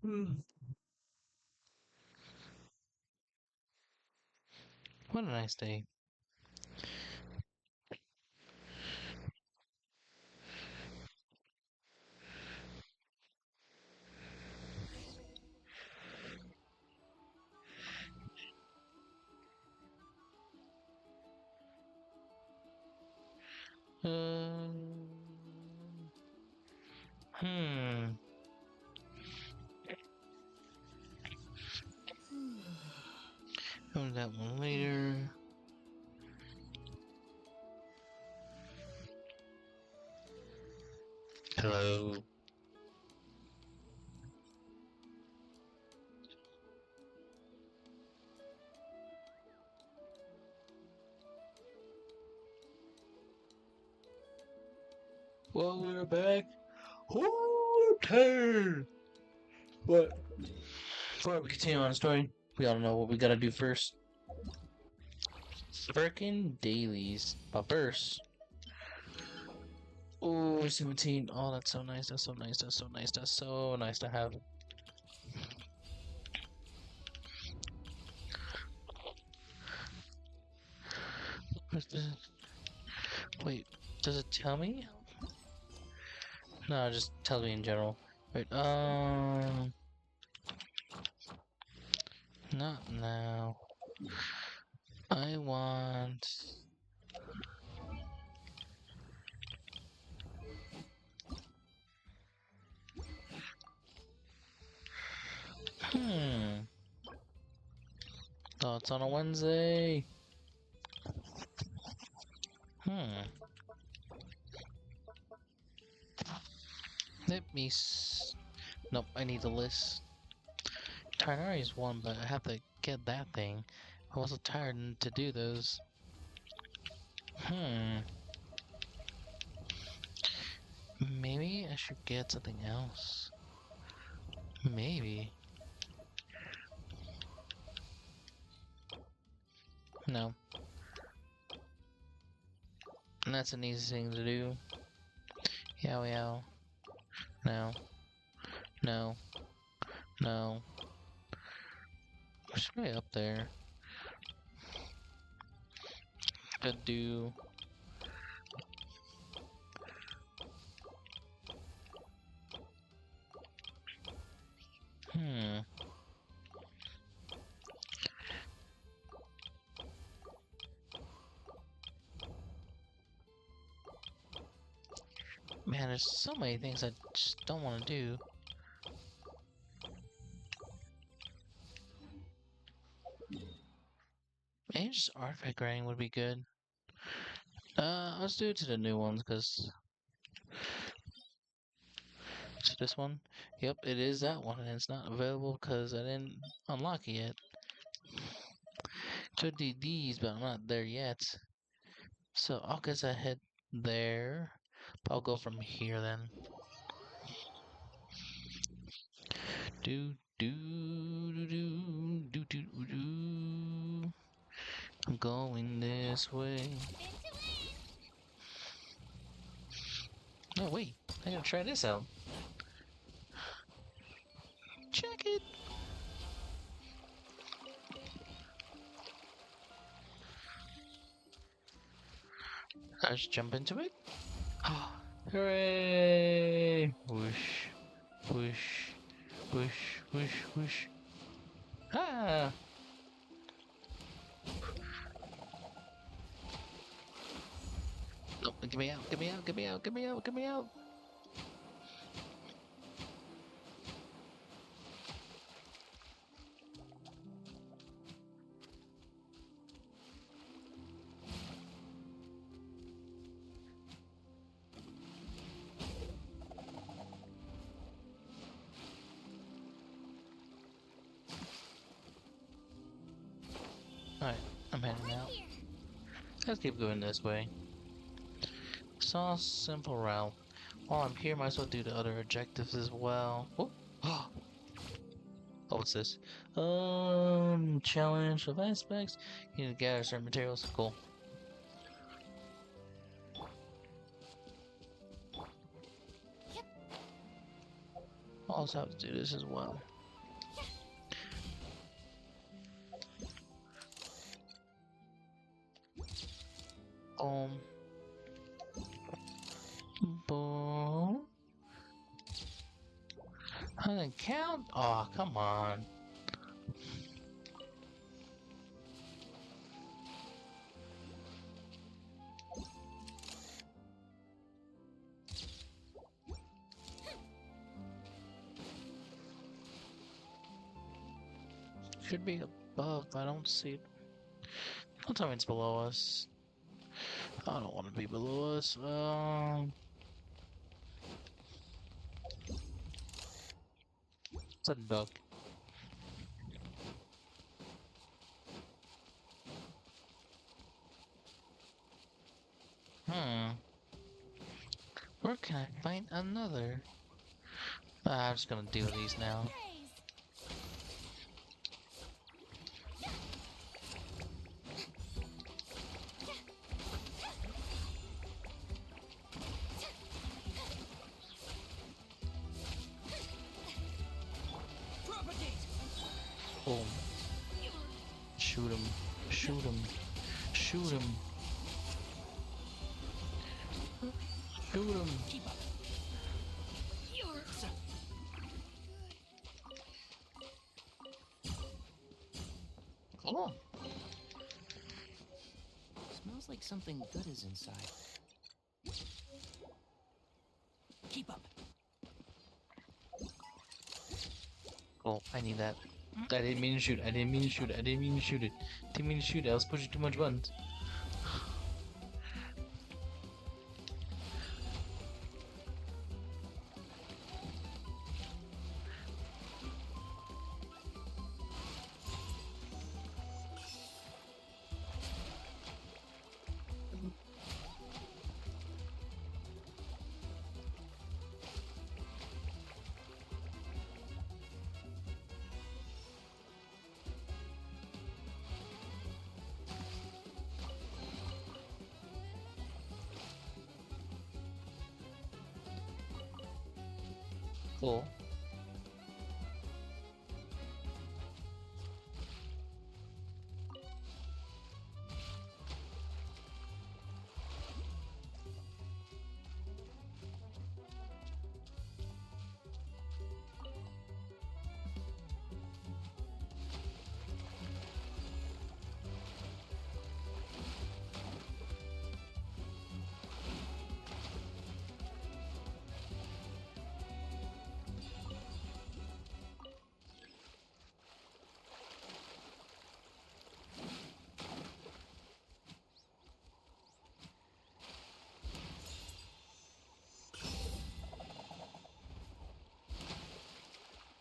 Hmm. What a nice day. Hmm. Oh, that one later. Hello. Well, we're back. Okay. What? Before we continue on the story, we all know what we gotta do first. Frickin' dailies. But first, oh, 17. Oh, that's so nice. That's so nice. That's so nice. That's so nice to have. What's this? Wait, does it tell me? No, it just tells me in general. Wait, not now. I want. Hmm. Thoughts on a Wednesday? Hmm. Let me. Nope, I need the list. Tarnari's one, but I have to get that thing. I'm also tired to do those. Hmm. Maybe I should get something else. Maybe. No. And that's an easy thing to do. Yow yow. No. No. No. It's way up there. Could do. Hmm. Man, there's so many things I just don't want to do. Maybe just artifact grinding would be good. Let's do it to the new ones, cause to this one. Yep, it is that one, and it's not available because I didn't unlock it yet. Could do these, but I'm not there yet. So I'll guess I head there. But I'll go from here then. Do do do do do do do. I'm going this way. No, wait. I gotta try this out. Check it. I just jump into it. Hooray! Whoosh, whoosh, whoosh, whoosh, whoosh. Ah! No, get me out, get me out, get me out, get me out, get me out. Alright, I'm heading out. Let's keep going this way. Saw simple route. While I'm here, might as well do the other objectives as well. Oh, oh, what's this? Challenge of aspects. You need to gather certain materials. Cool. I'll also have to do this as well. Doesn't count? Oh, come on. Should be above, I don't see it. Don't tell me it's below us. I don't want to be below us. It's a duck. Hmm. Where can I find another? I'm just gonna deal with these now. Boom. Shoot him. Shoot him. Shoot him. Shoot him. Cool. Smells like something good is inside. Keep up. Cool. I need that. I didn't mean to shoot. I didn't mean to shoot. I didn't mean to shoot it. Didn't mean to shoot it. I was pushing too much buttons. Cool.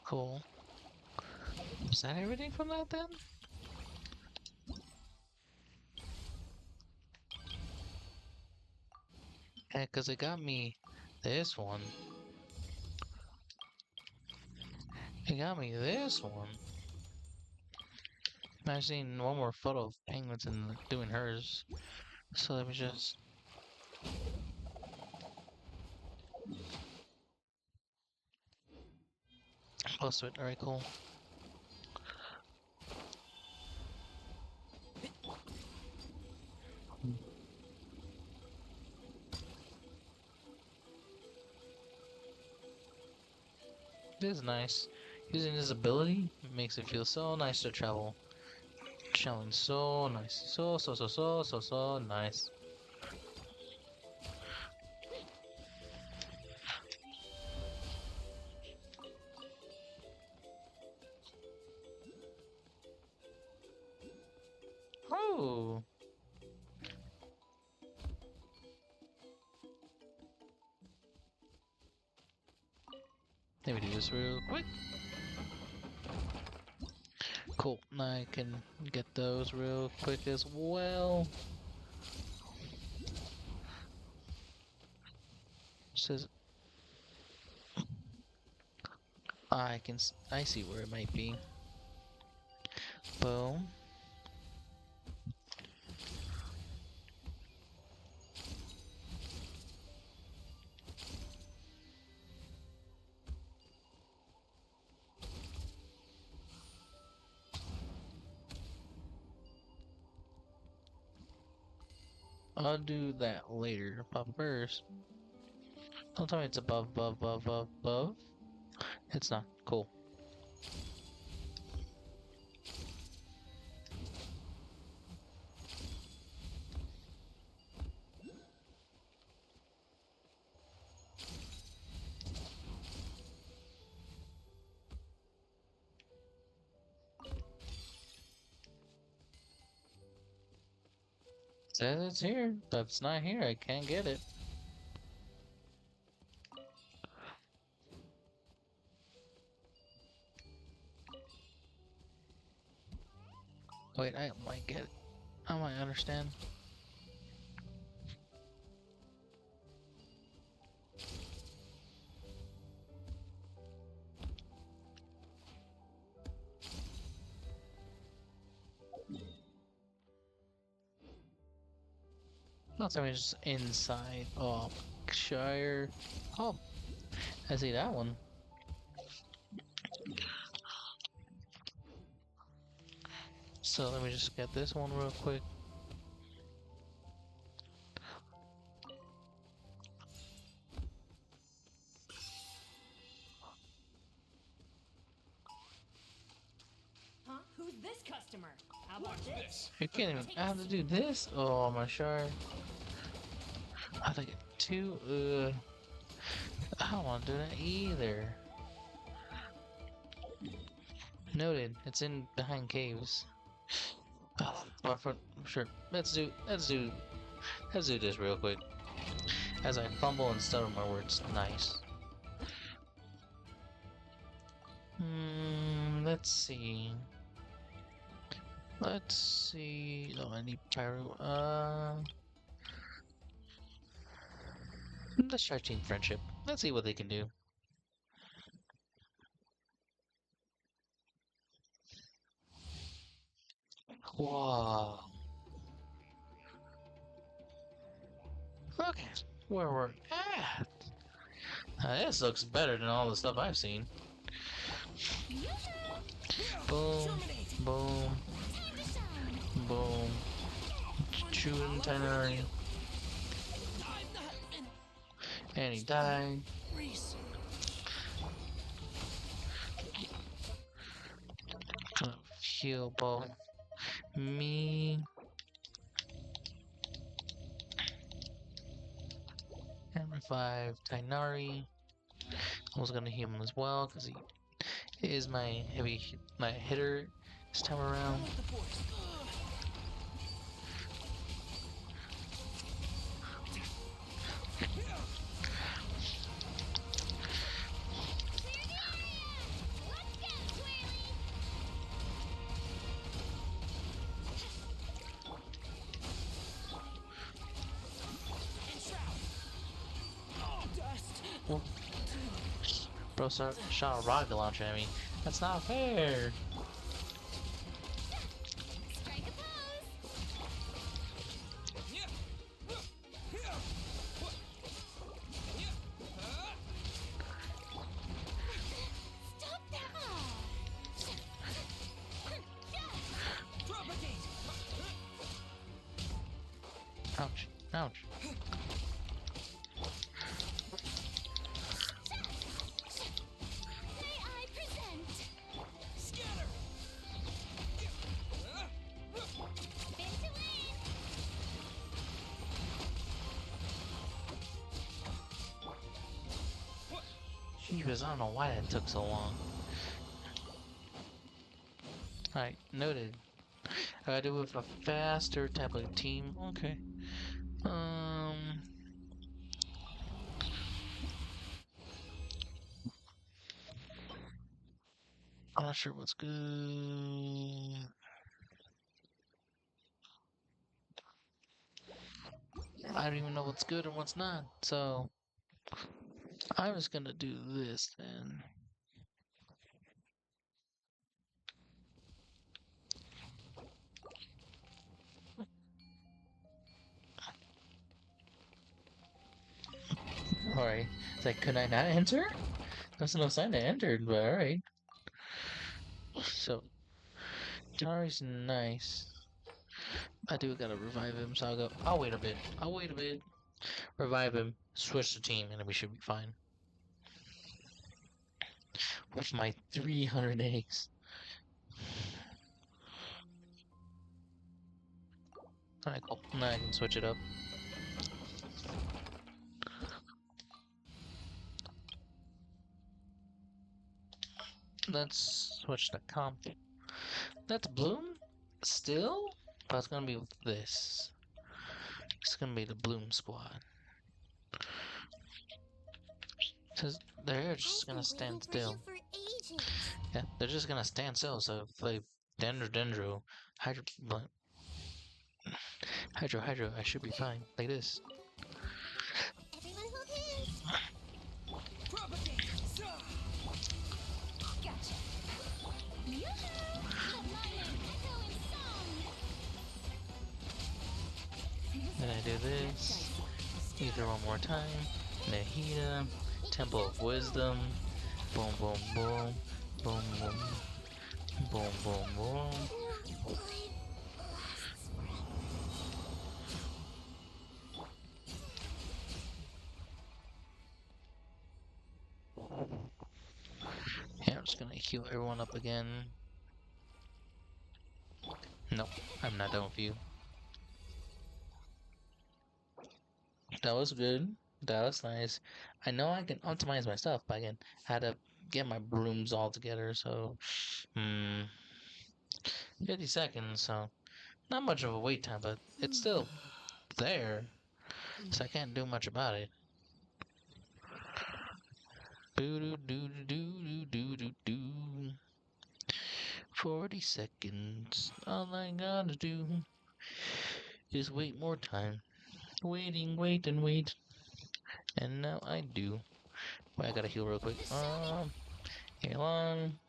Cool. Is that everything from that then? Yeah, cause it got me this one. It got me this one. I've seen one more photo of penguins and doing hers. So let me just post it. Alright, cool. This is nice. Using this ability makes it feel so nice to travel. Traveling so nice. So nice. Oh! Let me do this real quick. Cool. Now I can get those real quick as well. Says I see where it might be. Boom. I'll do that later, but first, don't tell me it's above. It's not. Cool. Cool. Says it's here, but it's not here. I can't get it. Wait, I might get it. I might understand. Not something just inside. Oh, Shire. Oh, I see that one. So let me just get this one real quick. Huh? Who's this customer? How about this? You can't even. I have to do this. Oh, my Shire. I have to get two. I don't want to do that either. Noted. It's in behind caves. Oh, sure. Let's do this real quick. As I fumble and stutter my words. Nice. Let's see. Let's see. Oh, I need pyro. Let's try team friendship. Let's see what they can do. Whoa. Okay, where we're at. This looks better than all the stuff I've seen. Boom, boom, boom. Shooting itinerary. And he died. Heal both me and revive Tainari. I was gonna heal him as well because he is my my hitter this time around. Well, bro, shot a rocket launcher at me. That's not fair. Ouch, ouch. Jeebus, I don't know why that took so long. Alright, noted. I gotta do it with a faster tablet team. Okay. I'm not sure what's good. I don't even know what's good and what's not. So I'm just gonna do this then. Alright. It's like, could I not enter? There's no sign I entered, but alright. So, Jari's nice. I do gotta revive him, so I'll wait a bit. I'll wait a bit. Revive him, switch the team, and we should be fine. with my 300 eggs. Alright, cool. Now I can switch it up. Let's switch the comp. That's Bloom? Still? But it's gonna be this. It's gonna be the Bloom squad. Cause they're just gonna stand still. Yeah, they're just gonna stand still, so if they Dendro, Hydro, Hydro, I should be fine. Like this. Everyone hold hands. Propagate! Gotcha. Yoo-hoo! Natlan, echo and song. Then I do this. Either one more time. Nahida, Temple of Wisdom. Boom, boom, boom. Boom, boom. Boom, boom, boom. Yeah, I'm just gonna heal everyone up again. Nope, I'm not done with you. That was good. That was nice. I know I can optimize my stuff, but again, I had to get my brooms all together, so 50 seconds, so not much of a wait time, but it's still there, so I can't do much about it. Doo doo doo doo doo doo doo. 40 seconds. All I gotta do is wait more time. Waiting, wait and wait. And now I do. Wait, I gotta heal real quick. Heal on.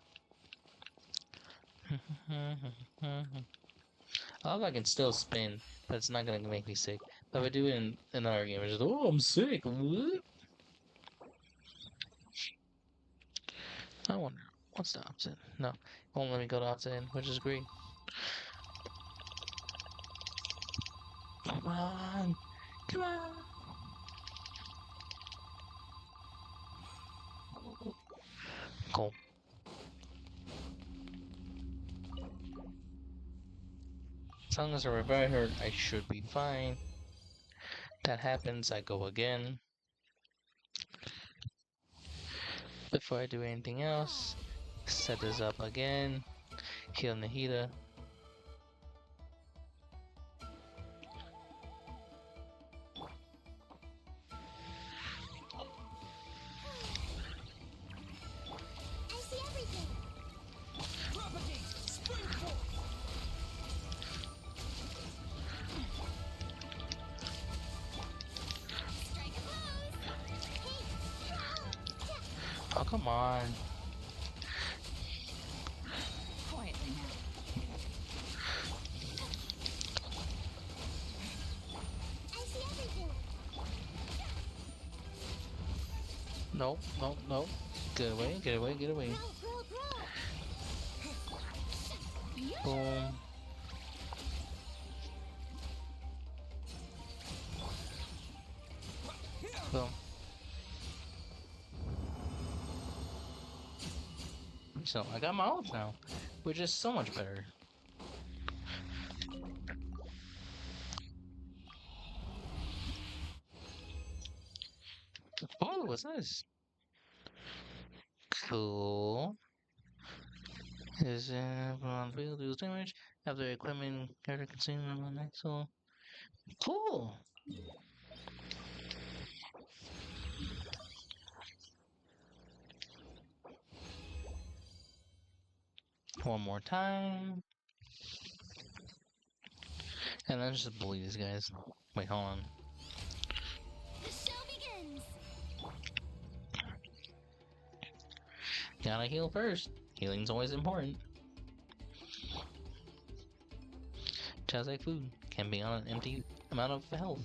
I love I can still spin, but it's not gonna make me sick. But if I do it in another game, it's just, oh, I'm sick. What? I wonder, what's the opposite? No, it won't let me go to opposite, which is great. Come on! Come on! Cool. As long as I revive her, I should be fine. That happens, I go again. Before I do anything else, set this up again. Heal Nahida. I see everything. Propagate! Spring forth! Strike a pose. Hey. Oh, come on. Quietly now. I see everything. Nope, nope, nope. Get away, get away, get away. Grow. Boom. Boom. So, I got my ult now, which is so much better. Oh, what's this? Cool. Is on field deals damage after equipment character consumed on the axle. Cool. One more time. And then just bully these guys. Wait, hold on. The show begins. Gotta heal first. Healing's always important. Just like food, can be on an empty amount of health.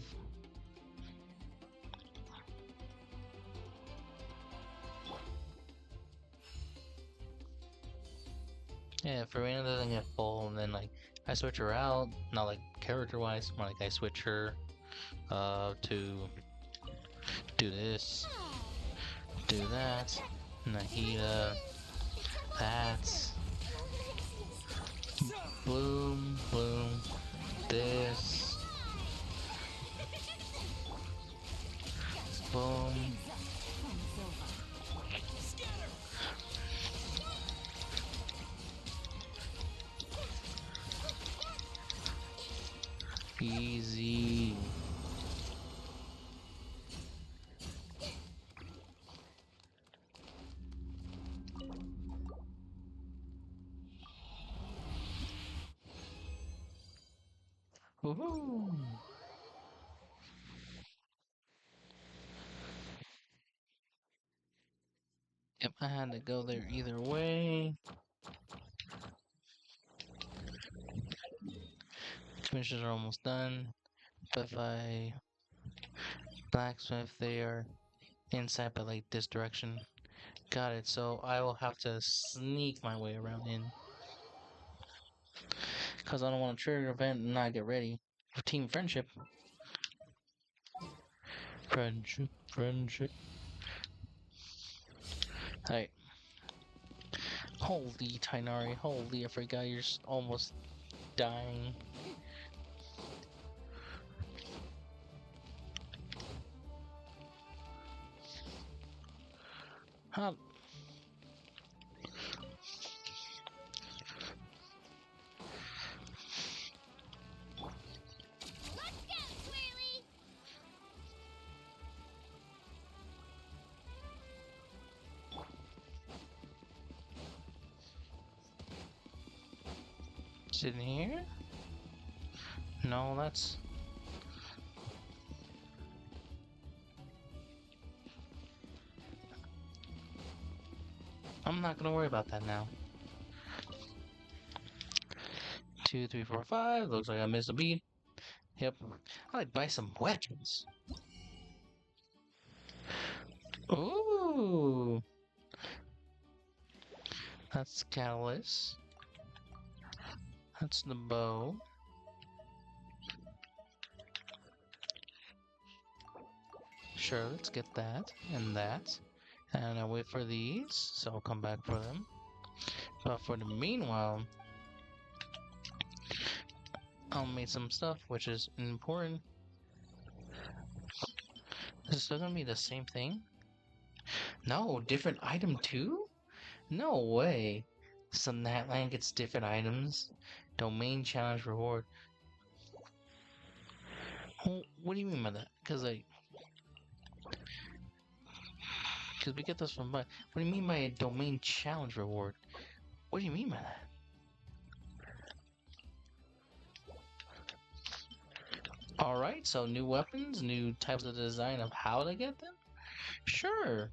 Yeah, if Arena doesn't get full, and then like I switch her out, not like character-wise, more like I switch her to do this, do that, Nahida. That's boom, boom. This boom. Easy. Woohoo! Yep, I had to go there either way. Commissions are almost done. But if I blacksmith there inside but like this direction. Got it, so I will have to sneak my way around in. Cause I don't want to trigger event and not get ready. For team friendship. Friendship, friendship. Alright. Holy Tainari, holy, I forgot you're almost dying. Huh. Is it in here? No, that's... I'm not gonna worry about that now. 2, 3, 4, 5. Looks like I missed a beat. Yep. I like buy some weapons. Ooh. That's catalyst. That's the bow. Sure, let's get that and that. And I'll wait for these, so I'll come back for them. But for the meanwhile, I'll make some stuff, which is important. Is it still gonna be the same thing? No, different item too? No way. So Natlan gets different items. Domain challenge reward. What do you mean by that? Cause we get this from. What do you mean by a domain challenge reward? What do you mean by that? Alright, so new weapons, new types of design of how to get them? Sure.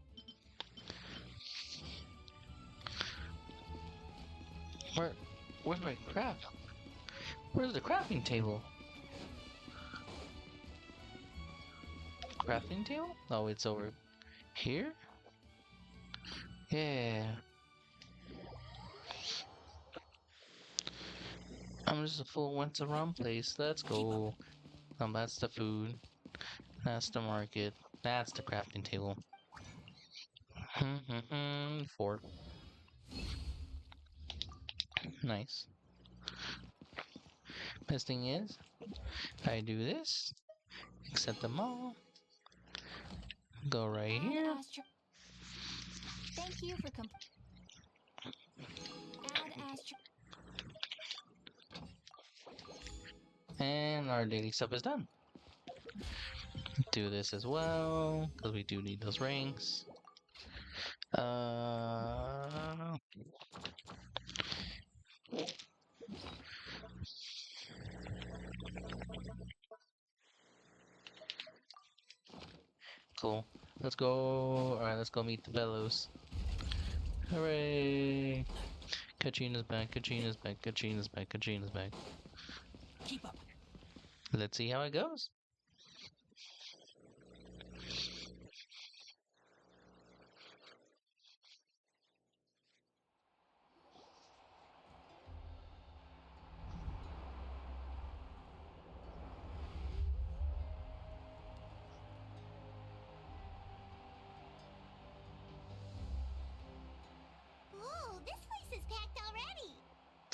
Where's my craft? Where's the crafting table? Crafting table? Oh, it's over here? Yeah. I'm just a full once around place. Let's go. That's the food. That's the market. That's the crafting table. 4. Nice. Best thing is, I do this, accept them all, go right here. Thank you for And our daily stuff is done. Do this as well, because we do need those ranks. Cool. Let's go. Alright, let's go meet the fellows. Hooray! Kachina's back, Kachina's back, Kachina's back, Kachina's back. Keep up. Let's see how it goes.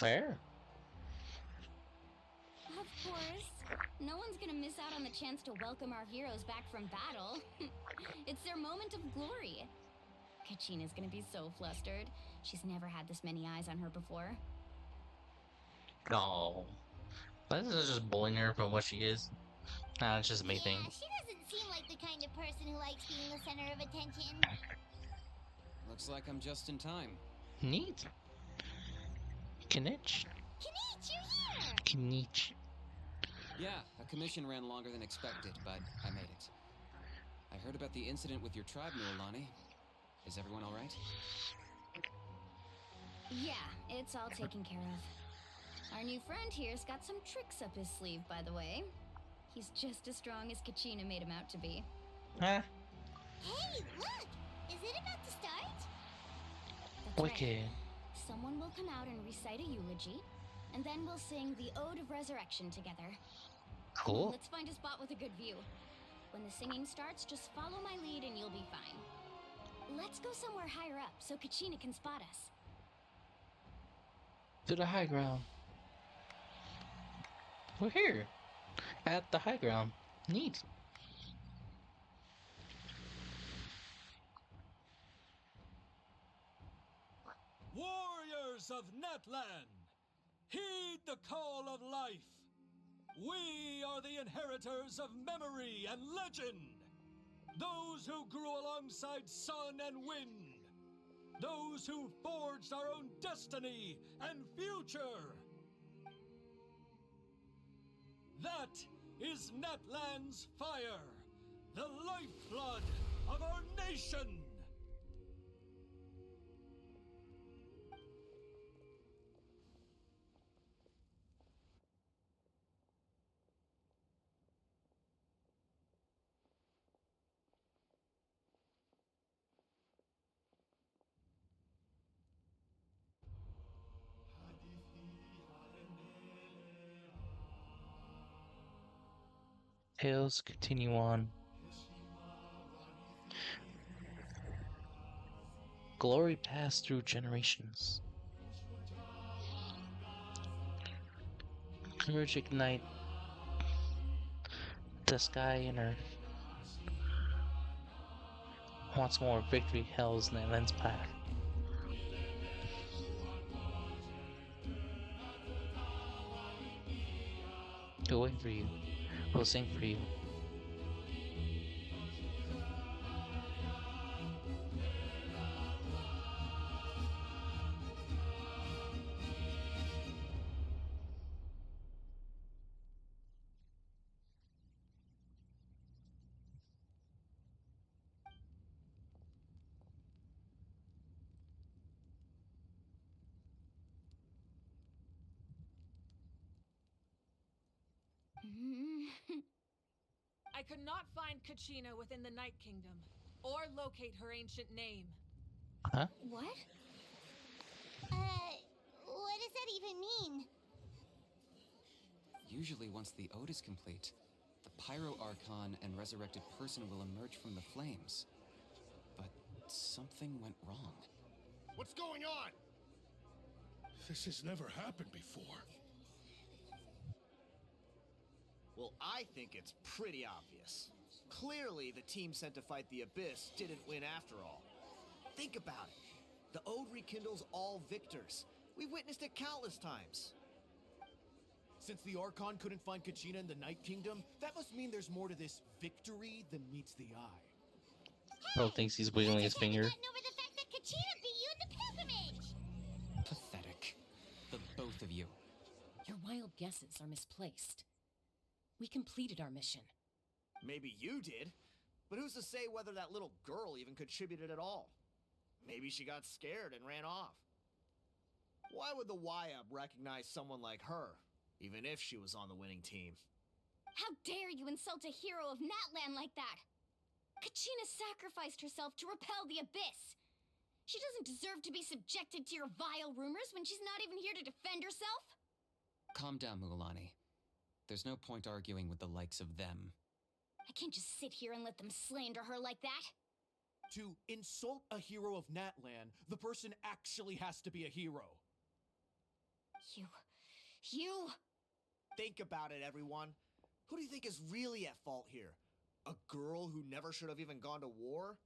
Fair. Of course. No one's gonna miss out on the chance to welcome our heroes back from battle. It's their moment of glory. Kachina's gonna be so flustered. She's never had this many eyes on her before. No. This is just bullying her for what she is. Nah, it's just me thing. Yeah, she doesn't seem like the kind of person who likes being the center of attention. Looks like I'm just in time. Neat. Kinich. Kinich, you're here! Kinich. Yeah, a commission ran longer than expected, but I made it. I heard about the incident with your tribe, Mualani. Is everyone all right? Yeah, it's all taken care of. Our new friend here's got some tricks up his sleeve, by the way. He's just as strong as Kachina made him out to be. Huh? Hey, look! Is it about to start? That's Wicked. right. Someone will come out and recite a eulogy, and then we'll sing the Ode of Resurrection together. Come on, Cool. let's find a spot with a good view. When the singing starts, just follow my lead and you'll be fine. Let's go somewhere higher up so Kachina can spot us. To the high ground. We're here. At the high ground. Neat. Warriors of Natlan, heed the call of life. We are the inheritors of memory and legend. Those who grew alongside sun and wind. Those who forged our own destiny and future. That is Natlan's fire, the lifeblood of our nation. Tales continue on. Glory passed through generations. Courage ignite the sky and earth. Once more, victory held Natlan's path. We'll wait for you. We'll sing for you. I could not find Kachina within the Night Kingdom, or locate her ancient name. Huh? What? What does that even mean? Usually once the ode is complete, the pyro archon and resurrected person will emerge from the flames. But something went wrong. What's going on? This has never happened before. Well, I think it's pretty obvious. Clearly, the team sent to fight the Abyss didn't win after all. Think about it. The Ode rekindles all victors. We've witnessed it countless times. Since the Archon couldn't find Kachina in the Night Kingdom, that must mean there's more to this victory than meets the eye. Bro thinks he's wiggling his finger. Gotten over the fact that Kachina beat you in the pilgrimage! Pathetic. The both of you. Your wild guesses are misplaced. We completed our mission. Maybe you did, but who's to say whether that little girl even contributed at all? Maybe she got scared and ran off. Why would the YUB recognize someone like her, even if she was on the winning team? How dare you insult a hero of Natlan like that? Kachina sacrificed herself to repel the Abyss. She doesn't deserve to be subjected to your vile rumors when she's not even here to defend herself. Calm down, Mualani. There's no point arguing with the likes of them. I can't just sit here and let them slander her like that. To insult a hero of Natlan, the person actually has to be a hero. You. Think about it, everyone. Who do you think is really at fault here? A girl who never should have even gone to war?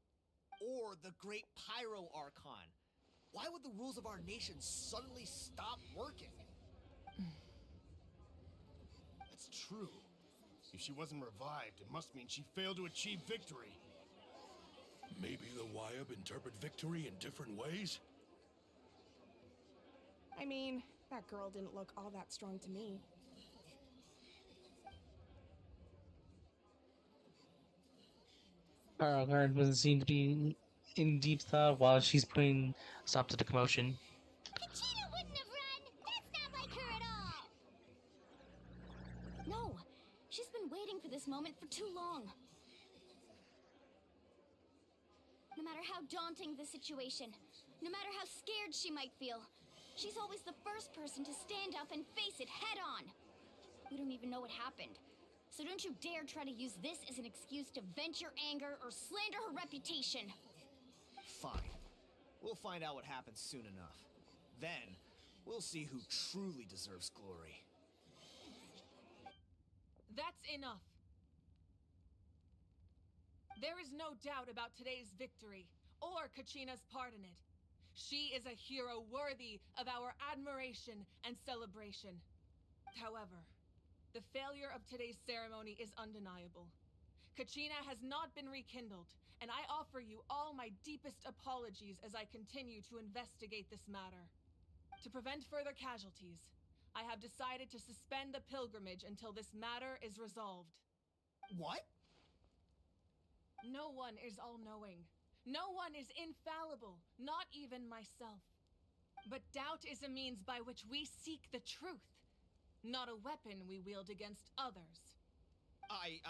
Or the great Pyro Archon? Why would the rules of our nation suddenly stop working? That's true. If she wasn't revived, it must mean she failed to achieve victory. Maybe the Wyab interpret victory in different ways? I mean, that girl didn't look all that strong to me. Aragorn doesn't seem to be in deep thought while she's putting stop to the commotion. Kachina wouldn't have run! That's not like her at all! No, she's been waiting for this moment for too long. No matter how daunting the situation, no matter how scared she might feel, she's always the first person to stand up and face it head on. We don't even know what happened, so don't you dare try to use this as an excuse to vent your anger or slander her reputation. Fine. We'll find out what happens soon enough. Then, we'll see who truly deserves glory. That's enough. There is no doubt about today's victory, or Kachina's part in it. She is a hero worthy of our admiration and celebration. However, the failure of today's ceremony is undeniable. Kachina has not been rekindled, and I offer you all my deepest apologies as I continue to investigate this matter. To prevent further casualties, I have decided to suspend the pilgrimage until this matter is resolved. What? No one is all-knowing. No one is infallible, not even myself. But doubt is a means by which we seek the truth, not a weapon we wield against others. I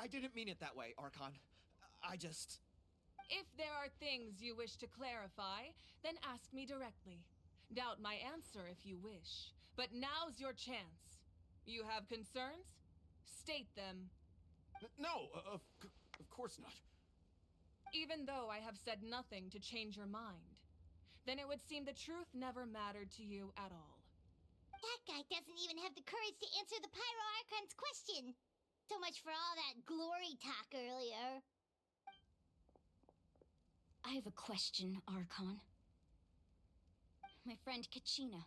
didn't mean it that way, Archon. If there are things you wish to clarify, then ask me directly. Doubt my answer if you wish. But now's your chance. You have concerns? State them. No, of course not. Even though I have said nothing to change your mind, then it would seem the truth never mattered to you at all. That guy doesn't even have the courage to answer the Pyro Archon's question. So much for all that glory talk earlier. I have a question, Archon. My friend Kachina.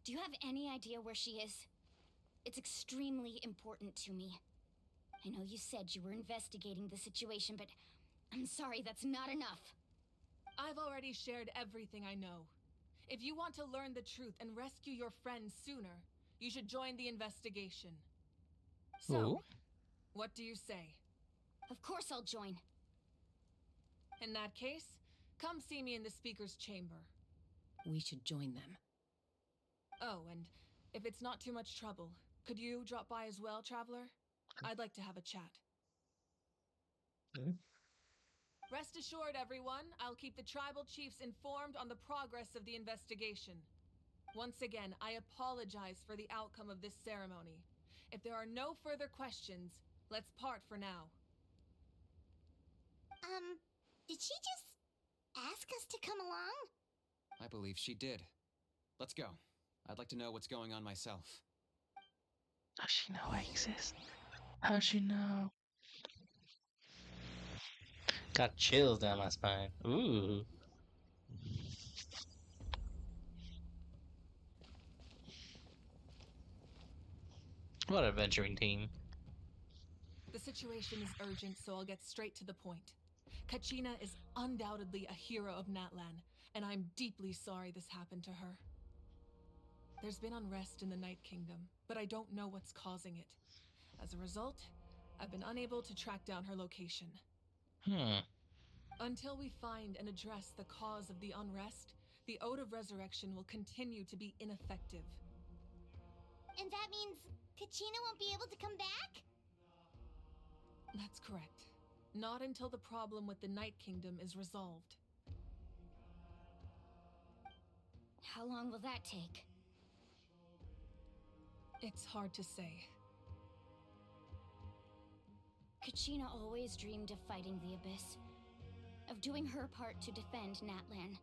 Do you have any idea where she is? It's extremely important to me. I know you said you were investigating the situation, but I'm sorry, that's not enough. I've already shared everything I know. If you want to learn the truth and rescue your friends sooner, you should join the investigation. So, Ooh. what do you say? Of course I'll join. In that case, come see me in the speaker's chamber. We should join them. Oh, and if it's not too much trouble, could you drop by as well, Traveler? I'd like to have a chat. Rest assured, everyone, I'll keep the tribal chiefs informed on the progress of the investigation. Once again, I apologize for the outcome of this ceremony. If there are no further questions, let's part for now. Did she just ask us to come along? I believe she did. Let's go. I'd like to know what's going on myself. Does she know I exist? How'd she know? Got chills down my spine. Ooh. What an adventuring team. The situation is urgent, so I'll get straight to the point. Kachina is undoubtedly a hero of Natlan, and I'm deeply sorry this happened to her. There's been unrest in the Night Kingdom, but I don't know what's causing it. As a result, I've been unable to track down her location. Until we find and address the cause of the unrest, the Ode of Resurrection will continue to be ineffective. And that means Kachina won't be able to come back? That's correct. Not until the problem with the Night Kingdom is resolved. How long will that take? It's hard to say. Kachina always dreamed of fighting the Abyss, of doing her part to defend Natlan.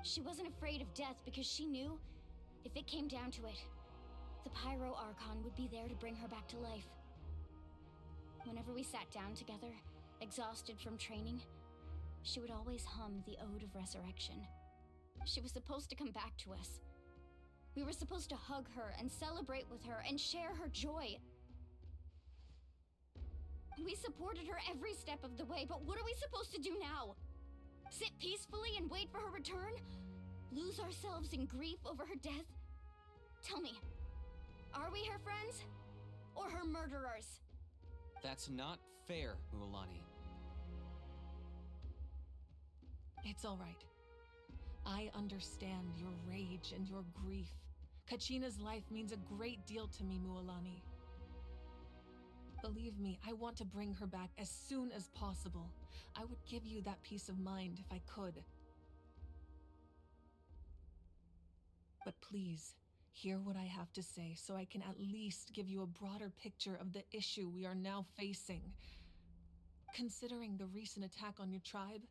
She wasn't afraid of death because she knew, if it came down to it, the Pyro Archon would be there to bring her back to life. Whenever we sat down together, exhausted from training, she would always hum the Ode of Resurrection. She was supposed to come back to us. We were supposed to hug her and celebrate with her and share her joy. We supported her every step of the way, but what are we supposed to do now? Sit peacefully and wait for her return? Lose ourselves in grief over her death? Tell me, are we her friends? Or her murderers? That's not fair, Mualani. It's all right. I understand your rage and your grief. Kachina's life means a great deal to me, Mualani. Believe me, I want to bring her back as soon as possible. I would give you that peace of mind if I could. But please, hear what I have to say so I can at least give you a broader picture of the issue we are now facing. Considering the recent attack on your tribe,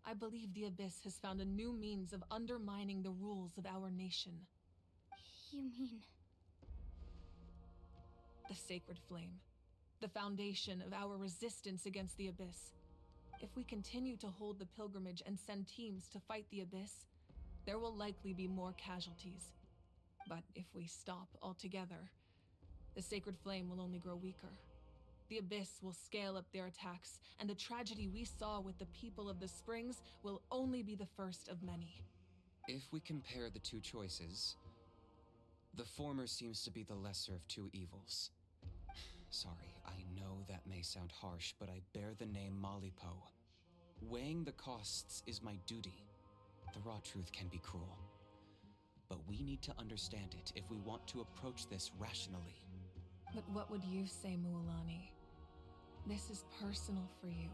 I believe the Abyss has found a new means of undermining the rules of our nation. You mean... The Sacred Flame. The foundation of our resistance against the Abyss. If we continue to hold the pilgrimage and send teams to fight the Abyss, there will likely be more casualties. But if we stop altogether, the Sacred Flame will only grow weaker. The Abyss will scale up their attacks, and the tragedy we saw with the people of the Springs will only be the first of many. If we compare the two choices, the former seems to be the lesser of two evils. Sorry, I know that may sound harsh, but I bear the name Malipo. Weighing the costs is my duty. The raw truth can be cruel. But we need to understand it if we want to approach this rationally. But what would you say, Mualani? This is personal for you.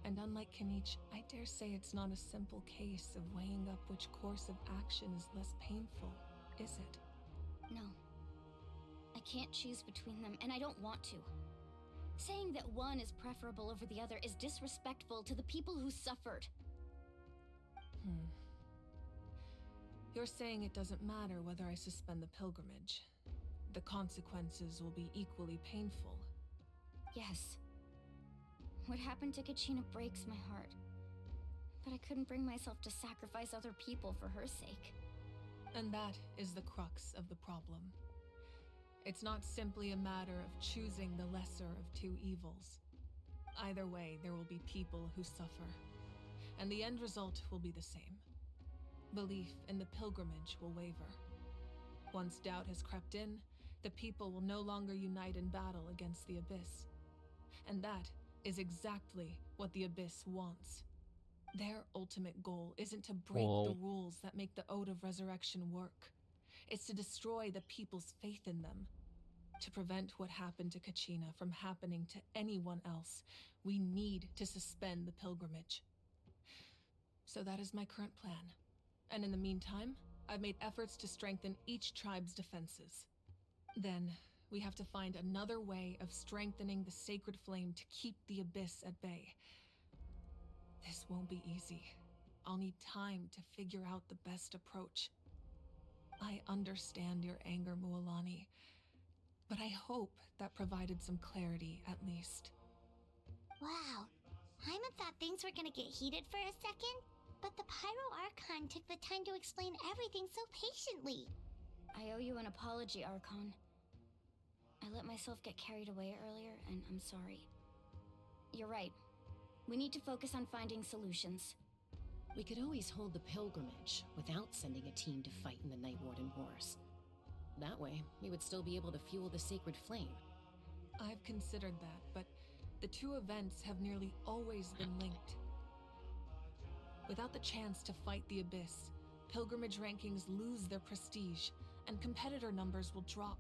And unlike Kanich, I dare say it's not a simple case of weighing up which course of action is less painful, is it? No. I can't choose between them, and I don't want to. Saying that one is preferable over the other is disrespectful to the people who suffered. You're saying it doesn't matter whether I suspend the pilgrimage. The consequences will be equally painful. Yes. What happened to Kachina breaks my heart. But I couldn't bring myself to sacrifice other people for her sake. And that is the crux of the problem. It's not simply a matter of choosing the lesser of two evils. Either way, there will be people who suffer. And the end result will be the same. Belief in the pilgrimage will waver. Once doubt has crept in, the people will no longer unite in battle against the Abyss. And that is exactly what the Abyss wants. Their ultimate goal isn't to break the rules that make the Ode of Resurrection work. It's to destroy the people's faith in them. To prevent what happened to Kachina from happening to anyone else, we need to suspend the pilgrimage. So that is my current plan. And in the meantime, I've made efforts to strengthen each tribe's defenses. Then, we have to find another way of strengthening the Sacred Flame to keep the Abyss at bay. This won't be easy. I'll need time to figure out the best approach. I understand your anger, Mualani, but I hope that provided some clarity, at least. Wow. Hyman thought things were gonna get heated for a second, but the Pyro Archon took the time to explain everything so patiently. I owe you an apology, Archon. I let myself get carried away earlier, and I'm sorry. You're right. We need to focus on finding solutions. We could always hold the pilgrimage without sending a team to fight in the Night Warden Wars. That way, we would still be able to fuel the Sacred Flame. I've considered that, but the two events have nearly always been linked. Without the chance to fight the Abyss, pilgrimage rankings lose their prestige, and competitor numbers will drop.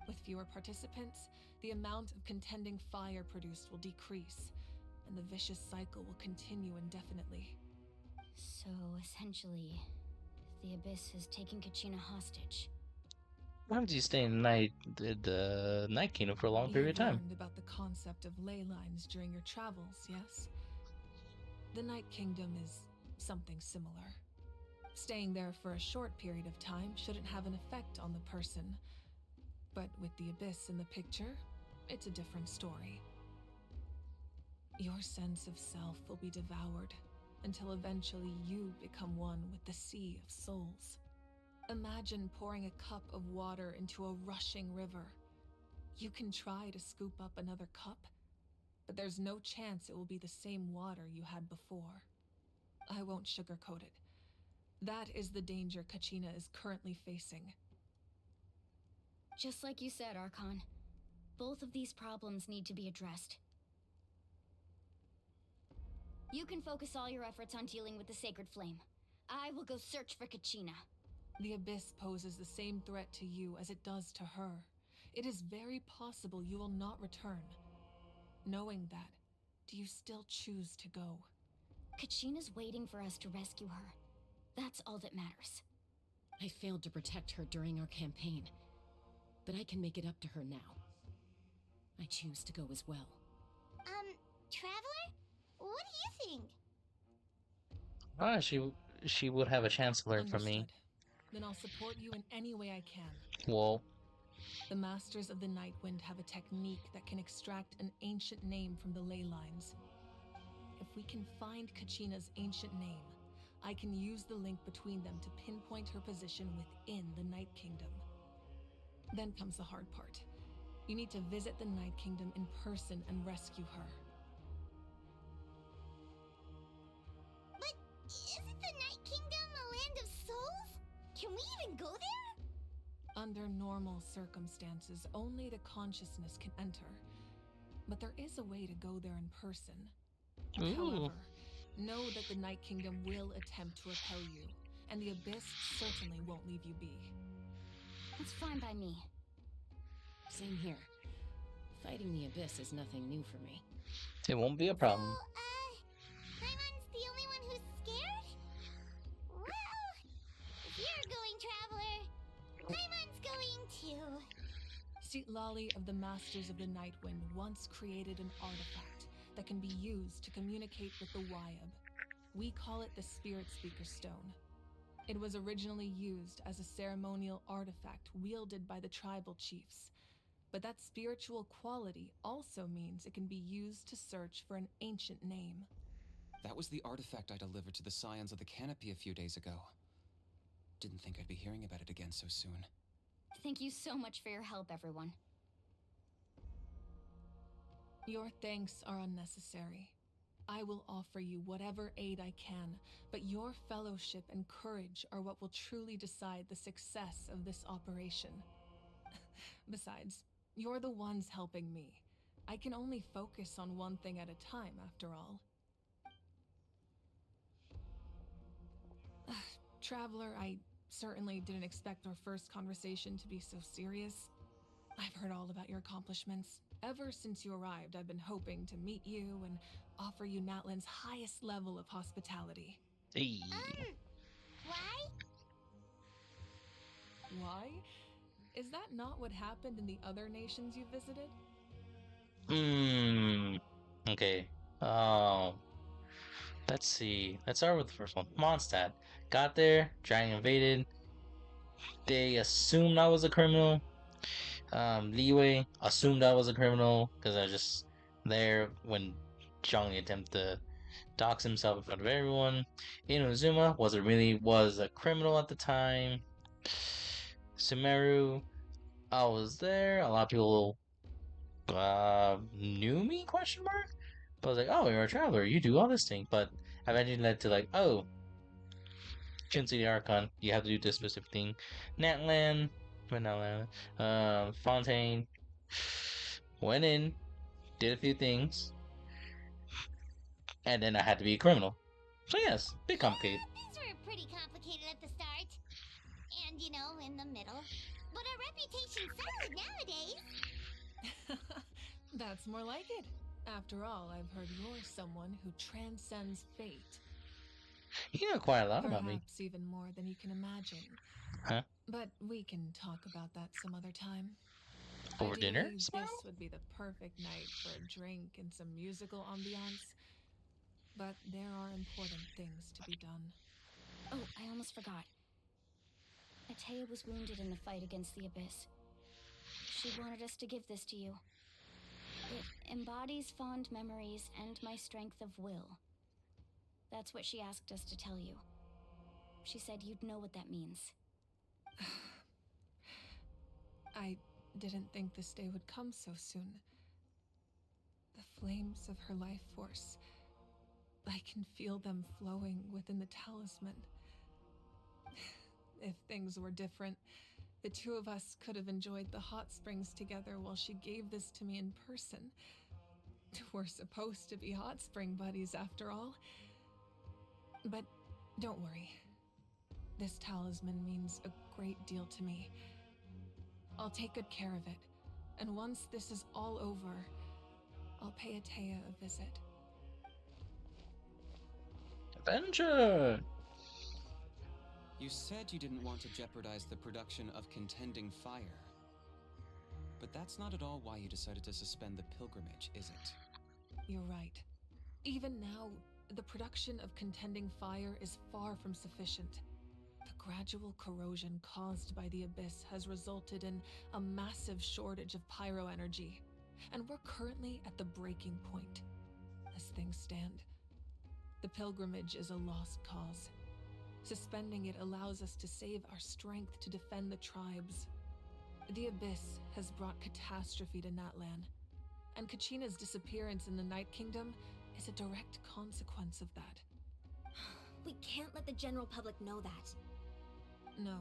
With fewer participants, the amount of contending fire produced will decrease, and the vicious cycle will continue indefinitely. So, essentially, the Abyss has taken Kachina hostage. Why would you stay in the Night Kingdom for a long period of You time? learned about the concept of ley lines during your travels, yes? The Night Kingdom is something similar. Staying there for a short period of time shouldn't have an effect on the person. But with the Abyss in the picture, it's a different story. Your sense of self will be devoured until eventually you become one with the Sea of Souls. Imagine pouring a cup of water into a rushing river. You can try to scoop up another cup, but there's no chance it will be the same water you had before. I won't sugarcoat it. That is the danger Kachina is currently facing. Just like you said, Archon. Both of these problems need to be addressed. You can focus all your efforts on dealing with the Sacred Flame. I will go search for Kachina. The Abyss poses the same threat to you as it does to her. It is very possible you will not return. Knowing that, do you still choose to go? Kachina's waiting for us to rescue her. That's all that matters. I failed to protect her during our campaign, but I can make it up to her now. I choose to go as well. Traveler? What do you think? Ah, she would have a chance to learn from me. Understood. Then I'll support you in any way I can. Well, The Masters of the Nightwind have a technique that can extract an ancient name from the ley lines. If we can find Kachina's ancient name, I can use the link between them to pinpoint her position within the Night Kingdom. Then comes the hard part. You need to visit the Night Kingdom in person and rescue her. But isn't the Night Kingdom a land of souls? Can we even go there? Under normal circumstances, only the consciousness can enter. But there is a way to go there in person. ooh. However, know that the Night Kingdom will attempt to repel you, and the Abyss certainly won't leave you be. It's fine by me. Same here. Fighting the Abyss is nothing new for me. It won't be a problem. So, Paimon's the only one who's scared? Well, if you're going, Traveler, Paimon's going too. Lali of the Masters of the Nightwind once created an artifact that can be used to communicate with the Wyab. We call it the Spirit Speaker Stone. It was originally used as a ceremonial artifact wielded by the tribal chiefs, but that spiritual quality also means it can be used to search for an ancient name. That was the artifact I delivered to the Scions of the Canopy a few days ago. Didn't think I'd be hearing about it again so soon. Thank you so much for your help, everyone. Your thanks are unnecessary. I will offer you whatever aid I can, but your fellowship and courage are what will truly decide the success of this operation. Besides, you're the ones helping me. I can only focus on one thing at a time, after all. Traveler, I certainly didn't expect our first conversation to be so serious. I've heard all about your accomplishments. Ever since you arrived, I've been hoping to meet you and offer you Natlan's highest level of hospitality. Hey. Why? Why? Is that not what happened in the other nations you visited? Okay. Let's see. Let's start with the first one. Mondstadt. Got there, Dragon invaded. They assumed I was a criminal. Leeway assumed I was a criminal because I was just there when Zhang attempted to dox himself in front of everyone. Inazuma was a criminal at the time. Sumeru, I was there. A lot of people knew me? Question mark. But I was like, oh, you're a traveler. You do all this thing. But eventually led to like, oh, Shin City Archon. You have to do this specific thing. Natlan, but not Natlan. Fontaine. Went in, did a few things, and then I had to be a criminal. So yes, bit complicated. Things were pretty complicated at the start. And, in the middle. But our reputation's solid nowadays. That's more like it. After all, I've heard you're someone who transcends fate. You know quite a lot about me. Perhaps even more than you can imagine. Huh? But we can talk about that some other time. Over dinner? Ideally, Smile? this would be the perfect night for a drink and some musical ambiance. But there are important things to be done. Oh, I almost forgot. Atea was wounded in the fight against the Abyss. She wanted us to give this to you. It embodies fond memories and my strength of will. That's what she asked us to tell you. She said you'd know what that means. I didn't think this day would come so soon. The flames of her life force. I can feel them flowing within the talisman. If things were different, the two of us could have enjoyed the hot springs together while she gave this to me in person. We're supposed to be hot spring buddies after all. But don't worry. This talisman means a great deal to me. I'll take good care of it. And once this is all over, I'll pay Atea a visit. Adventure! You said you didn't want to jeopardize the production of Contending Fire. But that's not at all why you decided to suspend the pilgrimage, is it? You're right. Even now, the production of Contending Fire is far from sufficient. The gradual corrosion caused by the Abyss has resulted in a massive shortage of pyro energy, and we're currently at the breaking point. As things stand, the pilgrimage is a lost cause. Suspending it allows us to save our strength to defend the tribes. The Abyss has brought catastrophe to Natlan, and Kachina's disappearance in the Night Kingdom is a direct consequence of that. We can't let the general public know that. No.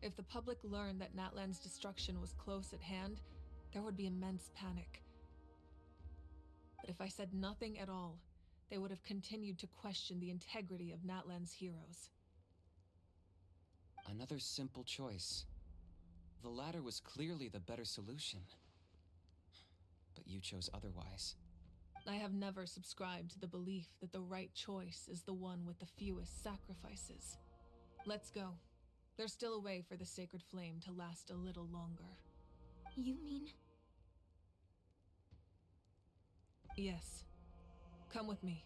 If the public learned that Natlan's destruction was close at hand, there would be immense panic. But if I said nothing at all, they would have continued to question the integrity of Natlan's heroes. Another simple choice. The latter was clearly the better solution. But you chose otherwise. I have never subscribed to the belief that the right choice is the one with the fewest sacrifices. Let's go. There's still a way for the sacred flame to last a little longer. You mean? Yes. Come with me.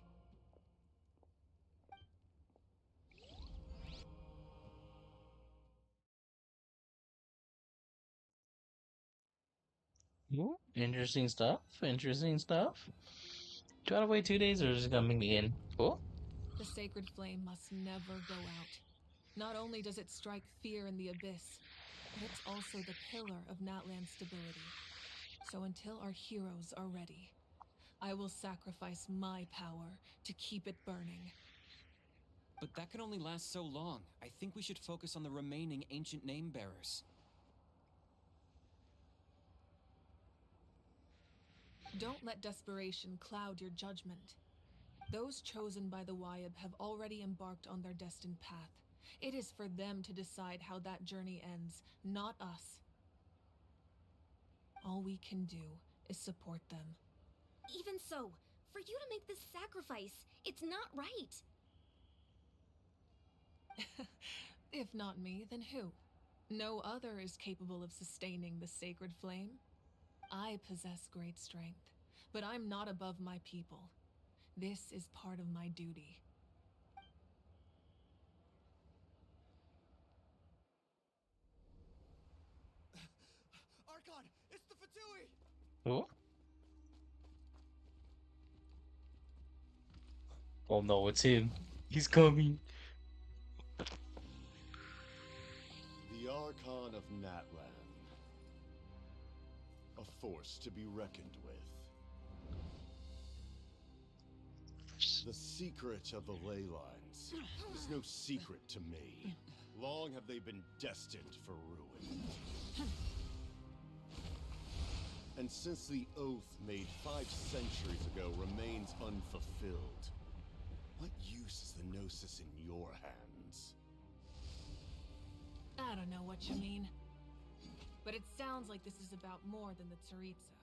Ooh, interesting stuff. Interesting stuff. Do I have to wait 2 days or is it gonna make me in? Cool. The sacred flame must never go out. Not only does it strike fear in the Abyss, but it's also the pillar of Natlan's stability. So until our heroes are ready, I will sacrifice my power to keep it burning. But that can only last so long. I think we should focus on the remaining ancient name bearers. Don't let desperation cloud your judgment. Those chosen by the Wyab have already embarked on their destined path. It is for them to decide how that journey ends, not us. All we can do is support them. Even so, for you to make this sacrifice, it's not right. If not me, then who? No other is capable of sustaining the sacred flame. I possess great strength, but I'm not above my people. This is part of my duty. Archon, it's the Fatui! Oh. Oh no, it's him. He's coming. The Archon of Natlan. A force to be reckoned with. The secret of the ley lines is no secret to me. Long have they been destined for ruin. And since the oath made 5 centuries ago remains unfulfilled, what use is the Gnosis in your hands? I don't know what you mean. But it sounds like this is about more than the Tsaritsa.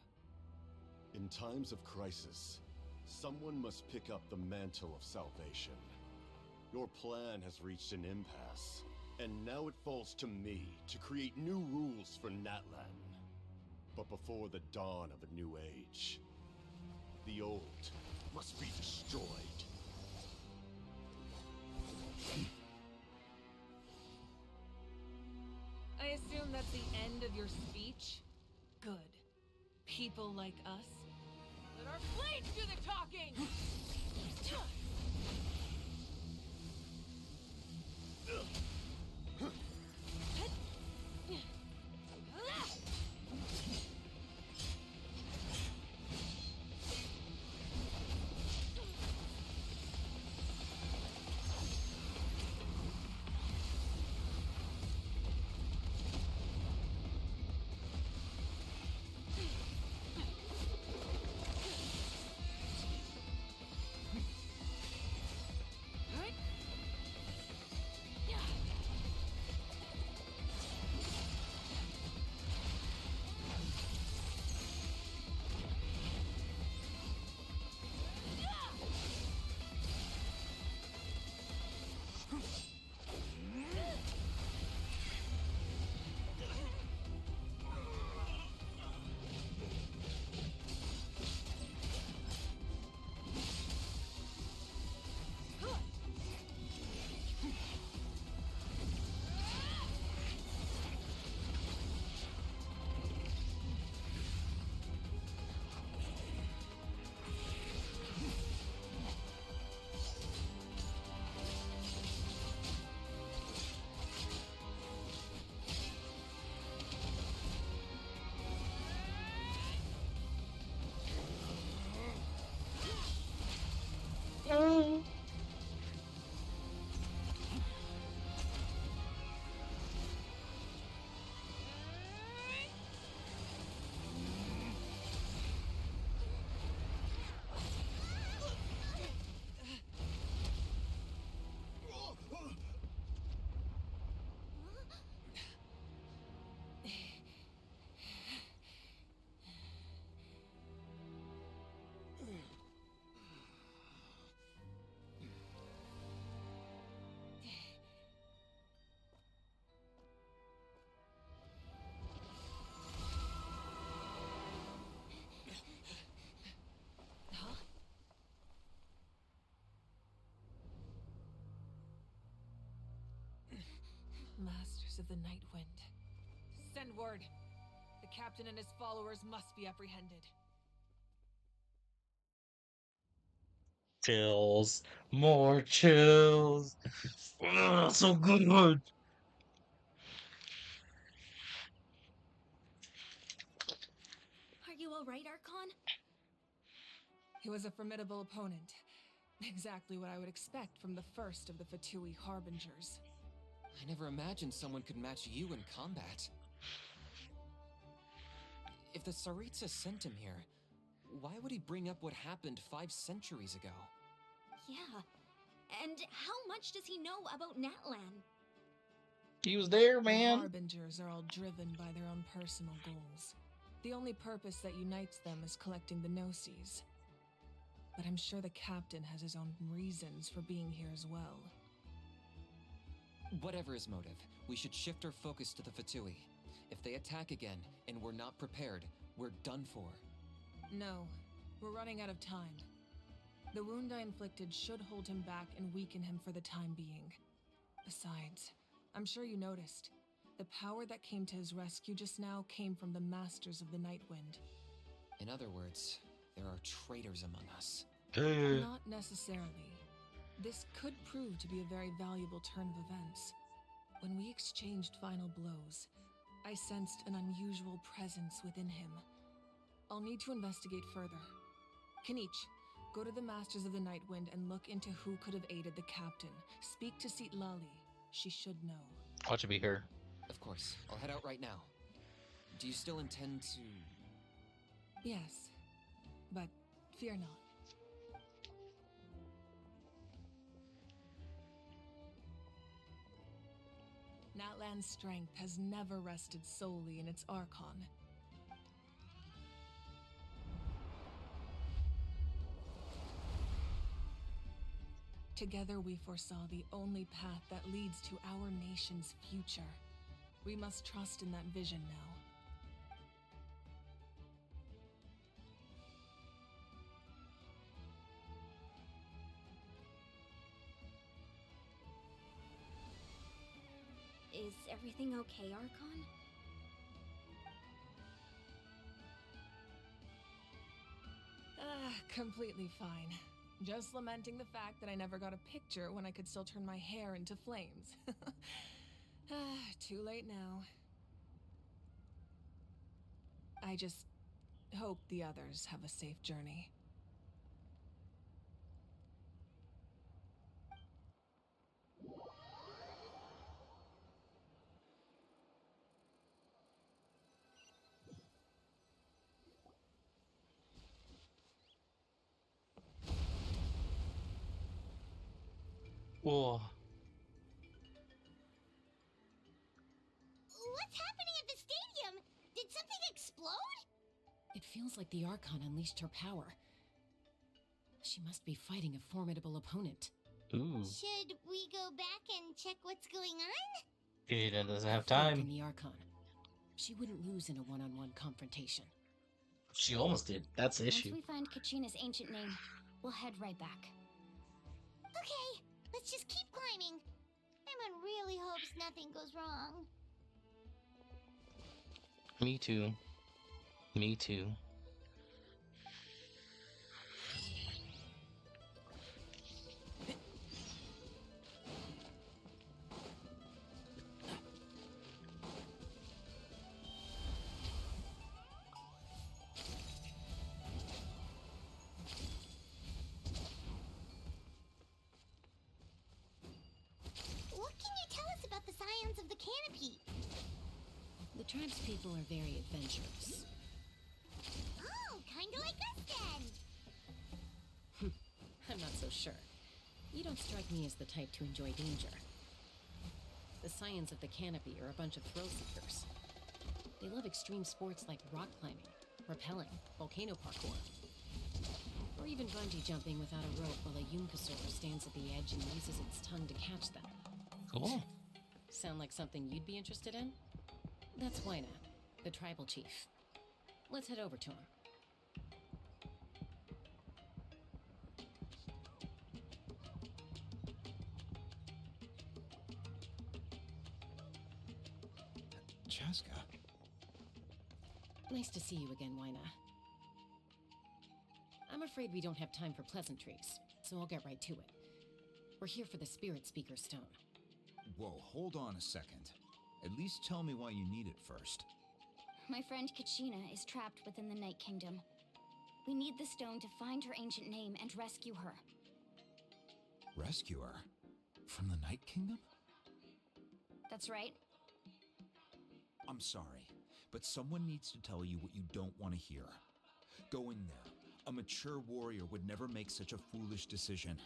In times of crisis, someone must pick up the mantle of salvation. Your plan has reached an impasse, and now it falls to me to create new rules for Natlan. But before the dawn of a new age, the old must be destroyed. your speech? Good. People like us? Let our blades do the talking! Masters of the Night Wind. Send word. The captain and his followers must be apprehended. Chills. More chills. Ugh, so good. Are you alright, Archon? He was a formidable opponent. Exactly what I would expect from the first of the Fatui Harbingers. I never imagined someone could match you in combat. If the Tsaritsa sent him here, why would he bring up what happened 5 centuries ago? Yeah. And how much does he know about Natlan? He was there, The man. Harbingers are all driven by their own personal goals. The only purpose that unites them is collecting the Gnosis. But I'm sure the captain has his own reasons for being here as well. Whatever his motive, we should shift our focus to the Fatui. If they attack again, and we're not prepared, we're done for. No, we're running out of time. The wound I inflicted should hold him back and weaken him for the time being. Besides, I'm sure you noticed, the power that came to his rescue just now came from the Masters of the Night Wind. In other words, there are traitors among us. Not necessarily. This could prove to be a very valuable turn of events. When we exchanged final blows, I sensed an unusual presence within him. I'll need to investigate further. Kinich, go to the Masters of the Night Wind and look into who could have aided the captain. Speak to Lali. She should know. Watch it be her. Of course, I'll head out right now. Do you still intend to... Yes, but fear not. Natlan's strength has never rested solely in its archon. Together we foresaw the only path that leads to our nation's future. We must trust in that vision now. Is everything okay, Archon? Completely fine. Just lamenting the fact that I never got a picture when I could still turn my hair into flames. Too late now. I just hope the others have a safe journey. Whoa. What's happening at the stadium? Did something explode? It feels like the Archon unleashed her power. She must be fighting a formidable opponent. Ooh. Should we go back and check what's going on? Ada doesn't have Faith in time. the Archon. She wouldn't lose in a one-on-one confrontation. She almost did. That's the Once issue. we find Kachina's ancient name, we'll head right back. Okay, let's just keep climbing. Paimon really hopes nothing goes wrong. Me too. Me too. What can you tell us about the scions of the canopy? The tribe's people are very adventurous. Oh, kinda like us then. I'm not so sure. You don't strike me as the type to enjoy danger. The scions of the canopy are a bunch of thrill seekers. They love extreme sports like rock climbing, rappelling, volcano parkour, or even bungee jumping without a rope while a Yunkasaur stands at the edge and uses its tongue to catch them. Cool. Sound like something you'd be interested in? That's Waina, the tribal chief. Let's head over to him. Chaska. Nice to see you again, Waina. I'm afraid we don't have time for pleasantries, so I'll get right to it. We're here for the Spirit Speaker Stone. Whoa, hold on a second. At least tell me why you need it first. My friend Kachina is trapped within the Night Kingdom. We need the stone to find her ancient name and rescue her. Rescue her? From the Night Kingdom? That's right. I'm sorry, but someone needs to tell you what you don't want to hear. Go in there. A mature warrior would never make such a foolish decision.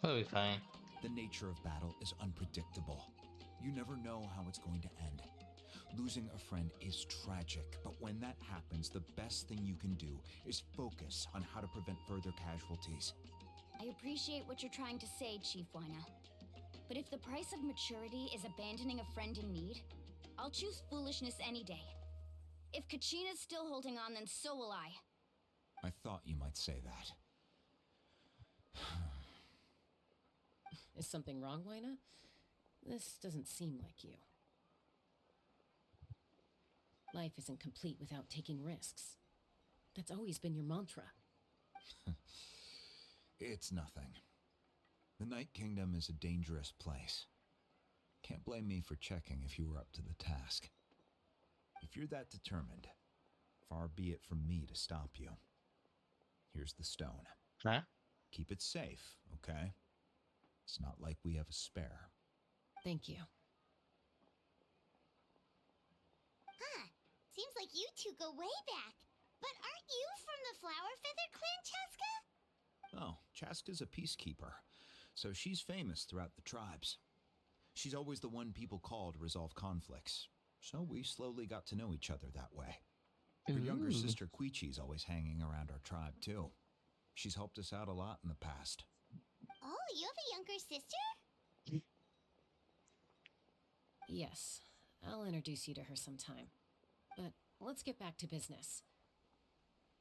We'll be fine. The nature of battle is unpredictable. You never know how it's going to end. Losing a friend is tragic, but when that happens, the best thing you can do is focus on how to prevent further casualties. I appreciate what you're trying to say, Chief Waina. But if the price of maturity is abandoning a friend in need, I'll choose foolishness any day. If Kachina's still holding on, then so will I. I thought you might say that. Is something wrong, Waina? This doesn't seem like you. Life isn't complete without taking risks. That's always been your mantra. It's nothing. The Night Kingdom is a dangerous place. Can't blame me for checking if you were up to the task. If you're that determined, far be it from me to stop you. Here's the stone. Huh? Keep it safe, okay? It's not like we have a spare. Thank you. Huh. Seems like you two go way back. But aren't you from the Flower Feather Clan, Chaska? Oh, Chaska's a peacekeeper, so she's famous throughout the tribes. She's always the one people call to resolve conflicts, so we slowly got to know each other that way. Her younger sister Quichi's always hanging around our tribe, too. She's helped us out a lot in the past. Oh, you have a younger sister? Yes, I'll introduce you to her sometime. But let's get back to business.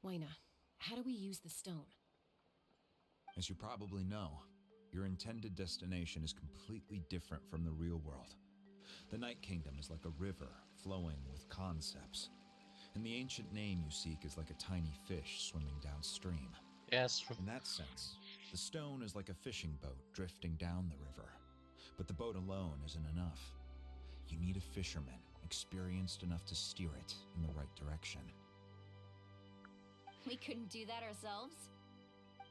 Waina, how do we use the stone? As you probably know, your intended destination is completely different from the real world. The Night Kingdom is like a river flowing with concepts. And the ancient name you seek is like a tiny fish swimming downstream. Yes. In that sense, the stone is like a fishing boat drifting down the river. But the boat alone isn't enough. You need a fisherman experienced enough to steer it in the right direction. We couldn't do that ourselves?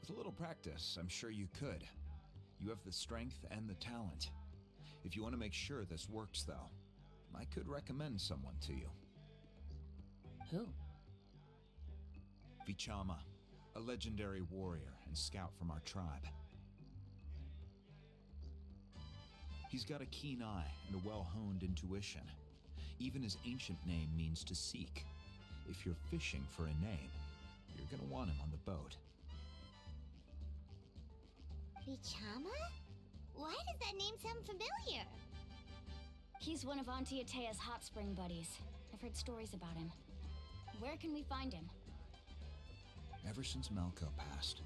With a little practice, I'm sure you could. You have the strength and the talent. If you want to make sure this works, though, I could recommend someone to you. Who? Vichama, a legendary warrior and scout from our tribe. He's got a keen eye and a well-honed intuition. Even his ancient name means to seek. If you're fishing for a name, you're gonna want him on the boat. Vichama? Why does that name sound familiar? He's one of Auntie Atea's hot spring buddies. I've heard stories about him. Where can we find him? Ever since Malco passed,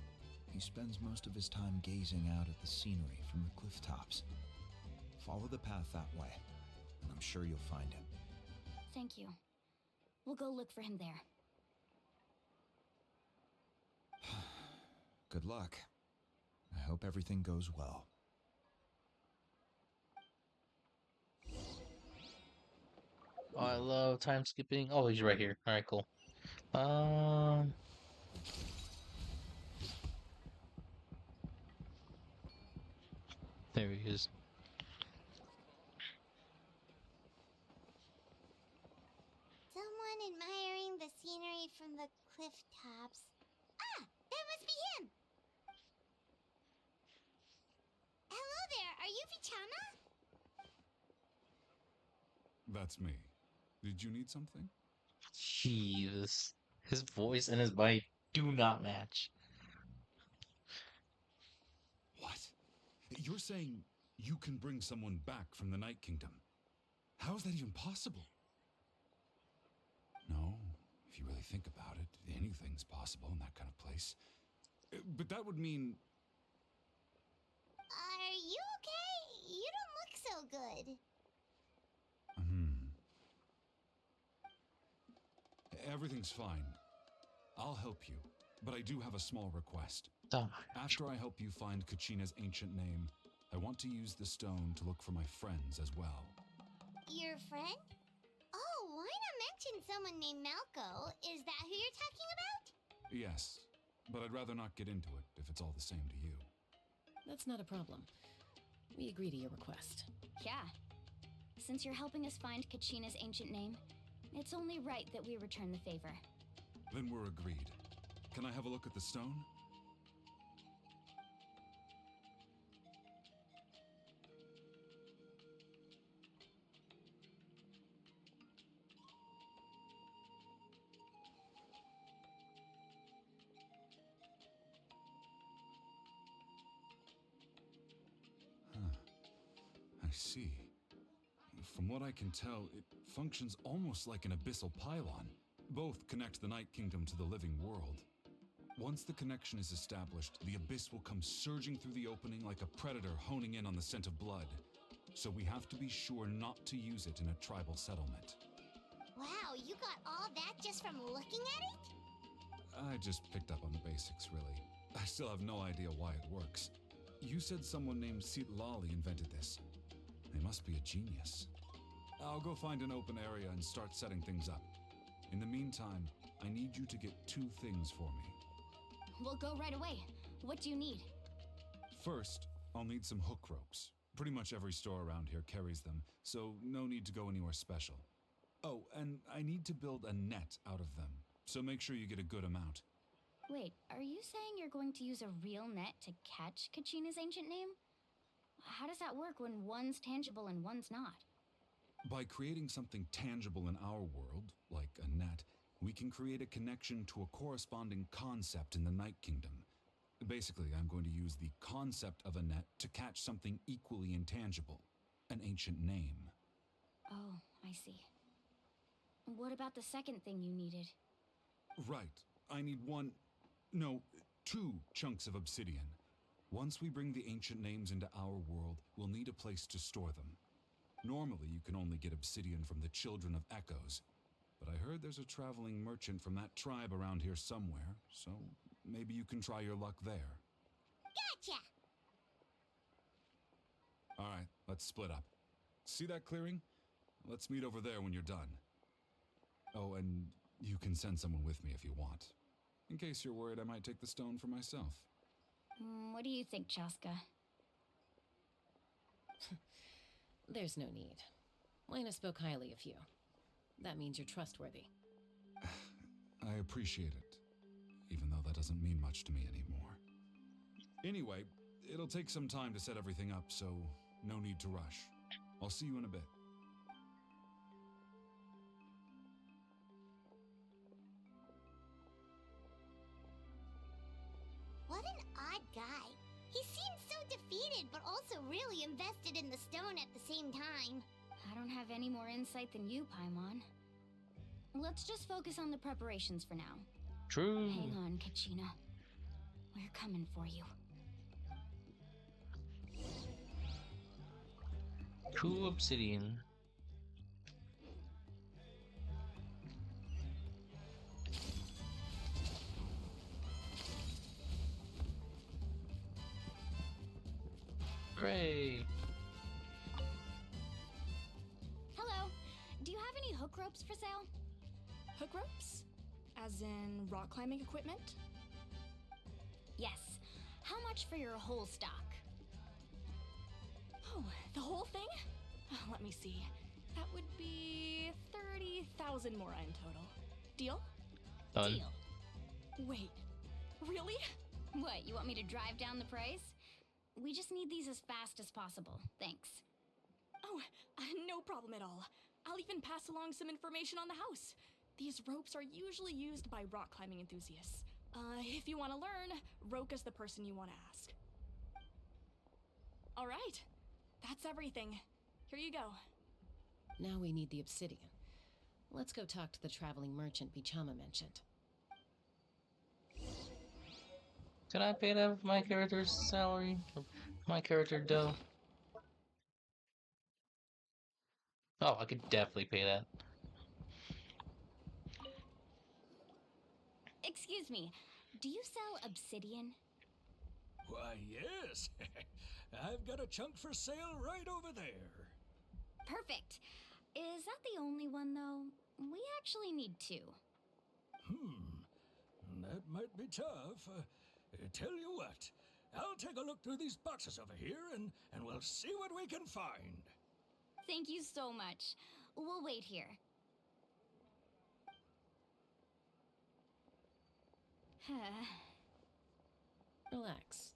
he spends most of his time gazing out at the scenery from the cliff tops. Follow the path that way, and I'm sure you'll find him. Thank you. We'll go look for him there. Good luck. I hope everything goes well. Oh, I love time skipping. Oh, he's right here. All right, cool. There he is. Someone admiring the scenery from the cliff tops. Ah, that must be him! Hello there, are you Vichama? That's me. Did you need something? Jesus. His voice and his bite do not match. What? You're saying you can bring someone back from the Night Kingdom? How is that even possible? No, if you really think about it, anything's possible in that kind of place. But that would mean... Are you okay? You don't look so good. Everything's fine. I'll help you, but I do have a small request. After I help you find Kachina's ancient name, I want to use the stone to look for my friends as well. Your friend? Oh, why not mention someone named Malco? Is that who you're talking about? Yes, but I'd rather not get into it if it's all the same to you. That's not a problem. We agree to your request. Yeah. Since you're helping us find Kachina's ancient name, it's only right that we return the favor. Then we're agreed. Can I have a look at the stone? I see. From what I can tell, it functions almost like an abyssal pylon. Both connect the Night Kingdom to the living world. Once the connection is established, the abyss will come surging through the opening like a predator honing in on the scent of blood. So we have to be sure not to use it in a tribal settlement. Wow, you got all that just from looking at it? I just picked up on the basics, really. I still have no idea why it works. You said someone named Lali invented this. They must be a genius. I'll go find an open area and start setting things up. In the meantime, I need you to get 2 things for me. We'll go right away. What do you need? First, I'll need some hook ropes. Pretty much every store around here carries them, so no need to go anywhere special. Oh, and I need to build a net out of them, so make sure you get a good amount. Wait, are you saying you're going to use a real net to catch Kachina's ancient name? How does that work when one's tangible and one's not? By creating something tangible in our world, like a net, we can create a connection to a corresponding concept in the Night Kingdom. Basically, I'm going to use the concept of a net to catch something equally intangible, an ancient name. Oh, I see. What about the second thing you needed? Right. I need 2 chunks of obsidian. Once we bring the ancient names into our world, we'll need a place to store them. Normally, you can only get obsidian from the Children of Echoes, but I heard there's a traveling merchant from that tribe around here somewhere, so maybe you can try your luck there. Gotcha! Alright, let's split up. See that clearing? Let's meet over there when you're done. Oh, and you can send someone with me if you want. In case you're worried I might take the stone for myself. What do you think, Chaska? There's no need. Lena spoke highly of you. That means you're trustworthy. I appreciate it, even though that doesn't mean much to me anymore. Anyway, it'll take some time to set everything up, so no need to rush. I'll see you in a bit. What an odd guy. He seems so defeated, but also really invested in the stone at the same time. I don't have any more insight than you, Paimon. Let's just focus on the preparations for now. True. Hang on, Kachina. We're coming for you. Cool obsidian. Hooray! Hello. Do you have any hook ropes for sale? Hook ropes? As in rock climbing equipment? Yes. How much for your whole stock? Oh, the whole thing? Let me see. That would be 30,000 mora in total. Deal? Done. Deal. Wait, really? What, you want me to drive down the price? We just need these as fast as possible. Thanks. Oh, no problem at all. I'll even pass along some information on the house. These ropes are usually used by rock climbing enthusiasts. If you want to learn, Roka's the person you want to ask. All right, that's everything. Here you go. Now we need the obsidian. Let's go talk to the traveling merchant Bichama mentioned. Can I pay that with my character's salary? My character dough? Oh, I could definitely pay that. Excuse me, do you sell obsidian? Why, yes. I've got a chunk for sale right over there. Perfect. Is that the only one, though? We actually need two. That might be tough. Tell you what, I'll take a look through these boxes over here and we'll see what we can find. Thank you so much. We'll wait here. Relax.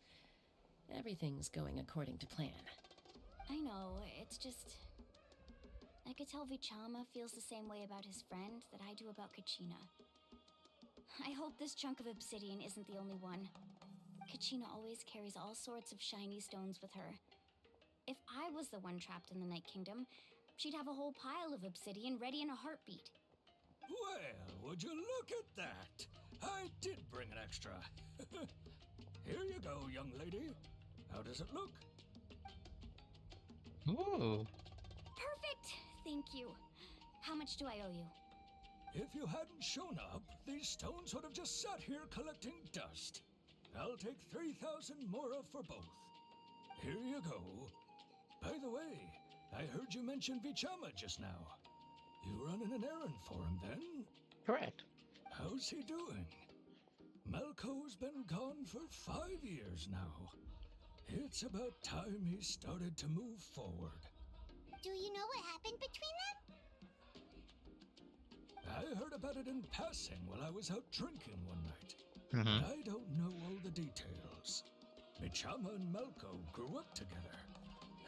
Everything's going according to plan. I know, it's just... I could tell Vichama feels the same way about his friend that I do about Kachina. I hope this chunk of obsidian isn't the only one. Kachina always carries all sorts of shiny stones with her. If I was the one trapped in the Night Kingdom, she'd have a whole pile of obsidian ready in a heartbeat. Well, would you look at that? I did bring an extra. Here you go, young lady. How does it look? Ooh. Perfect! Thank you. How much do I owe you? If you hadn't shown up, these stones would have just sat here collecting dust. I'll take 3,000 mora for both. Here you go. By the way, I heard you mention Vichama just now. You running an errand for him then? Correct. How's he doing? Malco's been gone for 5 years now. It's about time he started to move forward. Do you know what happened between them? I heard about it in passing while I was out drinking one night. Mm-hmm. I don't know all the details. Michama and Malco grew up together,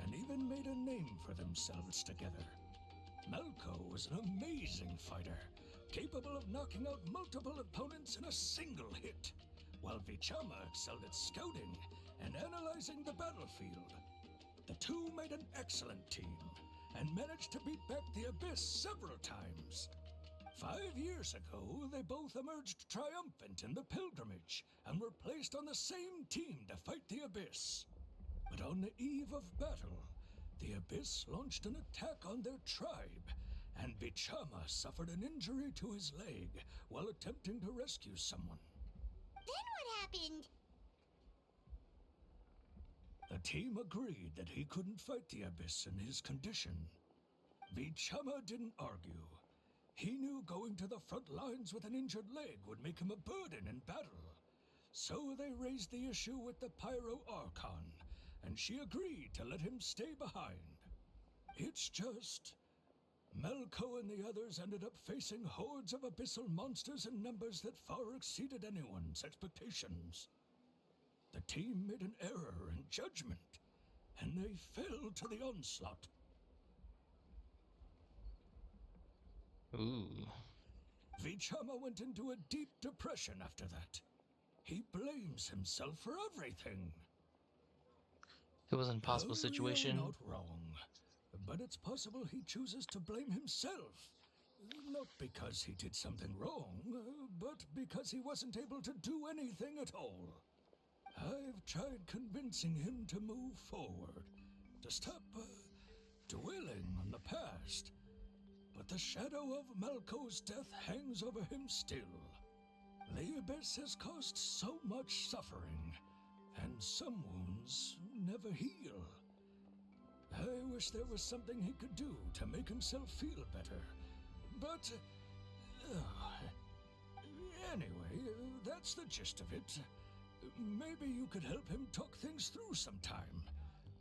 and even made a name for themselves together. Malco was an amazing fighter, capable of knocking out multiple opponents in a single hit, while Vichama excelled at scouting and analyzing the battlefield. The two made an excellent team, and managed to beat back the Abyss several times. 5 years ago, they both emerged triumphant in the pilgrimage, and were placed on the same team to fight the Abyss. But on the eve of battle, the Abyss launched an attack on their tribe, and Bichama suffered an injury to his leg while attempting to rescue someone. Then what happened? The team agreed that he couldn't fight the Abyss in his condition. Bichama didn't argue. He knew going to the front lines with an injured leg would make him a burden in battle. So they raised the issue with the Pyro Archon, and she agreed to let him stay behind. It's just Melko and the others ended up facing hordes of abyssal monsters in numbers that far exceeded anyone's expectations. The team made an error in judgment, and they fell to the onslaught. Ooh. Vichama went into a deep depression after that. He blames himself for everything. It was an impossible situation. You're not wrong, but it's possible he chooses to blame himself. Not because he did something wrong, but because he wasn't able to do anything at all. I've tried convincing him to move forward, to stop dwelling on the past. But the shadow of Malko's death hangs over him still. The Abyss has caused so much suffering, and some wounds never heal. I wish there was something he could do to make himself feel better. But, anyway, that's the gist of it. Maybe you could help him talk things through sometime.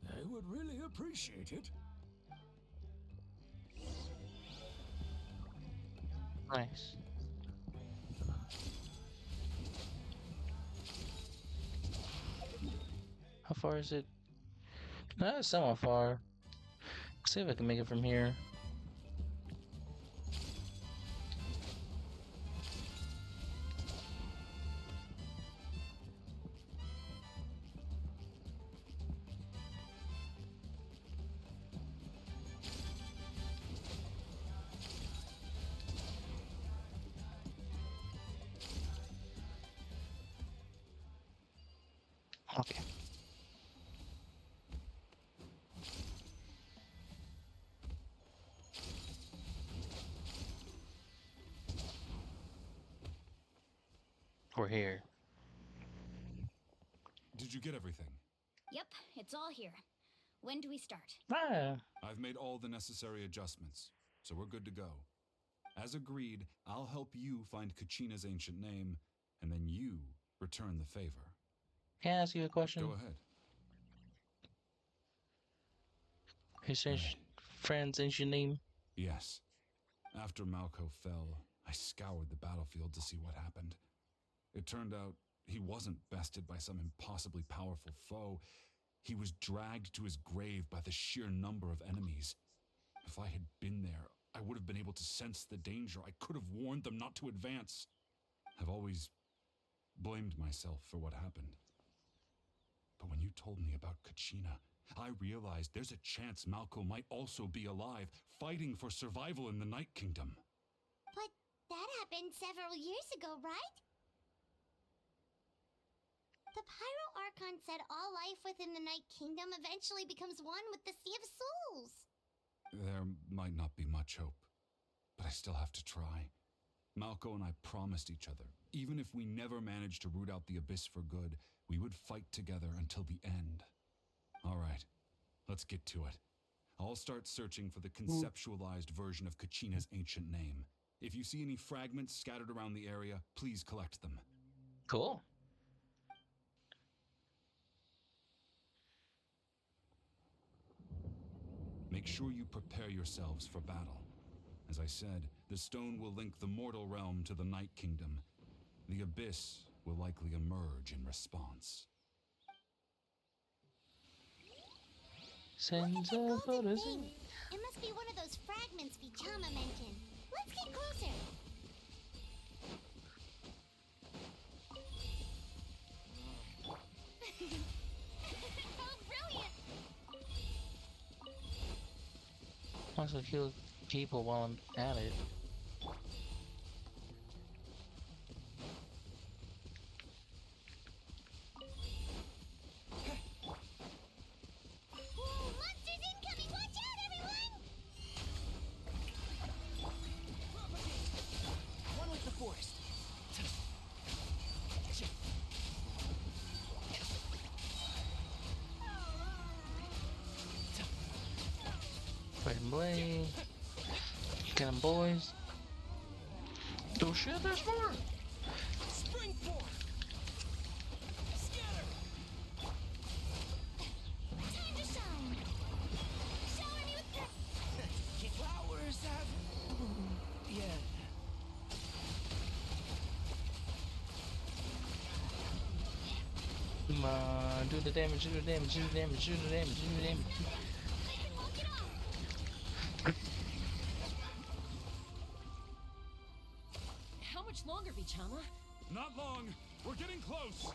I would really appreciate it. Nice. How far is it? Not somewhat far. Let's see if I can make it from here. Okay. We're here. Did you get everything? Yep, it's all here. When do we start? Ah, I've made all the necessary adjustments, so we're good to go. As agreed, I'll help you find Kachina's ancient name, and then you return the favor. can I ask you a question? Go ahead. His Right. friend's ancient name? Yes. After Malko fell, I scoured the battlefield to see what happened. It turned out he wasn't bested by some impossibly powerful foe. He was dragged to his grave by the sheer number of enemies. If I had been there, I would have been able to sense the danger. I could have warned them not to advance. I've always blamed myself for what happened. But when you told me about Kachina, I realized there's a chance Malko might also be alive, fighting for survival in the Night Kingdom. But that happened several years ago, right? The Pyro Archon said all life within the Night Kingdom eventually becomes one with the Sea of Souls. There might not be much hope, but I still have to try. Malko and I promised each other, even if we never managed to root out the Abyss for good, we would fight together until the end. All right, let's get to it. I'll start searching for the conceptualized version of Kachina's ancient name. If you see any fragments scattered around the area, please collect them. Cool. Make sure you prepare yourselves for battle. As I said, the stone will link the mortal realm to the Night Kingdom. The Abyss will likely emerge in response. Sends Look a at the golden photos. thing. It must be one of those fragments Vichama mentioned. Let's get closer. Oh, brilliant! Also kill people while I'm at it. Whoa, monsters incoming! and blade. Get 'em, boys. Oh shit, there's more! Spring forth! Scatter! Time to shine. Shower me with Flowers have. Yeah. Come on, do the damage, do the damage, do the damage, do the damage, do the damage. I can walk it off. How much longer, Vichama? Not long. We're getting close.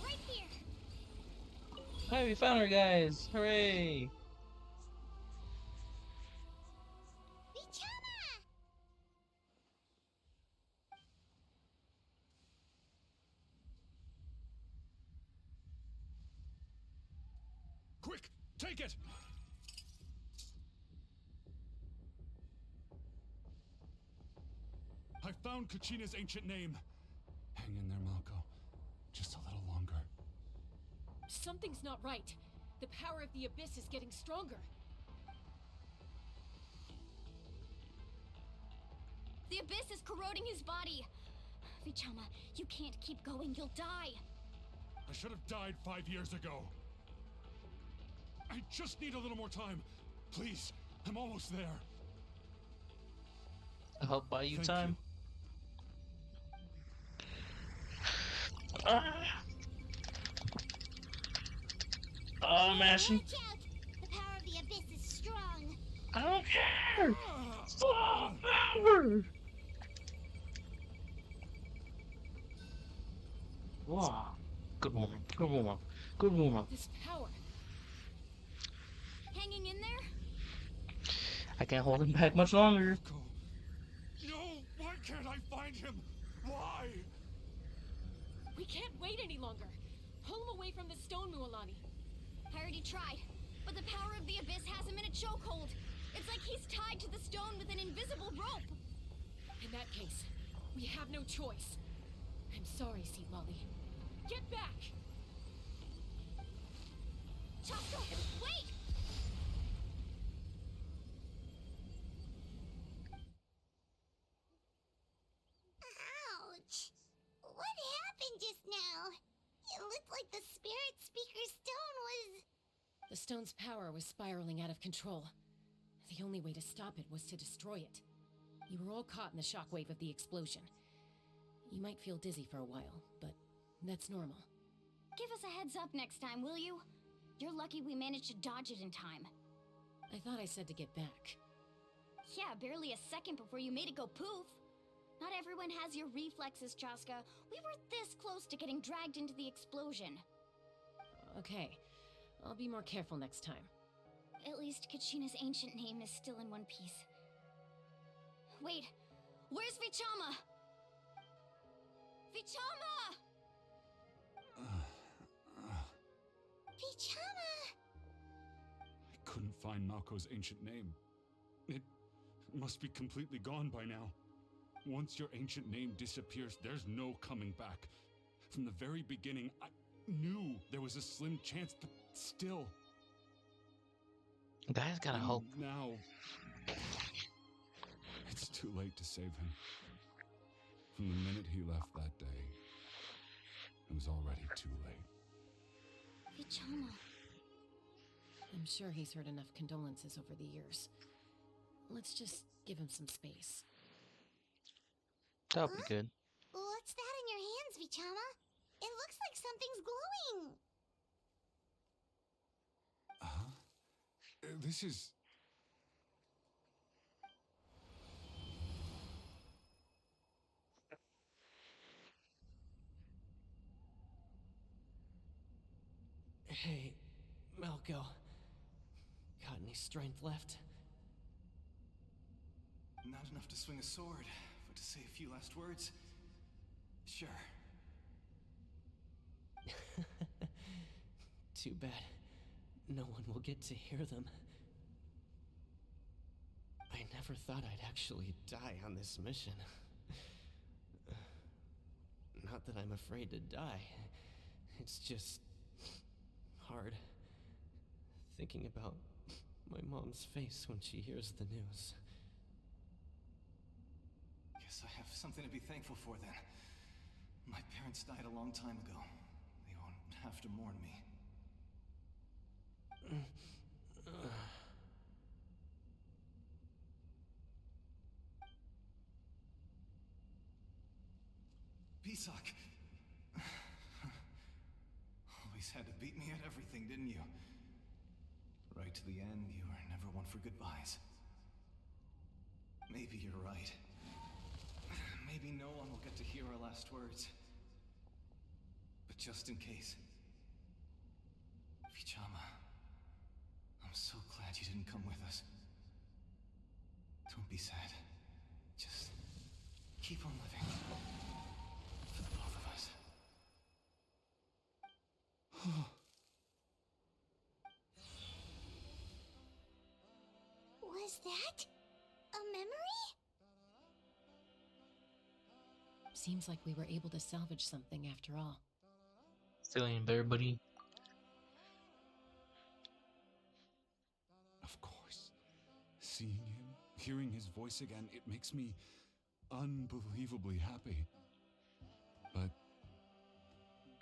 Right here. Hey, we found her, guys! Hooray! Vichama! Quick, take it! I found Kachina's ancient name. Hang in there, Malco. Just a little longer. Something's not right. The power of the Abyss is getting stronger. The Abyss is corroding his body. Vichama, you can't keep going. You'll die. I should have died 5 years ago. I just need a little more time. Please, I'm almost there. I'll help buy you Thank time. Oh, mashing. Watch out. The power of the abyss is strong. I don't care. Stop power. Wow. Good woman. Good woman. Good woman. This power. Hanging in there? I can't hold him back much longer. No, why can't I find him? Why? We can't wait any longer. Pull him away from the stone, Mualani. I already tried, but the power of the Abyss has him in a chokehold. It's like he's tied to the stone with an invisible rope. In that case, we have no choice. I'm sorry, Sea Molly. Get back! Chasko, wait! Ouch. What happened just now? It looked like the spirit speaker stone was... The stone's power was spiraling out of control. The only way to stop it was to destroy it. You were all caught in the shockwave of the explosion. You might feel dizzy for a while, but that's normal. Give us a heads up next time, will you? You're lucky we managed to dodge it in time. I thought I said to get back. Yeah, barely a second before you made it go poof. Not everyone has your reflexes, Chaska. We were this close to getting dragged into the explosion. Okay, I'll be more careful next time. At least Kachina's ancient name is still in one piece. Wait, where's Vichama? Vichama! Vichama! I couldn't find Malco's ancient name. It must be completely gone by now. Once your ancient name disappears, there's no coming back. From the very beginning, I knew there was a slim chance, but still. Guys gotta And hope. Now, it's too late to save him. From the minute he left that day, it was already too late. Vichama. I'm sure he's heard enough condolences over the years. Let's just give him some space. That'll be good. What's that in your hands, Vichama? It looks like something's glowing. This is... Hey, Malco. Got any strength left? Not enough to swing a sword, but to say a few last words? Sure. Too bad no one will get to hear them. I never thought I'd actually die on this mission. Not that I'm afraid to die. It's just hard thinking about my mom's face when she hears the news. Guess I have something to be thankful for then. My parents died a long time ago. They won't have to mourn me. Pisak! Always had to beat me at everything, didn't you? Right to the end, you were never one for goodbyes. Maybe you're right. Maybe no one will get to hear our last words. But just in case... Vichama, I'm so glad you didn't come with us. Don't be sad. Just keep on living. For the both of us. Was that a memory? Seems like we were able to salvage something after all. Feeling better, buddy? Of course. Seeing him, hearing his voice again, it makes me unbelievably happy. But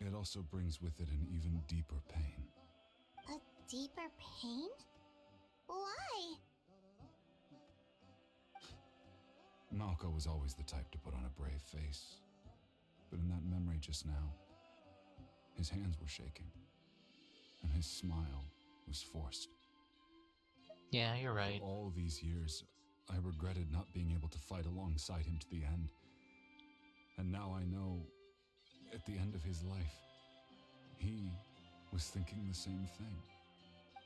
it also brings with it an even deeper pain. A deeper pain? Why? Malko was always the type to put on a brave face. But in that memory just now, his hands were shaking, and his smile was forced. Yeah, you're right. For all these years, I regretted not being able to fight alongside him to the end. And now I know, at the end of his life, he was thinking the same thing.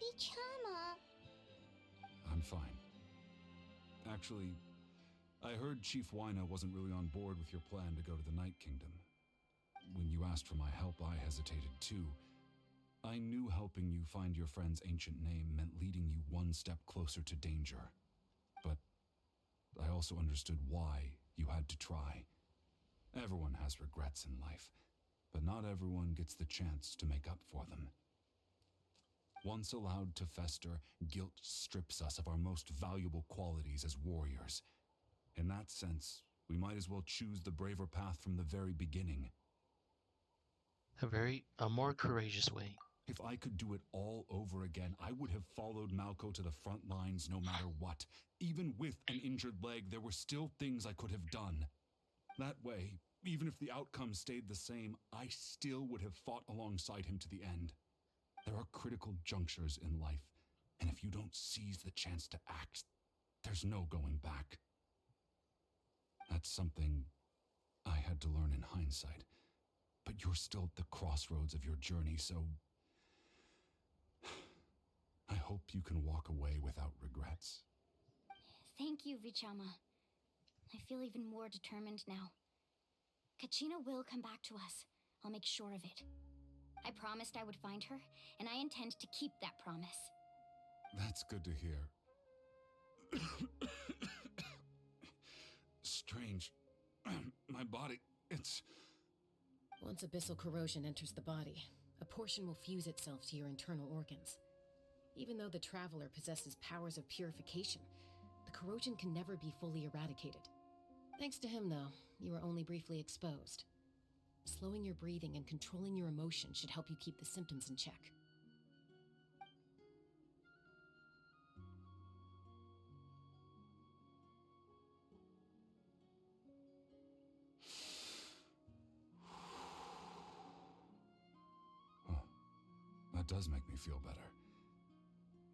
Vichama. I'm fine. Actually, I heard Chief Wyna wasn't really on board with your plan to go to the Night Kingdom. When you asked for my help, I hesitated too. I knew helping you find your friend's ancient name meant leading you one step closer to danger. But I also understood why you had to try. Everyone has regrets in life, but not everyone gets the chance to make up for them. Once allowed to fester, guilt strips us of our most valuable qualities as warriors. In that sense, we might as well choose the braver path from the very beginning. A more courageous way. If I could do it all over again, I would have followed Malko to the front lines no matter what. Even with an injured leg, there were still things I could have done. That way, even if the outcome stayed the same, I still would have fought alongside him to the end. There are critical junctures in life, and if you don't seize the chance to act, there's no going back. That's something I had to learn in hindsight. But you're still at the crossroads of your journey, so I hope you can walk away without regrets. Thank you, Vichama. I feel even more determined now. Kachina will come back to us. I'll make sure of it. I promised I would find her, and I intend to keep that promise. That's good to hear. Strange. My body, it's... Once abyssal corrosion enters the body, a portion will fuse itself to your internal organs. Even though the Traveler possesses powers of purification, the corrosion can never be fully eradicated. Thanks to him, though, you were only briefly exposed. Slowing your breathing and controlling your emotions should help you keep the symptoms in check. That does make me feel better.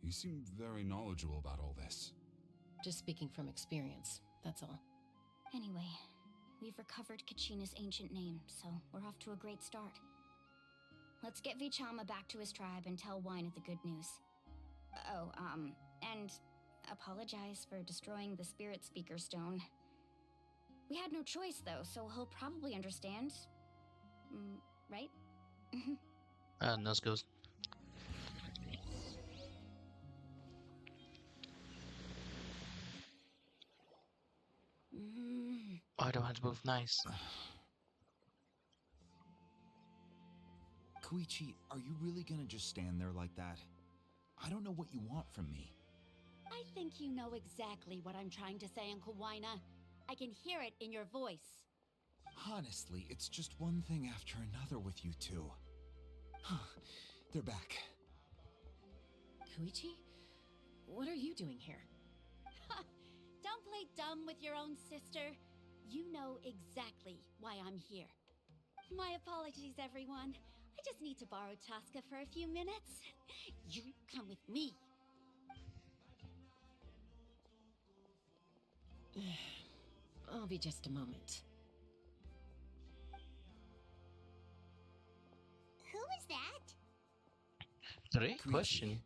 You seem very knowledgeable about all this. Just speaking from experience, that's all. Anyway, we've recovered Kachina's ancient name, so we're off to a great start. Let's get Vichama back to his tribe and tell Wyna the good news. Oh, and apologize for destroying the Spirit Speaker Stone. We had no choice, though, so he'll probably understand. Right? Nose goes. the ones move nice. Koichi, are you really gonna just stand there like that? I don't know what you want from me. I think you know exactly what I'm trying to say, Uncle Wina. I can hear it in your voice. Honestly, it's just one thing after another with you two. They're back. Koichi? What are you doing here? Don't play dumb with your own sister. You know exactly why I'm here. My apologies, everyone. I just need to borrow Chaska for a few minutes. You come with me. I'll be just a moment. Who is that? Great Koichi, question.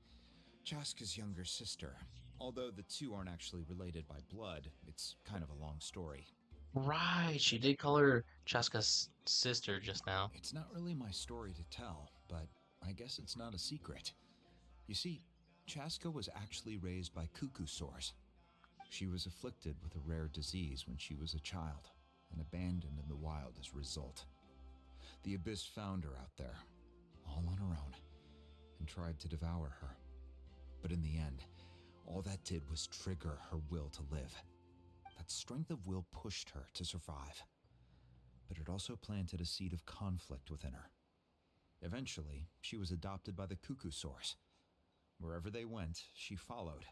Chaska's younger sister. Although the two aren't actually related by blood, it's kind of a long story. Right, she did call her Chaska's sister just now. It's not really my story to tell, but I guess it's not a secret. You see, Chaska was actually raised by cuckoo sores. She was afflicted with a rare disease when she was a child and abandoned in the wild as a result. The Abyss found her out there, all on her own, and tried to devour her. But in the end, all that did was trigger her will to live. That strength of will pushed her to survive. But it also planted a seed of conflict within her. Eventually, she was adopted by the cuckoo source. Wherever they went, she followed,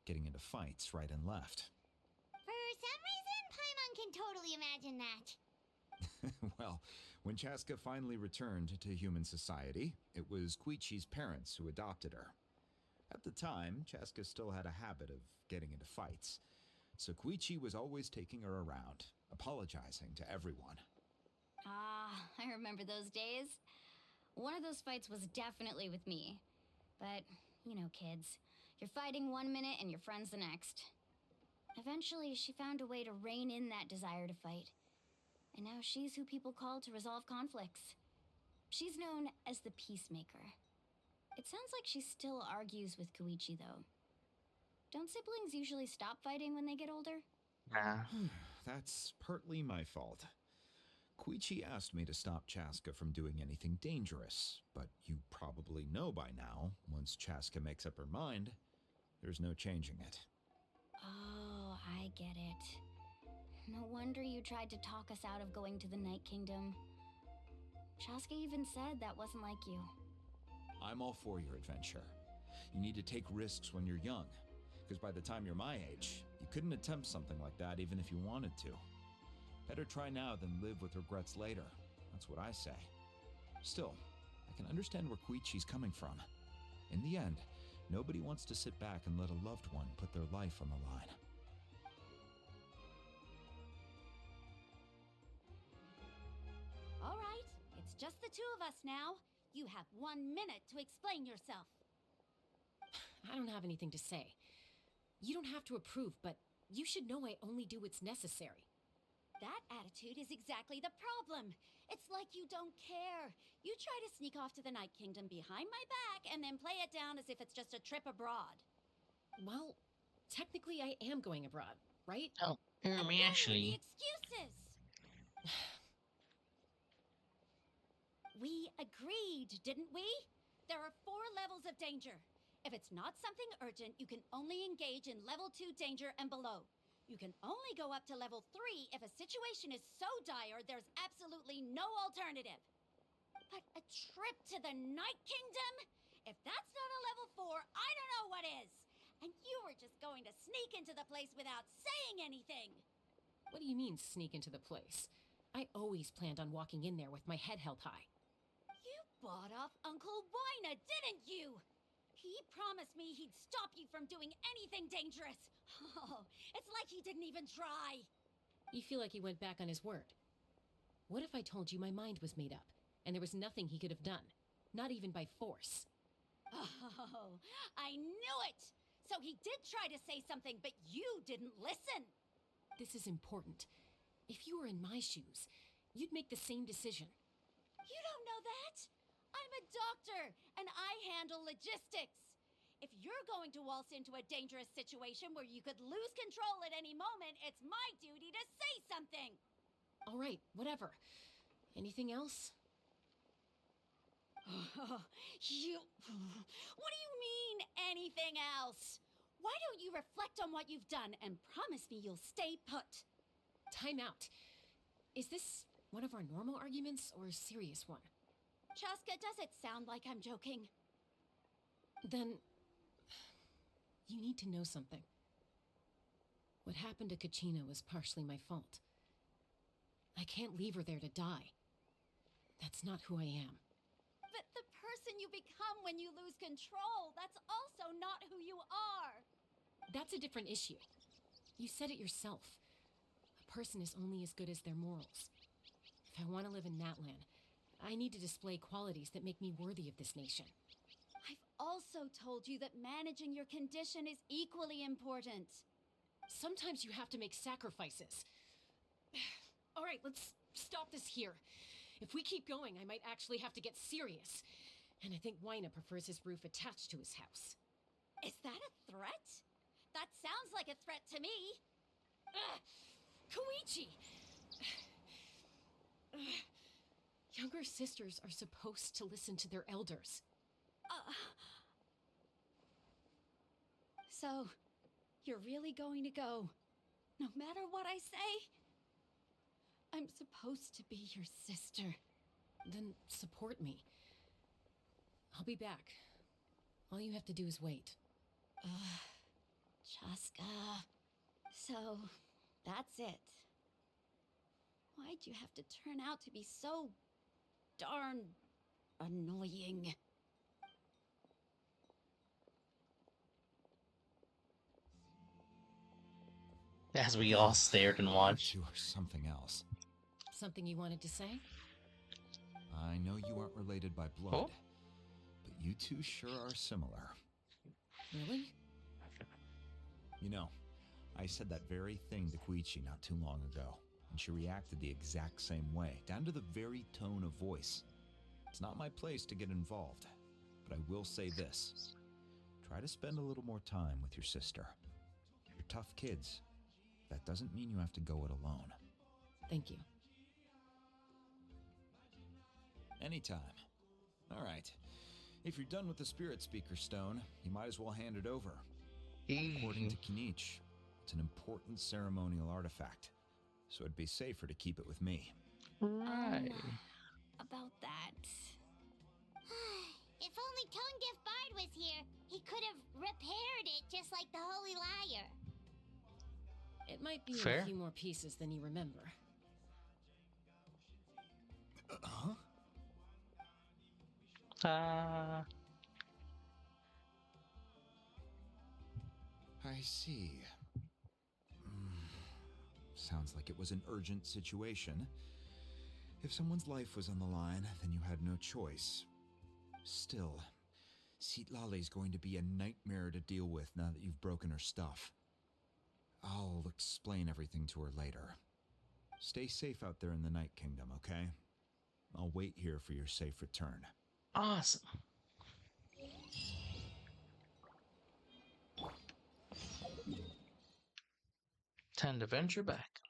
getting into fights right and left. For some reason, Paimon can totally imagine that. Well, when Chaska finally returned to human society, it was Koichi's parents who adopted her. At the time, Chaska still had a habit of getting into fights, so Koichi was always taking her around, apologizing to everyone. I remember those days. One of those fights was definitely with me. But, you know, kids. You're fighting one minute and your friend's the next. Eventually, she found a way to rein in that desire to fight. And now she's who people call to resolve conflicts. She's known as the Peacemaker. It sounds like she still argues with Koichi, though. Don't siblings usually stop fighting when they get older? Nah. That's partly my fault. Koichi asked me to stop Chaska from doing anything dangerous, but you probably know by now, once Chaska makes up her mind, there's no changing it. Oh, I get it. No wonder you tried to talk us out of going to the Night Kingdom. Chaska even said that wasn't like you. I'm all for your adventure. You need to take risks when you're young, because by the time you're my age, you couldn't attempt something like that even if you wanted to. Better try now than live with regrets later. That's what I say. Still, I can understand where Koichi's coming from. In the end, nobody wants to sit back and let a loved one put their life on the line. All right, it's just the two of us now. You have 1 minute to explain yourself. I don't have anything to say. You don't have to approve, but you should know I only do what's necessary. That attitude is exactly the problem. It's like you don't care. You try to sneak off to the Night Kingdom behind my back and then play it down as if it's just a trip abroad. Well, technically I am going abroad, right? Oh, hear me The actually. excuses. We agreed, didn't we? There are 4 levels of danger. If it's not something urgent, you can only engage in level 2 danger and below. You can only go up to level 3 if a situation is so dire there's absolutely no alternative. But a trip to the Night Kingdom? If that's not a level 4, I don't know what is. And you were just going to sneak into the place without saying anything. What do you mean, sneak into the place? I always planned on walking in there with my head held high. You bought off Uncle Wina, didn't you? He promised me he'd stop you from doing anything dangerous. Oh, it's like he didn't even try. You feel like he went back on his word. What if I told you my mind was made up, and there was nothing he could have done? Not even by force. Oh, I knew it! So he did try to say something, but you didn't listen. This is important. If you were in my shoes, you'd make the same decision. You don't know that? I'm a doctor, and I handle logistics. If you're going to waltz into a dangerous situation where you could lose control at any moment, it's my duty to say something! All right, whatever. Anything else? You... What do you mean, anything else? Why don't you reflect on what you've done and promise me you'll stay put? Time out. Is this one of our normal arguments or a serious one? Chaska, does it sound like I'm joking? Then... you need to know something. What happened to Kachina was partially my fault. I can't leave her there to die. That's not who I am. But the person you become when you lose control, that's also not who you are! That's a different issue. You said it yourself. A person is only as good as their morals. If I want to live in Natlan, I need to display qualities that make me worthy of this nation. I've also told you that managing your condition is equally important. Sometimes you have to make sacrifices. All right, let's stop this here. If we keep going, I might actually have to get serious. And I think Waina prefers his roof attached to his house. Is that a threat? That sounds like a threat to me. Koichi! Younger sisters are supposed to listen to their elders. So, you're really going to go, no matter what I say? I'm supposed to be your sister. Then support me. I'll be back. All you have to do is wait. Chaska. So, that's it. Why'd you have to turn out to be so darn annoying? As we all stared and watched. You are something else. Something you wanted to say? I know you aren't related by blood, Oh? but you two sure are similar. Really? You know, I said that very thing to Koichi not too long ago, and she reacted the exact same way, down to the very tone of voice. It's not my place to get involved, but I will say this. Try to spend a little more time with your sister. You're tough kids. That doesn't mean you have to go it alone. Thank you. Anytime. All right. If you're done with the Spirit Speaker Stone, you might as well hand it over. According to Kinich, it's an important ceremonial artifact, so it'd be safer to keep it with me. Right. About that... If only Tone-Deaf Bard was here, he could have repaired it just like the Holy Liar. It might be in Fair. a few more pieces than you remember. Huh? I see. Sounds like it was an urgent situation. If someone's life was on the line, then you had no choice. Still, Citlali's going to be a nightmare to deal with now that you've broken her stuff. I'll explain everything to her later. Stay safe out there in the Night Kingdom, okay? I'll wait here for your safe return. Awesome. Time to venture back.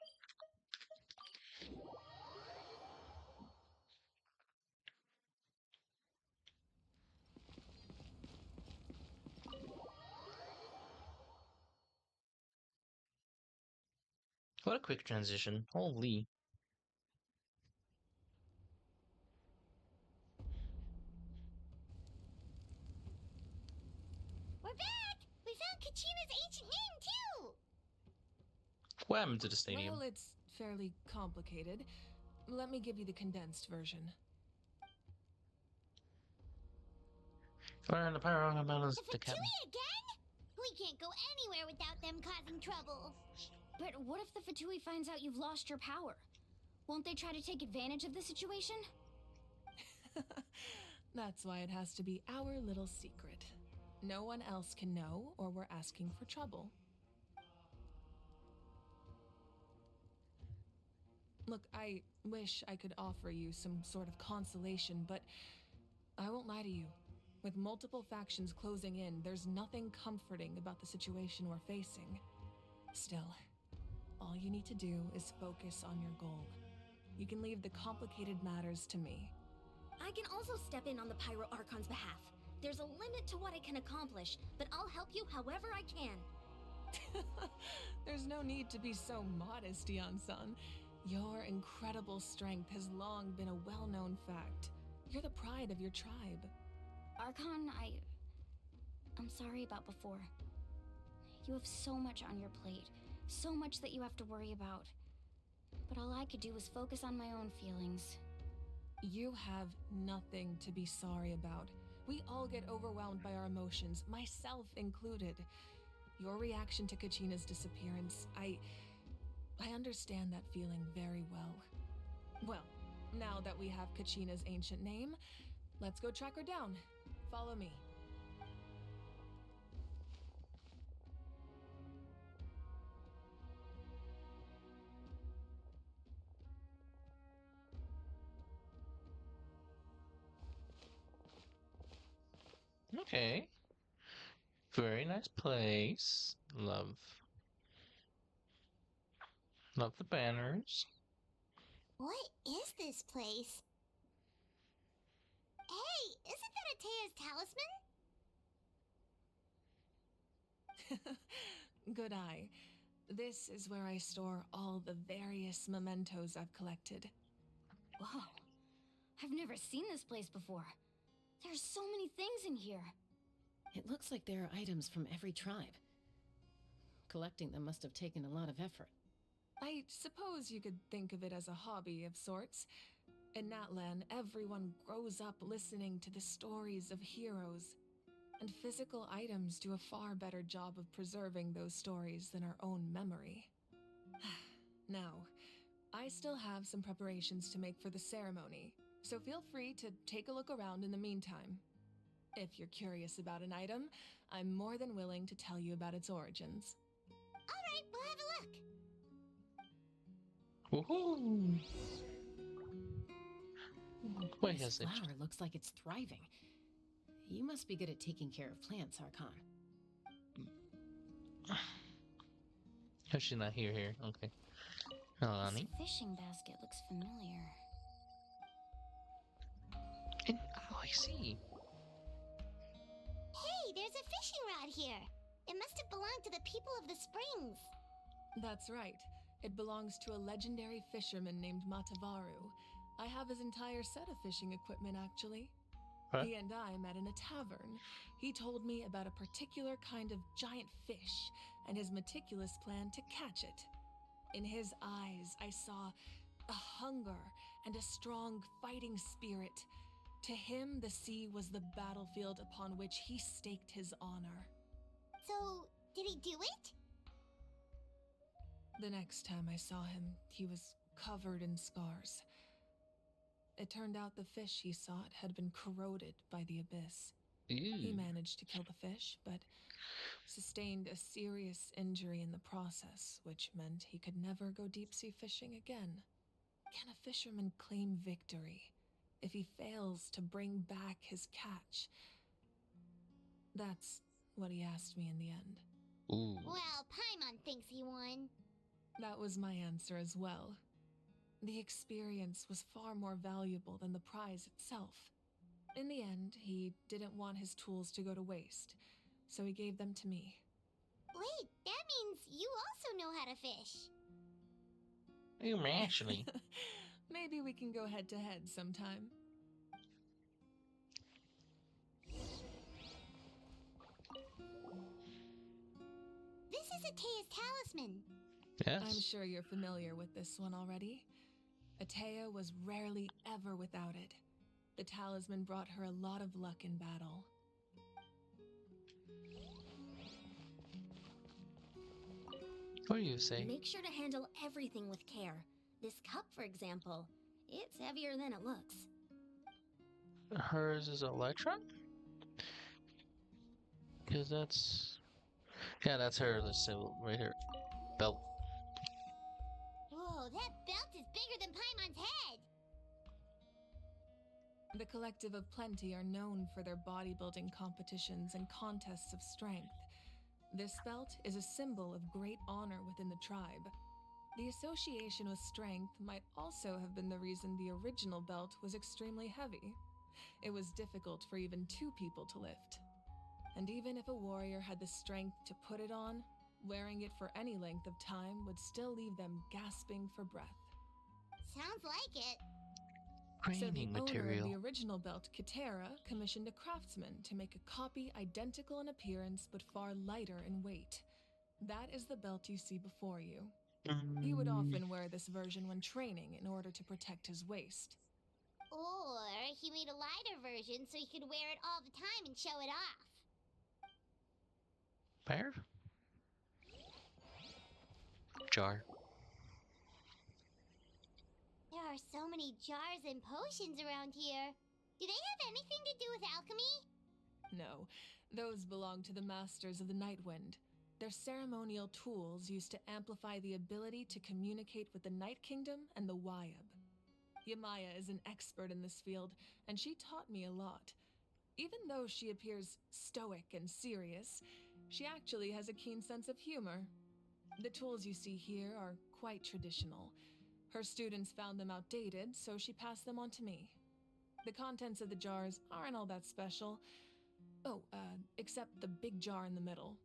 What a quick transition. Holy. We're back! We found Kachina's ancient name, too! What happened to the stadium? Well, it's fairly complicated. Let me give you the condensed version. Fire the power on about us The to captain. Fatui again? We can't go anywhere without them causing trouble. But what if the Fatui finds out you've lost your power? Won't they try to take advantage of the situation? That's why it has to be our little secret. No one else can know, or we're asking for trouble. Look, I wish I could offer you some sort of consolation, but I won't lie to you. With multiple factions closing in, there's nothing comforting about the situation we're facing. Still, all you need to do is focus on your goal. You can leave the complicated matters to me. I can also step in on the Pyro Archon's behalf. There's a limit to what I can accomplish, but I'll help you however I can. There's no need to be so modest, Yan-san. Your incredible strength has long been a well-known fact. You're the pride of your tribe. Archon, I'm sorry about before. You have so much on your plate, so much that you have to worry about. But all I could do was focus on my own feelings. You have nothing to be sorry about. We all get overwhelmed by our emotions, myself included. Your reaction to Kachina's disappearance, I understand that feeling very well. Well, now that we have Kachina's ancient name, let's go track her down. Follow me. Okay. Very nice place. Love the banners. What is this place? Hey, isn't that Atea's talisman? Good eye. This is where I store all the various mementos I've collected. Whoa. I've never seen this place before. There's so many things in here. It looks like there are items from every tribe. Collecting them must have taken a lot of effort. I suppose you could think of it as a hobby of sorts. In Natlan, everyone grows up listening to the stories of heroes, and physical items do a far better job of preserving those stories than our own memory. Now, I still have some preparations to make for the ceremony, so feel free to take a look around in the meantime. If you're curious about an item, I'm more than willing to tell you about its origins. All right, we'll have a look. Woohoo! Wait, This flower looks like it's thriving. You must be good at taking care of plants, Archon. Oh, she's not here. Okay. Hello, Annie. This fishing basket looks familiar. Oh, I see. Hey, there's a fishing rod here. It must have belonged to the people of the springs. That's right. It belongs to a legendary fisherman named Matavaru. I have his entire set of fishing equipment, actually. Huh? He and I met in a tavern. He told me about a particular kind of giant fish and his meticulous plan to catch it. In his eyes, I saw a hunger and a strong fighting spirit. To him, the sea was the battlefield upon which he staked his honor. So, did he do it? The next time I saw him, he was covered in scars. It turned out the fish he sought had been corroded by the abyss. He managed to kill the fish, but sustained a serious injury in the process, which meant he could never go deep-sea fishing again. Can a fisherman claim victory if he fails to bring back his catch? That's what he asked me in the end. Ooh. Well, Paimon thinks he won. That was my answer as well. The experience was far more valuable than the prize itself. In the end, he didn't want his tools to go to waste, so he gave them to me. Wait, that means you also know how to fish. You actually. Maybe we can go head-to-head sometime. This is Atea's talisman. Yes. I'm sure you're familiar with this one already. Atea was rarely ever without it. The talisman brought her a lot of luck in battle. What do you say? Make sure to handle everything with care. This cup, for example, it's heavier than it looks. Hers is Electron? Because that's... Yeah, that's her. Let's say right here. Belt. Whoa, that belt is bigger than Paimon's head. The Collective of Plenty are known for their bodybuilding competitions and contests of strength. This belt is a symbol of great honor within the tribe. The association with strength might also have been the reason the original belt was extremely heavy. It was difficult for even 2 people to lift. And even if a warrior had the strength to put it on, wearing it for any length of time would still leave them gasping for breath. Sounds like it. So the Training owner of material. the original belt, Kitera, commissioned a craftsman to make a copy identical in appearance but far lighter in weight. That is the belt you see before you. He would often wear this version when training in order to protect his waist. Or he made a lighter version so he could wear it all the time and show it off. Fair? Jar. There are so many jars and potions around here. Do they have anything to do with alchemy? No, those belong to the masters of the Nightwind. They're ceremonial tools used to amplify the ability to communicate with the Night Kingdom and the Wyab. Yamaya is an expert in this field, and she taught me a lot. Even though she appears stoic and serious, she actually has a keen sense of humor. The tools you see here are quite traditional. Her students found them outdated, so she passed them on to me. The contents of the jars aren't all that special. Oh, except the big jar in the middle.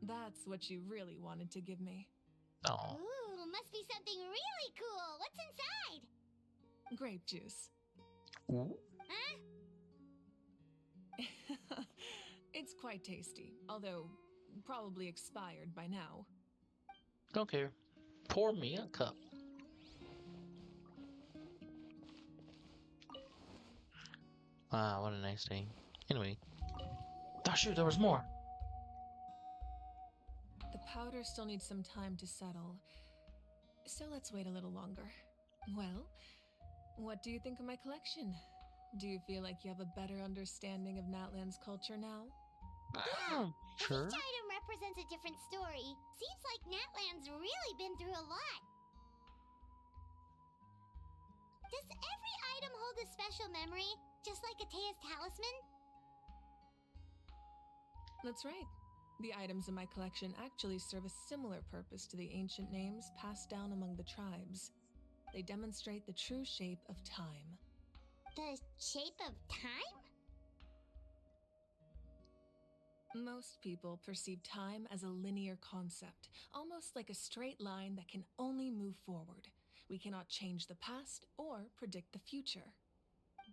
That's what she really wanted to give me. Oh. Ooh, must be something really cool. What's inside? Grape juice. Ooh. Huh? It's quite tasty, although probably expired by now. Don't care. Pour me a cup. Ah, what a nice day. Anyway. Oh shoot, there was more! The powder still needs some time to settle, so let's wait a little longer. Well, what do you think of my collection? Do you feel like you have a better understanding of Natlan's culture now? Sure. Each item represents a different story. Seems like Natlan's really been through a lot. Does every item hold a special memory, just like Atea's talisman? That's right. The items in my collection actually serve a similar purpose to the ancient names passed down among the tribes. They demonstrate the true shape of time. The shape of time? Most people perceive time as a linear concept, almost like a straight line that can only move forward. We cannot change the past or predict the future.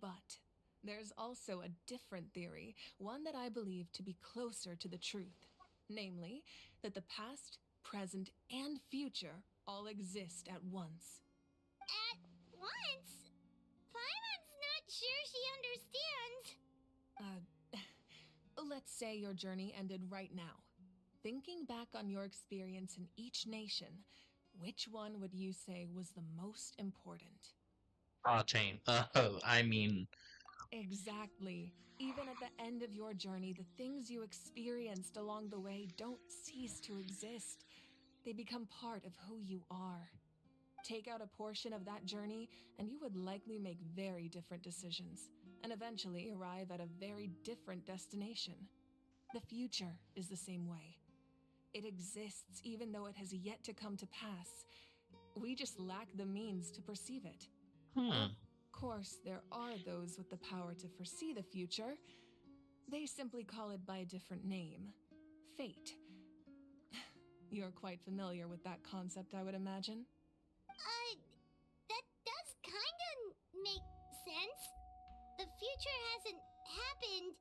But there's also a different theory, one that I believe to be closer to the truth. Namely, that the past, present, and future all exist at once. At once? Paimon's not sure she understands. Let's say your journey ended right now. Thinking back on your experience in each nation, which one would you say was the most important? Chain. I mean... Exactly. Even at the end of your journey, the things you experienced along the way don't cease to exist. They become part of who you are. Take out a portion of that journey, and you would likely make very different decisions, and eventually arrive at a very different destination. The future is the same way. It exists even though it has yet to come to pass. We just lack the means to perceive it. Of course, there are those with the power to foresee the future. They simply call it by a different name. Fate. You're quite familiar with that concept, I would imagine. That does kinda make sense. The future hasn't happened,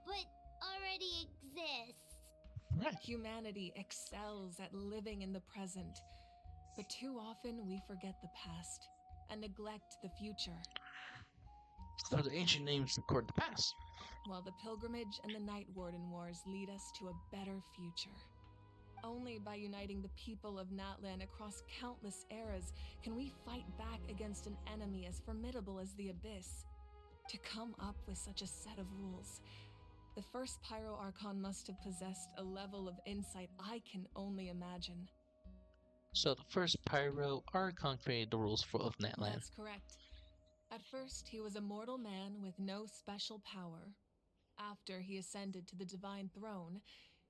but already exists. Humanity excels at living in the present, but too often we forget the past and neglect the future. So the ancient names record the past. While the pilgrimage and the Night Warden Wars lead us to a better future. Only by uniting the people of Natlan across countless eras can we fight back against an enemy as formidable as the Abyss. To come up with such a set of rules, the first Pyro Archon must have possessed a level of insight I can only imagine. So the first Pyro Archon created the rules of Natlan. That's correct. At first, he was a mortal man with no special power. After he ascended to the divine throne,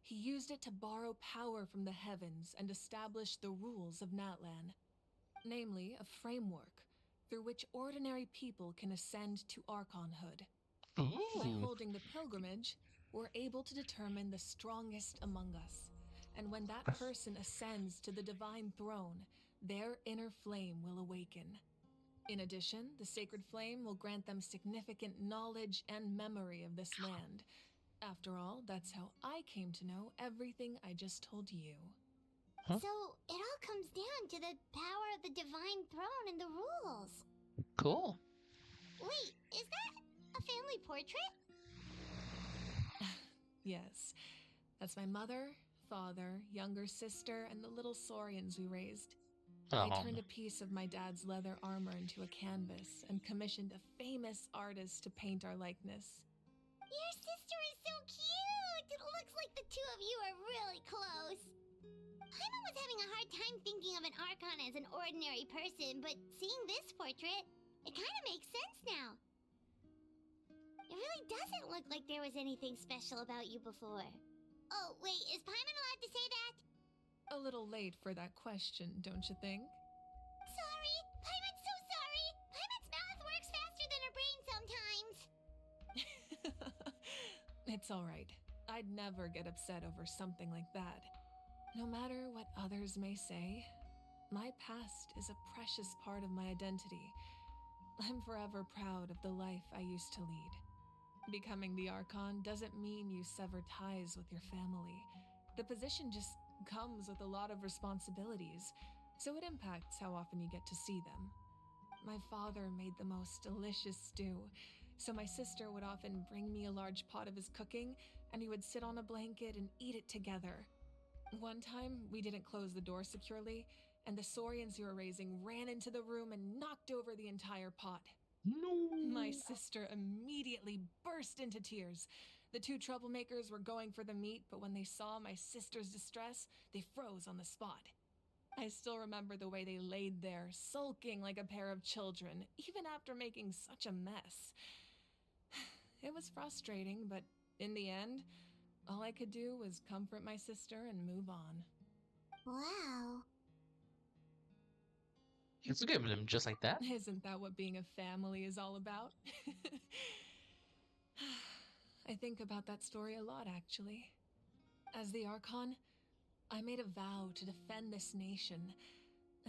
he used it to borrow power from the heavens and establish the rules of Natlan, namely a framework through which ordinary people can ascend to archonhood. By holding the pilgrimage, we're able to determine the strongest among us. And when that person ascends to the divine throne, their inner flame will awaken. In addition, the sacred flame will grant them significant knowledge and memory of this land. After all, that's how I came to know everything I just told you. So, it all comes down to the power of the divine throne and the rules. Cool. Wait, is that a family portrait? Yes, that's my mother, father, younger sister, and the little saurians we raised. I turned a piece of my dad's leather armor into a canvas and commissioned a famous artist to paint our likeness. Your sister is so cute! It looks like the two of you are really close. Paimon was having a hard time thinking of an archon as an ordinary person, but seeing this portrait, it kind of makes sense now. It really doesn't look like there was anything special about you before. Oh, wait, is Paimon allowed to say that? A little late for that question, don't you think? Sorry! Paimon's so sorry! Paimon's mouth works faster than her brain sometimes! It's alright. I'd never get upset over something like that. No matter what others may say, my past is a precious part of my identity. I'm forever proud of the life I used to lead. Becoming the Archon doesn't mean you sever ties with your family. The position just comes with a lot of responsibilities, so it impacts how often you get to see them. My father made the most delicious stew, so my sister would often bring me a large pot of his cooking, and we would sit on a blanket and eat it together. One time, we didn't close the door securely, and the saurians we were raising ran into the room and knocked over the entire pot. No. My sister immediately burst into tears. The two troublemakers were going for the meat, but when they saw my sister's distress, they froze on the spot. I still remember the way they laid there, sulking like a pair of children, even after making such a mess. It was frustrating, but in the end, all I could do was comfort my sister and move on. Wow. You forgive him just like that? Isn't that what being a family is all about? I think about that story a lot, actually. As the Archon, I made a vow to defend this nation,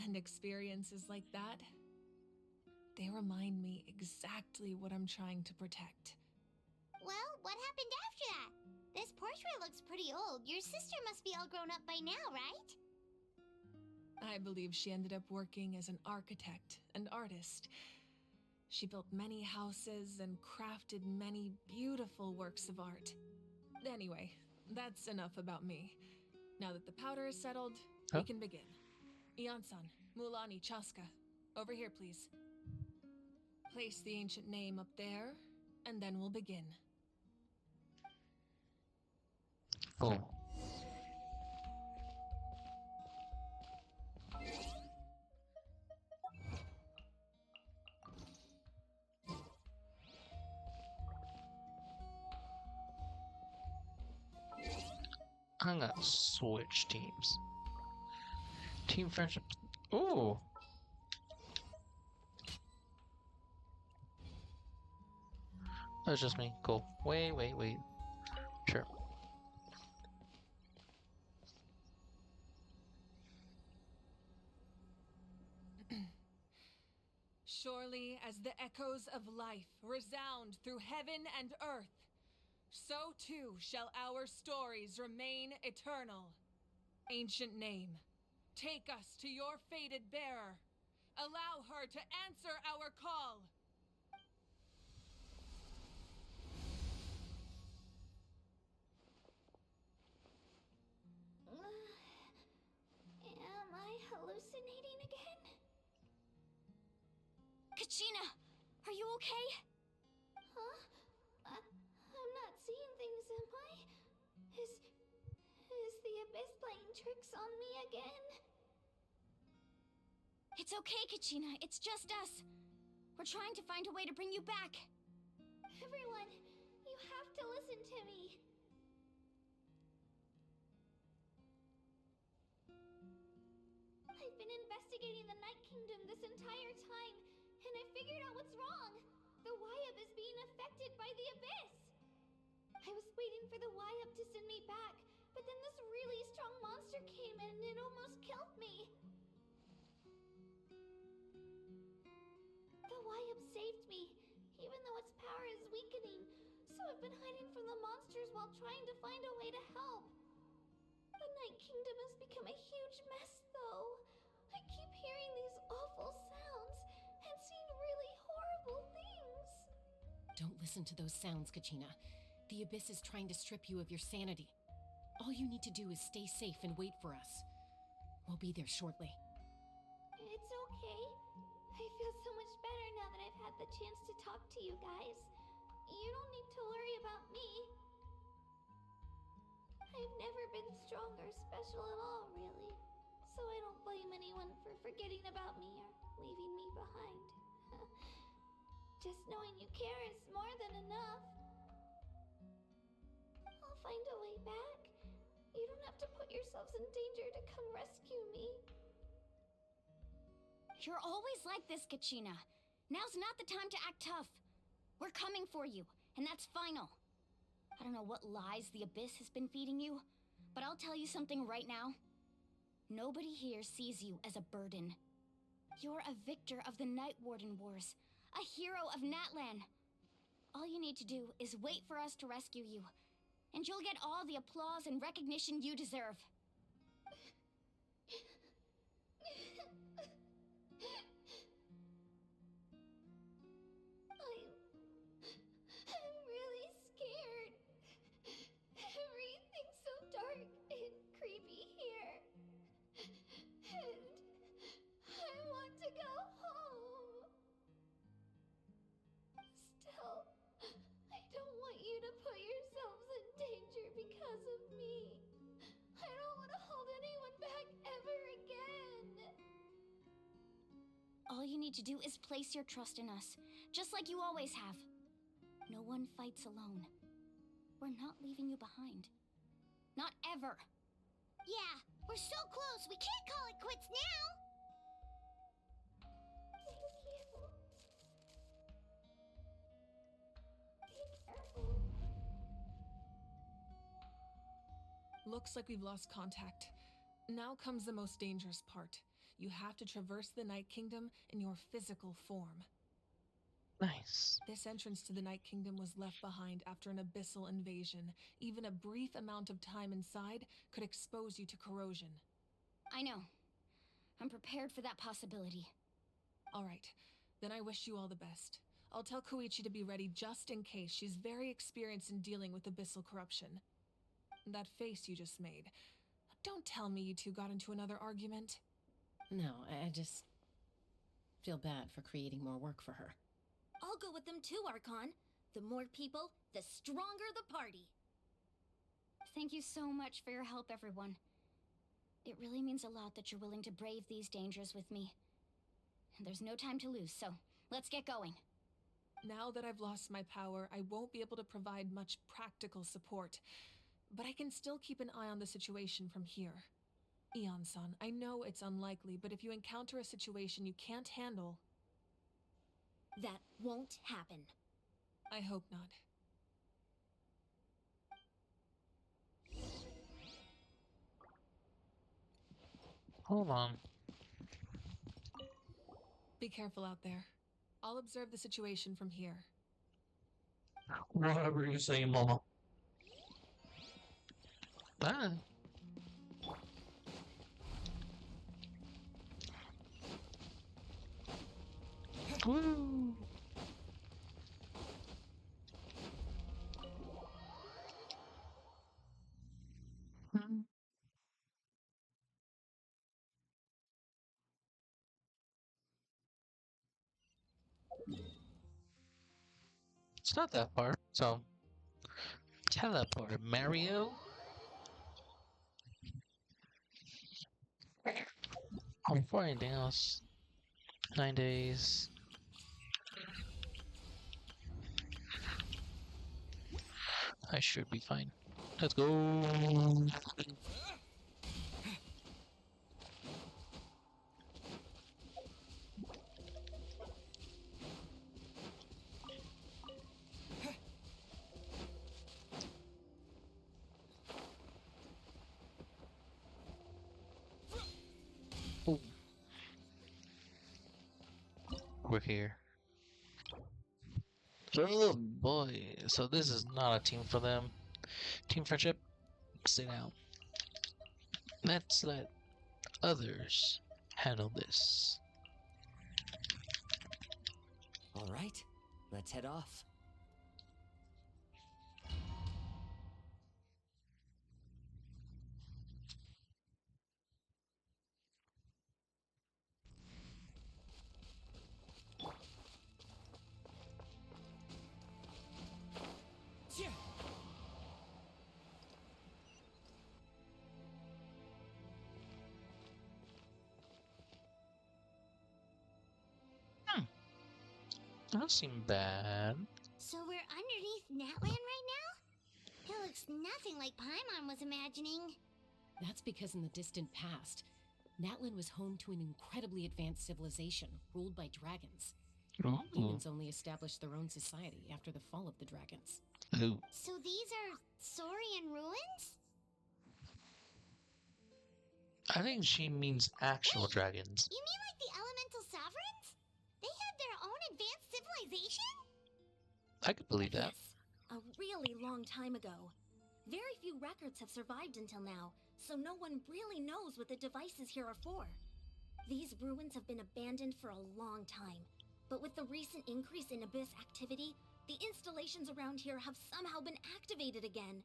and experiences like that, they remind me exactly what I'm trying to protect. Well, what happened after that? This portrait looks pretty old. Your sister must be all grown up by now, right? I believe she ended up working as an architect and artist. She built many houses and crafted many beautiful works of art. Anyway, that's enough about me. Now that the powder is settled, we can begin. Ian-san, Mulani, Chaska, over here, please. Place the ancient name up there, and then we'll begin. Oh. I'm gonna switch teams. Team friendship. Ooh. That's just me. Cool. Wait. Sure. Surely as the echoes of life resound through heaven and earth, so too shall our stories remain eternal. Ancient name, take us to your fated bearer. Allow her to answer our call. Am I hallucinating again? Kachina, are you okay? Huh? I'm not seeing things, am I? Is the Abyss playing tricks on me again? It's okay, Kachina. It's just us. We're trying to find a way to bring you back. Everyone, you have to listen to me. I've been investigating the Night Kingdom this entire time, and I figured out what's wrong. The Wyab is being affected by the Abyss. I was waiting for the Wyab to send me back, but then this really strong monster came and it almost killed me. The Wyab saved me, even though its power is weakening, so I've been hiding from the monsters while trying to find a way to help. The Night Kingdom has become a huge mess, though. I keep hearing these awful sounds and seeing really horrible things. Don't listen to those sounds, Kachina. The Abyss is trying to strip you of your sanity. All you need to do is stay safe and wait for us. We'll be there shortly. It's okay. I feel so much better now that I've had the chance to talk to you guys. You don't need to worry about me. I've never been strong or special at all, really. So I don't blame anyone for forgetting about me or leaving me behind. Just knowing you care is more than enough. I'll find a way back. You don't have to put yourselves in danger to come rescue me. You're always like this, Kachina. Now's not the time to act tough. We're coming for you, and that's final. I don't know what lies the Abyss has been feeding you, but I'll tell you something right now. Nobody here sees you as a burden. You're a victor of the Night Warden Wars, a hero of Natlan. All you need to do is wait for us to rescue you, and you'll get all the applause and recognition you deserve. I'm really scared. Everything's so dark and creepy here. And I want to go home. Still, I don't want you to put yourselves in danger because of me. I don't want to hold anyone back ever again. All you need to do is place your trust in us, just like you always have. No one fights alone. We're not leaving you behind. Not ever. Yeah, we're so close, we can't call it quits now! Thank you. Be careful. Looks like we've lost contact. Now comes the most dangerous part. You have to traverse the Night Kingdom in your physical form. Nice. This entrance to the Night Kingdom was left behind after an abyssal invasion. Even a brief amount of time inside could expose you to corrosion. I know. I'm prepared for that possibility. All right, then I wish you all the best. I'll tell Koichi to be ready just in case. She's very experienced in dealing with abyssal corruption. That face you just made. Don't tell me you two got into another argument. No, I just feel bad for creating more work for her. I'll go with them too, Archon. The more people, the stronger the party. Thank you so much for your help, everyone. It really means a lot that you're willing to brave these dangers with me. There's no time to lose, so let's get going. Now that I've lost my power, I won't be able to provide much practical support. But I can still keep an eye on the situation from here. Eon-san, I know it's unlikely, but if you encounter a situation you can't handle... That won't happen. I hope not. Hold on. Be careful out there. I'll observe the situation from here. Whatever you say, Mama. Bye. Woo! It's not that far, so teleport, Mario. Before anything else, 9 days. I should be fine. Let's go. Ooh. We're here. Oh boy, so this is not a team for them. Team friendship, sit down. Let's let others handle this. All right, let's head off. Doesn't seem bad. So we're underneath Natlan right now? It looks nothing like Paimon was imagining. That's because in the distant past, Natlan was home to an incredibly advanced civilization ruled by dragons. Ooh. Humans only established their own society after the fall of the dragons. Ooh. So these are Saurian ruins? I think she means actual dragons. You mean like the elemental sovereigns? They had their own advanced civilization? I could believe that. Yes, a really long time ago. Very few records have survived until now, so no one really knows what the devices here are for. These ruins have been abandoned for a long time, but with the recent increase in Abyss activity, the installations around here have somehow been activated again.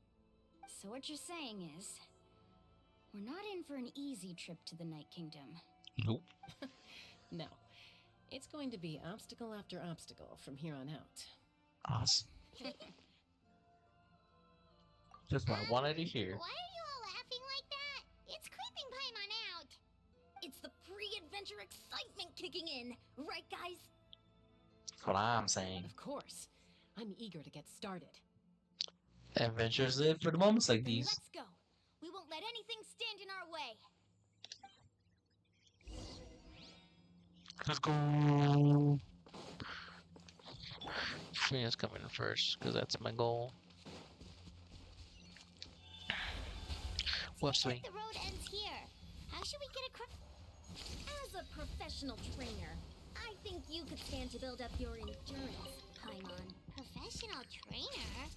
So what you're saying is, we're not in for an easy trip to the Night Kingdom. Nope. No, it's going to be obstacle after obstacle from here on out. Awesome. Just what I wanted to hear. Why are you all laughing like that? It's creeping Paimon out. It's the pre-adventure excitement kicking in, right guys? That's what I'm saying. Of course. I'm eager to get started. Adventures live for the moments like Then these. let's go. We won't let anything stand in our way. Let's go. Freya's coming first, because that's my goal. Whoops, me. The road ends here. How should we get across? As a professional trainer, I think you could stand to build up your endurance, Paimon. Professional trainer?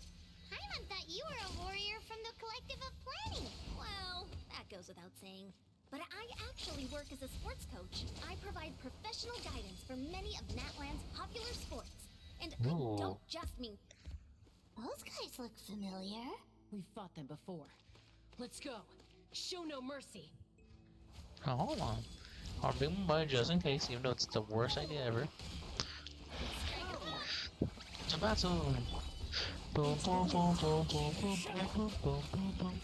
Paimon thought you were a warrior from the Collective of Planning. Well, that goes without saying. But I actually work as a sports coach. I provide professional guidance for many of Natlan's popular sports. And I don't just mean... Those guys look familiar. We've fought them before. Let's go. Show no mercy. Oh, hold on. I'll bring my buddy just in case, even though it's the worst idea ever. Tomato. Boom, boom, boom, boom, boom, boom, boom, boom, boom, boom.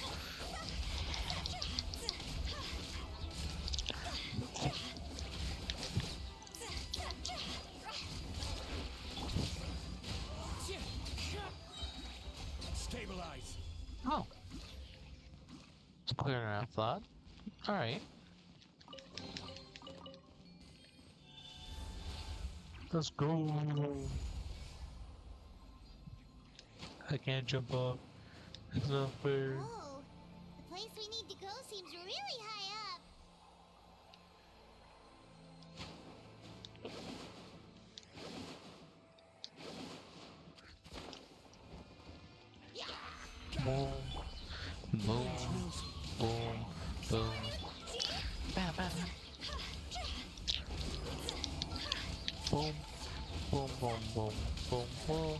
Stabilize. Oh. It's clearer than I thought. Alright. Let's go. I can't jump off. It's not fair. Oh, the place we need to go seems really high up. Boom. Boom. Boom. Boom. Bam, bam. Boom. Boom, boom, boom, boom, boom.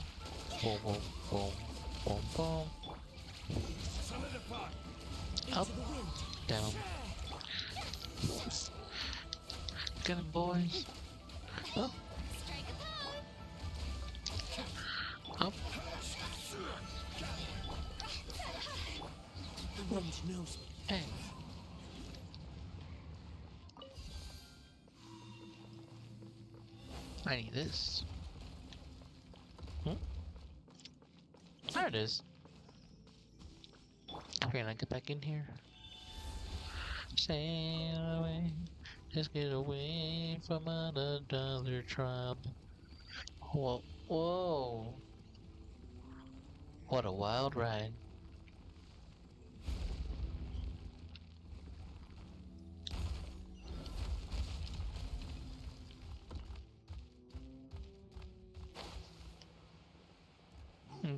Boom, boom, boom, boom, boom. Up, down. Get 'em, boys. Up. Up. The wind knows me. Hey. I need this. Hmm? There it is. Can I get back in here? Sail away. Just get away from another tribe. Whoa. Whoa. What a wild ride.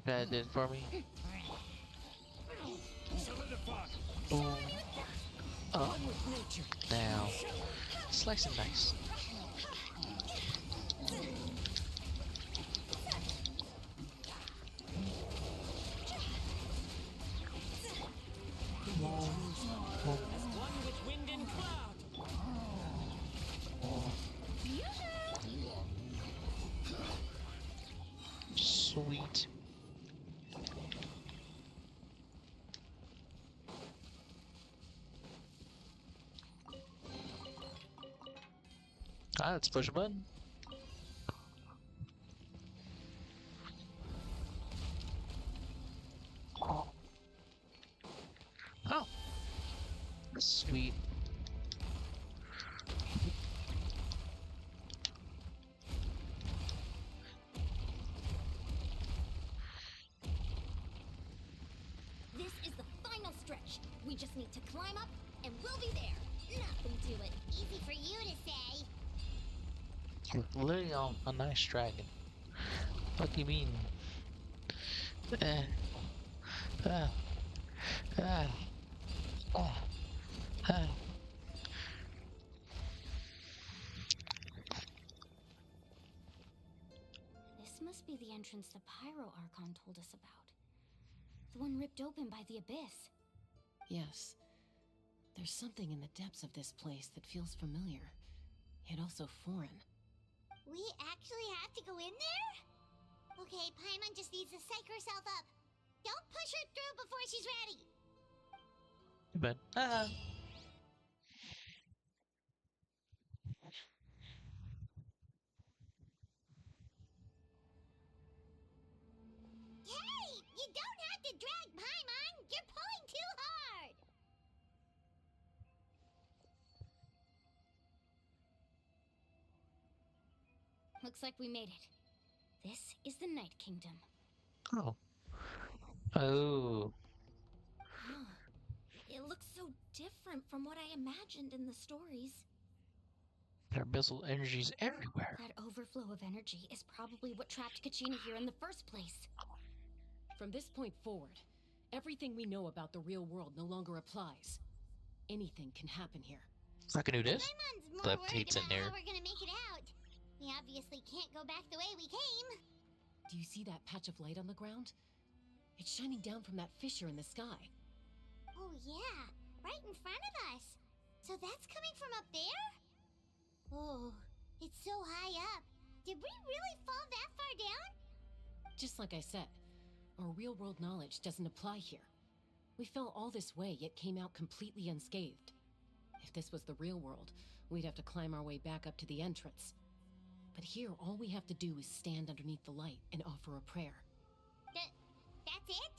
That did for me. Boom. Oh. Now. Slice and dice. Sweet. Ah, let's push a button. Oh. Sweet. This is the final stretch. We just need to climb up, and we'll be there. Nothing to it. Easy for you to say. Literally on a nice dragon. What do you mean? Ah. Ah. Ah. Ah. This must be the entrance the Pyro Archon told us about. The one ripped open by the Abyss. Yes. There's something in the depths of this place that feels familiar, yet also foreign. We actually have to go in there? Okay, Paimon just needs to psych herself up. Don't push her through before she's ready. But Hey! You don't have to drag Paimon! You're pulling too hard! Looks like we made it. This is the Night Kingdom. oh. Oh. It looks so different from what I imagined in the stories. There are abyssal energies everywhere. That overflow of energy is probably what trapped Kachina here in the first place. From this point forward, everything we know about the real world no longer applies. Anything can happen here. I can do this. Paimon's more worried Levitates in about there. how we're gonna make it out. We obviously can't go back the way we came. Do you see that patch of light on the ground? It's shining down from that fissure in the sky. Oh yeah, right in front of us. So that's coming from up there? Oh, it's so high up. Did we really fall that far down? Just like I said, our real-world knowledge doesn't apply here. We fell all this way, yet came out completely unscathed. If this was the real world, we'd have to climb our way back up to the entrance. But here, all we have to do is stand underneath the light and offer a prayer. That's it?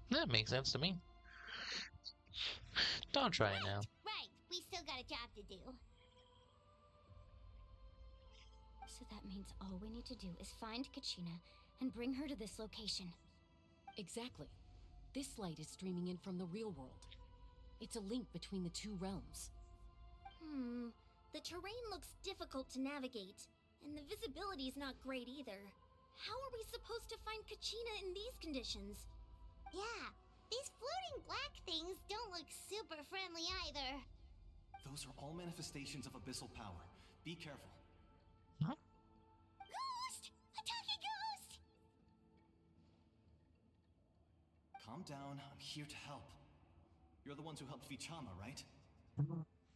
That makes sense to me. Don't try it now. Right, we still got a job to do. So that means all we need to do is find Kachina and bring her to this location. Exactly. This light is streaming in from the real world. It's a link between the two realms. The terrain looks difficult to navigate, and the visibility is not great either. How are we supposed to find Kachina in these conditions? Yeah, these floating black things don't look super friendly either. Those are all manifestations of abyssal power. Be careful. Ghost! A talking ghost! Calm down, I'm here to help. You're the ones who helped Vichama, right?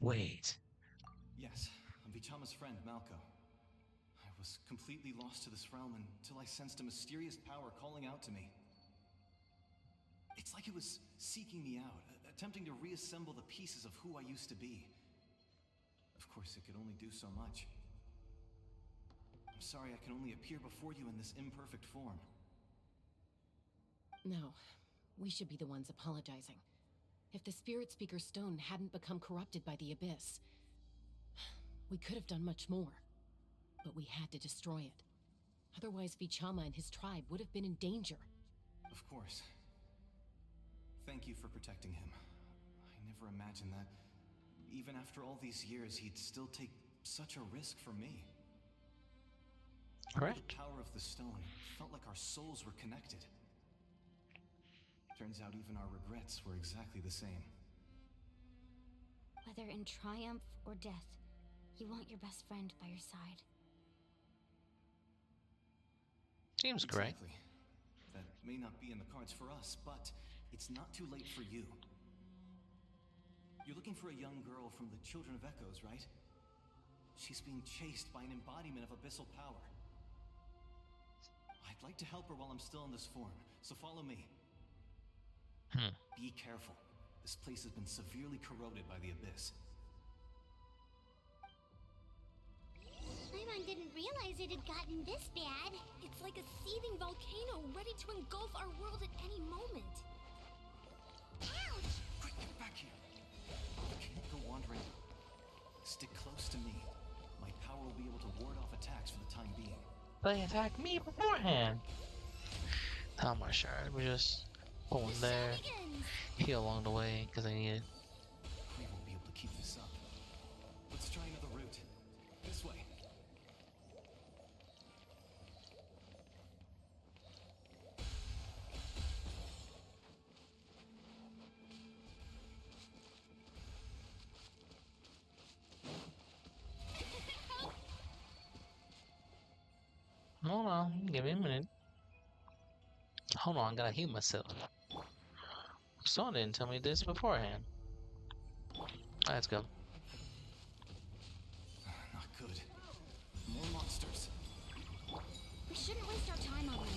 Wait. Yes, I'm Vichama's friend, Malco. I was completely lost to this realm until I sensed a mysterious power calling out to me. It's like it was seeking me out, attempting to reassemble the pieces of who I used to be. Of course, it could only do so much. I'm sorry I can only appear before you in this imperfect form. No, We should be the ones apologizing. If the Spirit Speaker Stone hadn't become corrupted by the Abyss, we could have done much more. But we had to destroy it. Otherwise, Vichama and his tribe would have been in danger. Of course. Thank you for protecting him. I never imagined that, even after all these years, he'd still take such a risk for me. Correct. The power of the stone felt like our souls were connected. Turns out even our regrets were exactly the same. Whether in triumph or death, you want your best friend by your side. Seems correct. Exactly. That may not be in the cards for us, but it's not too late for you. You're looking for a young girl from the Children of Echoes, right? She's being chased by an embodiment of abyssal power. I'd like to help her while I'm still in this form, so follow me. Be careful. This place has been severely corroded by the Abyss. Paimon didn't realize it had gotten this bad. It's like a seething volcano ready to engulf our world at any moment. Ouch! Quick, get back here. You can't go wandering. Stick close to me. My power will be able to ward off attacks for the time being. They attacked me beforehand. How am I sure? We just pull in there, heal along the way because I need it. We won't be able to keep this up. Let's try another route. This way. Hold on, give me a minute. Hold on, I gotta heal myself. Saw didn't tell me this beforehand. Let's go. Not good. More monsters. We shouldn't waste our time on them.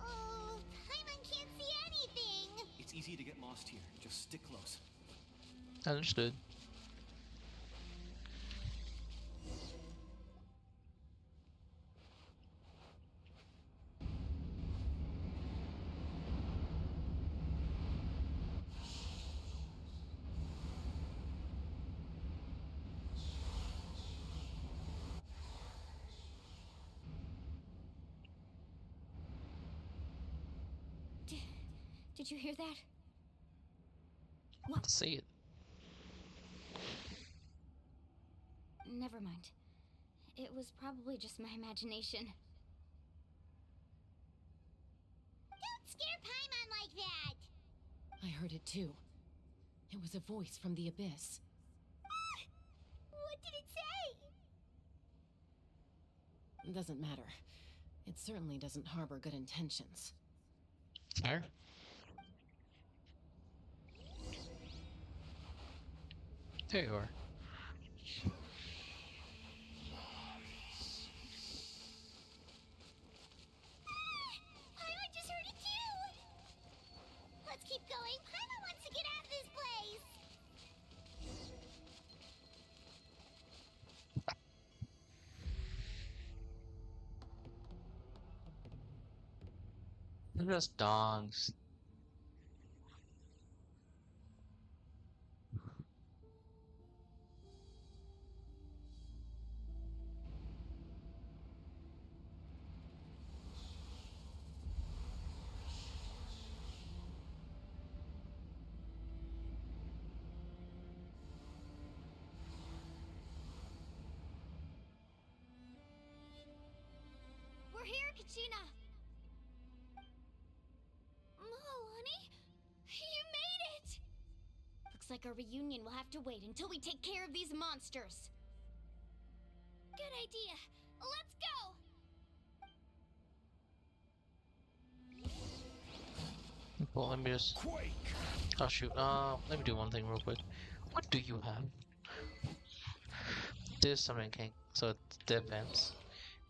Oh, Paimon can't see anything. It's easy to get lost here. Just stick close. Understood. Did you hear that? Let's see it. Never mind. It was probably just my imagination. Don't scare Paimon like that. I heard it too. It was a voice from the Abyss. What did it say? Doesn't matter. It certainly doesn't harbor good intentions. Fair. There you are. Paimon just heard it too. Let's keep going. Paimon wants to get out of this place. They're just dogs. We're here, Kachina! Honey? You made it! Looks like our reunion will have to wait until we take care of these monsters. Good idea. Let's go! Well, let me just. Oh shoot. Let me do one thing real quick. What do you have? This something can't. So it's defense.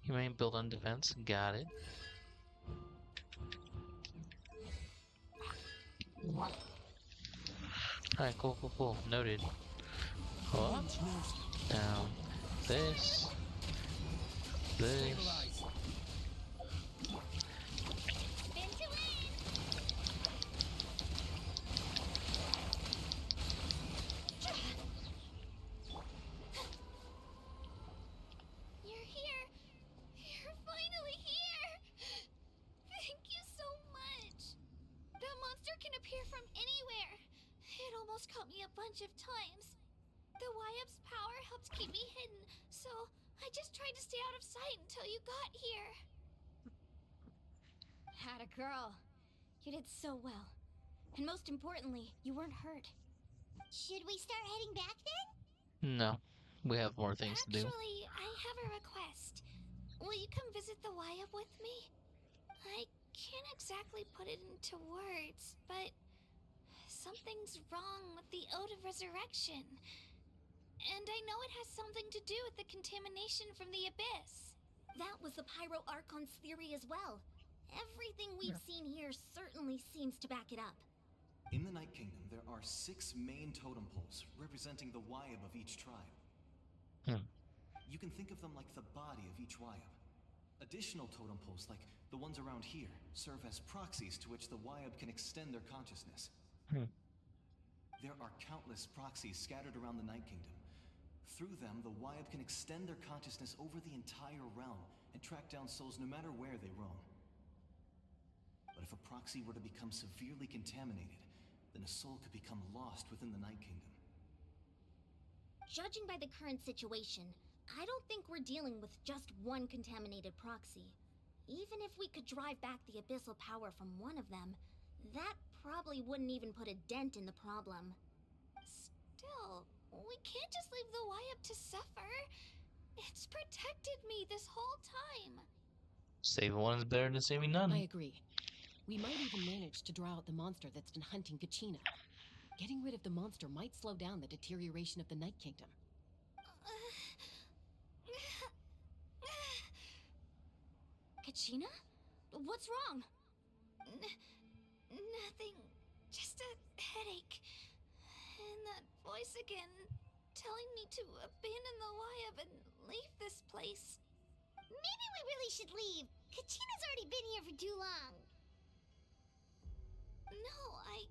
You may build on defense. Got it. Alright, cool. Noted. Up, down. This. You're here. You're finally here. Thank you so much. The monster can appear from anywhere. It almost caught me a bunch of times. The Wyap's power helped keep me hidden, so I just tried to stay out of sight until you got here. Had a girl. You did so well. And most importantly, you weren't hurt. Should we start heading back then? No. We have more things to do. Actually, I have a request. Will you come visit the Wyap with me? I can't exactly put it into words, but something's wrong with the Ode of Resurrection. And I know it has something to do with the contamination from the Abyss. That was the Pyro Archon's theory as well. Everything we've seen here certainly seems to back it up. In the Night Kingdom, there are 6 main totem poles representing the Wyab of each tribe. You can think of them like the body of each Wyab. Additional totem poles, like the ones around here, serve as proxies to which the Wyab can extend their consciousness. There are countless proxies scattered around the Night Kingdom. Through them, the Wyab can extend their consciousness over the entire realm and track down souls no matter where they roam. But if a proxy were to become severely contaminated, then a soul could become lost within the Night Kingdom. Judging by the current situation, I don't think we're dealing with just one contaminated proxy. Even if we could drive back the abyssal power from one of them, that probably wouldn't even put a dent in the problem. Still, we can't just leave the Wyap to suffer. It's protected me this whole time. Saving one is better than saving none. I agree. We might even manage to draw out the monster that's been hunting Kachina. Getting rid of the monster might slow down the deterioration of the Night Kingdom. Kachina? What's wrong? Nothing. Just a headache. And that voice again, telling me to abandon the Wyab and leave this place. Maybe we really should leave. Kachina's already been here for too long. No, I'm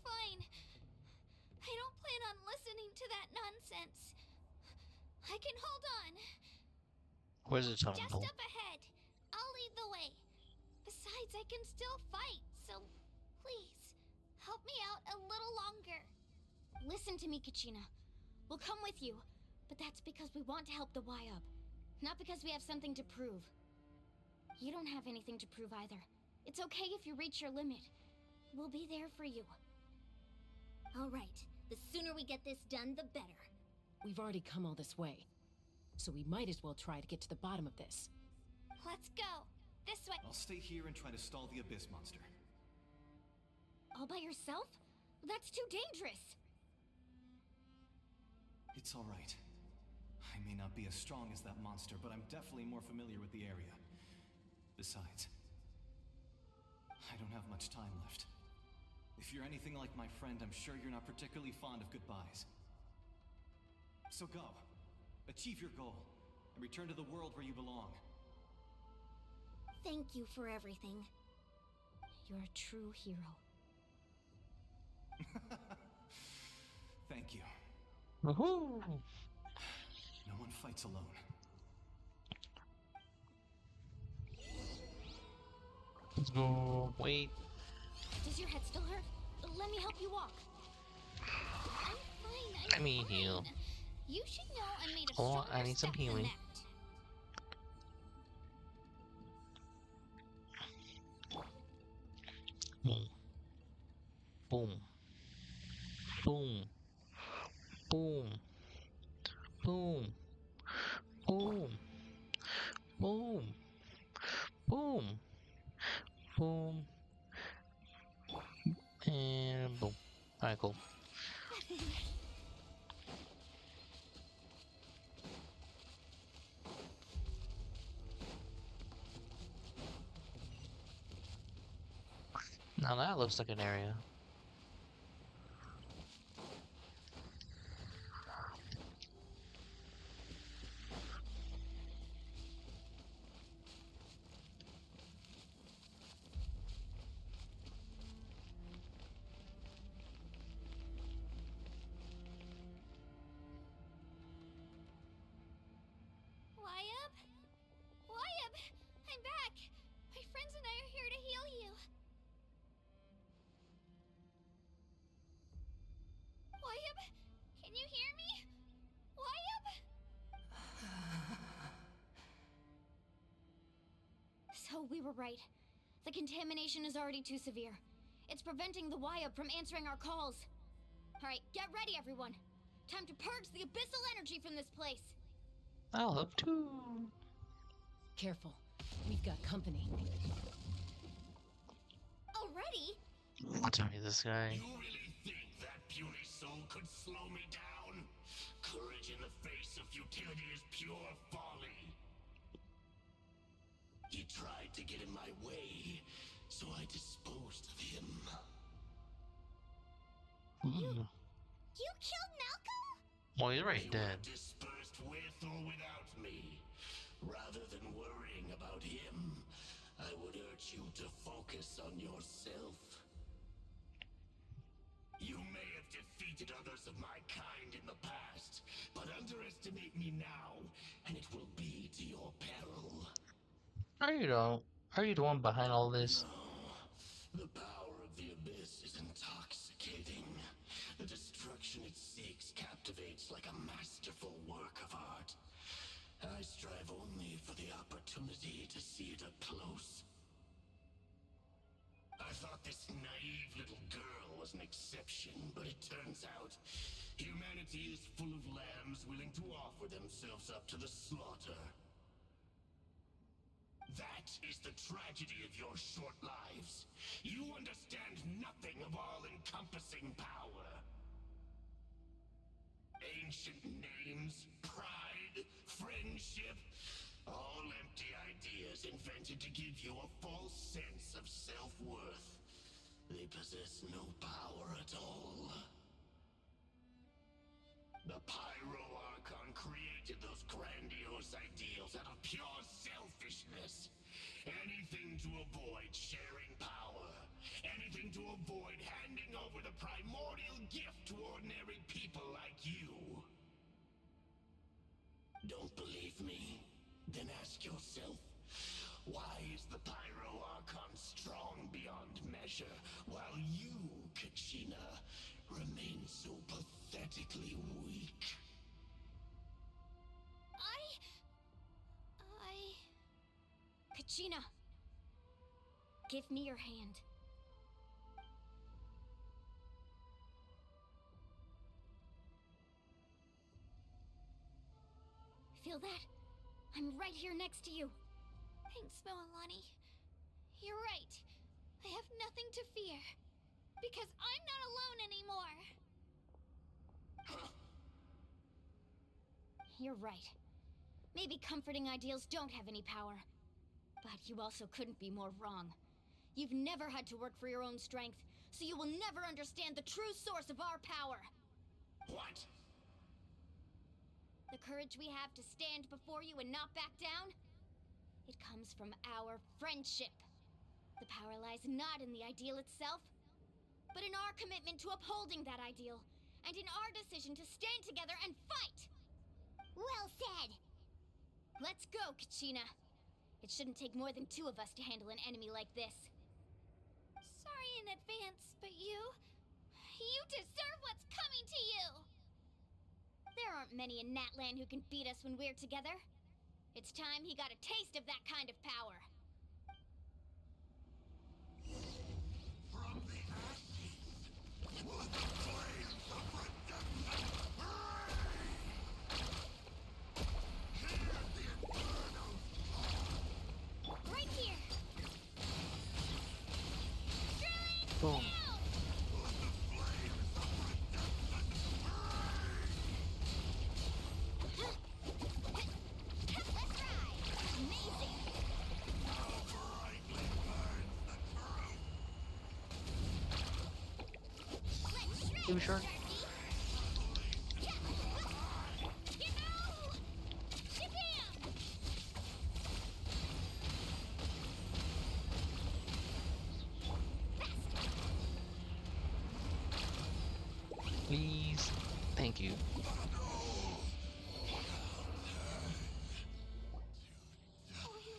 fine. I don't plan on listening to that nonsense. I can hold on. Where's the tunnel? Just up ahead. I'll lead the way. Besides, I can still fight, so please, help me out a little longer. Listen to me, Kachina. We'll come with you, but that's because we want to help the Wyab, not because we have something to prove. You don't have anything to prove either. It's okay if you reach your limit. We'll be there for you. All right. The sooner we get this done, the better. We've already come all this way, so we might as well try to get to the bottom of this. Let's go. This way. I'll stay here and try to stall the Abyss monster. All by yourself? That's too dangerous. It's all right. I may not be as strong as that monster, but I'm definitely more familiar with the area. Besides, I don't have much time left. If you're anything like my friend, I'm sure you're not particularly fond of goodbyes. So go. Achieve your goal, and return to the world where you belong. Thank you for everything. You're a true hero. Thank you. Woohoo! No one fights alone. Let's go. Wait. Does your head still hurt? Let me help you walk. I'm fine. Let me heal. You should know I'm made of Oh, stronger I need some stuff than healing. that. Boom. Boom. Boom. Boom. Boom. Boom. Boom. Boom. Now that looks like an area. Wyab? Wyab! I'm back! My friends and I are here to heal you. Wyab? Can you hear me? Wyab? So we were right. The contamination is already too severe. It's preventing the Wyab from answering our calls. Alright, get ready everyone. Time to purge the abyssal energy from this place. I'll help too. Careful. We've got company. Already? Tell me this guy. You really think that puny soul could slow me down? Courage in the face of futility is pure folly. He tried to get in my way, so I disposed of him. You killed Malcolm? Well, he's already dead. Dispersed with or without me. Rather than worrying about him, I would urge you to focus on yourself. You may have defeated others of my kind in the past, but underestimate me now, and it will be to your peril. Are you the one behind all this? The power of the abyss is intoxicating. The destruction it seeks captivates like a masterful work of art. I strive only for the opportunity to see it up close. I thought this naive little girl was an exception, but it turns out humanity is full of lambs willing to offer themselves up to the slaughter. That is the tragedy of your short lives. You understand nothing of all-encompassing power. Ancient names, pride, friendship, all empty ideas invented to give you a false sense of self-worth. They possess no power at all. The Pyro Archon created those grandiose ideals out of pure selfishness. Anything to avoid sharing power. Anything to avoid handing over the primordial gift to ordinary people like you. Don't believe me? Then ask yourself, why is the Pyro Archon strong beyond measure, while you, Kachina, remain so pathetically weak? Kachina, give me your hand. Feel that? I'm right here next to you. Thanks, Moalani. You're right. I have nothing to fear. Because I'm not alone anymore. You're right. Maybe comforting ideals don't have any power. But you also couldn't be more wrong. You've never had to work for your own strength, so you will never understand the true source of our power. What? The courage we have to stand before you and not back down? It comes from our friendship. The power lies not in the ideal itself, but in our commitment to upholding that ideal, and in our decision to stand together and fight! Well said! Let's go, Kachina. It shouldn't take more than two of us to handle an enemy like this. Sorry in advance, but you deserve what's coming to you! There aren't many in Natlan who can beat us when we're together. It's time he got a taste of that kind of power. From the ashes, will the flames of redemption burn! Hear the infernal right here! Boom. Baby shark. Please. Thank you. We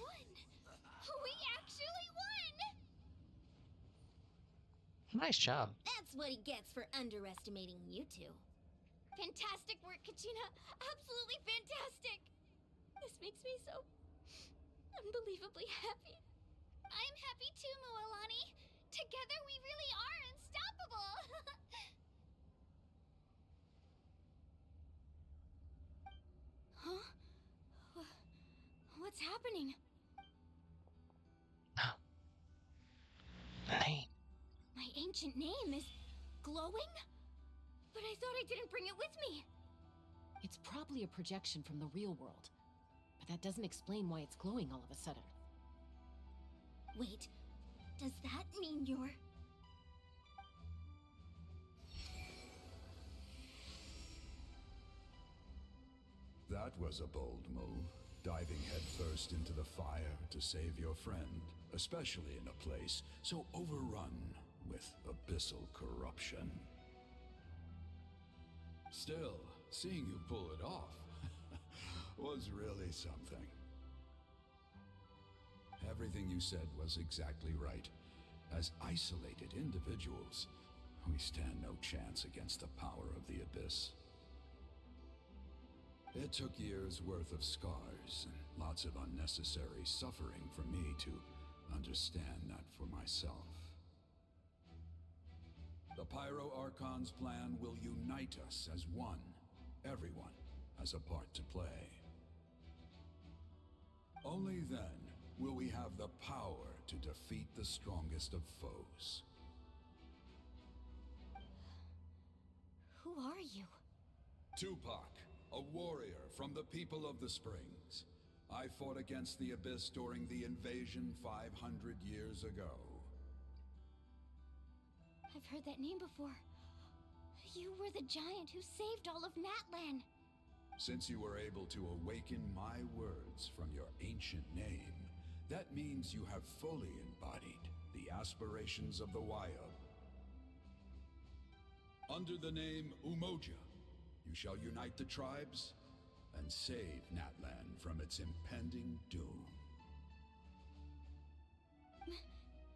won! We actually won! Nice job. That's what he gets for underestimating you two. Fantastic work, Kachina! Absolutely fantastic! This makes me so unbelievably happy. I'm happy too, Mualani. Together we really are unstoppable! Huh? What's happening? Name. My ancient name is glowing? But I thought I didn't bring it with me. It's probably a projection from the real world. But that doesn't explain why it's glowing all of a sudden. Wait, does that mean you're... That was a bold move, diving headfirst into the fire to save your friend, especially in a place so overrun with abyssal corruption. Still, seeing you pull it off was really something. Everything you said was exactly right. As isolated individuals, we stand no chance against the power of the Abyss. It took years' worth of scars and lots of unnecessary suffering for me to understand that for myself. The Pyro Archon's plan will unite us as one. Everyone has a part to play. Only then will we have the power to defeat the strongest of foes. Who are you? Tupac, a warrior from the people of the Springs. I fought against the Abyss during the invasion 500 years ago. I've heard that name before. You were the giant who saved all of Natlan. Since you were able to awaken my words from your ancient name, that means you have fully embodied the aspirations of the Wyob. Under the name Umoja, you shall unite the tribes and save Natlan from its impending doom.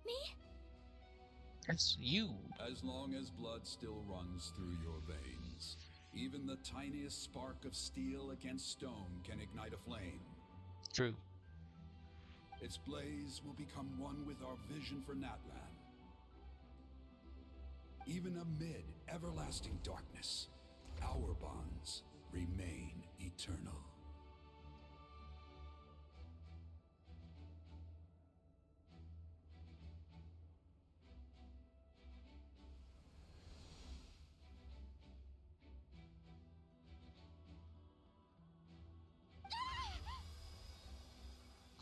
Me? That's you. As long as blood still runs through your veins, even the tiniest spark of steel against stone can ignite a flame. True. Its blaze will become one with our vision for Natlan. Even amid everlasting darkness, our bonds remain eternal.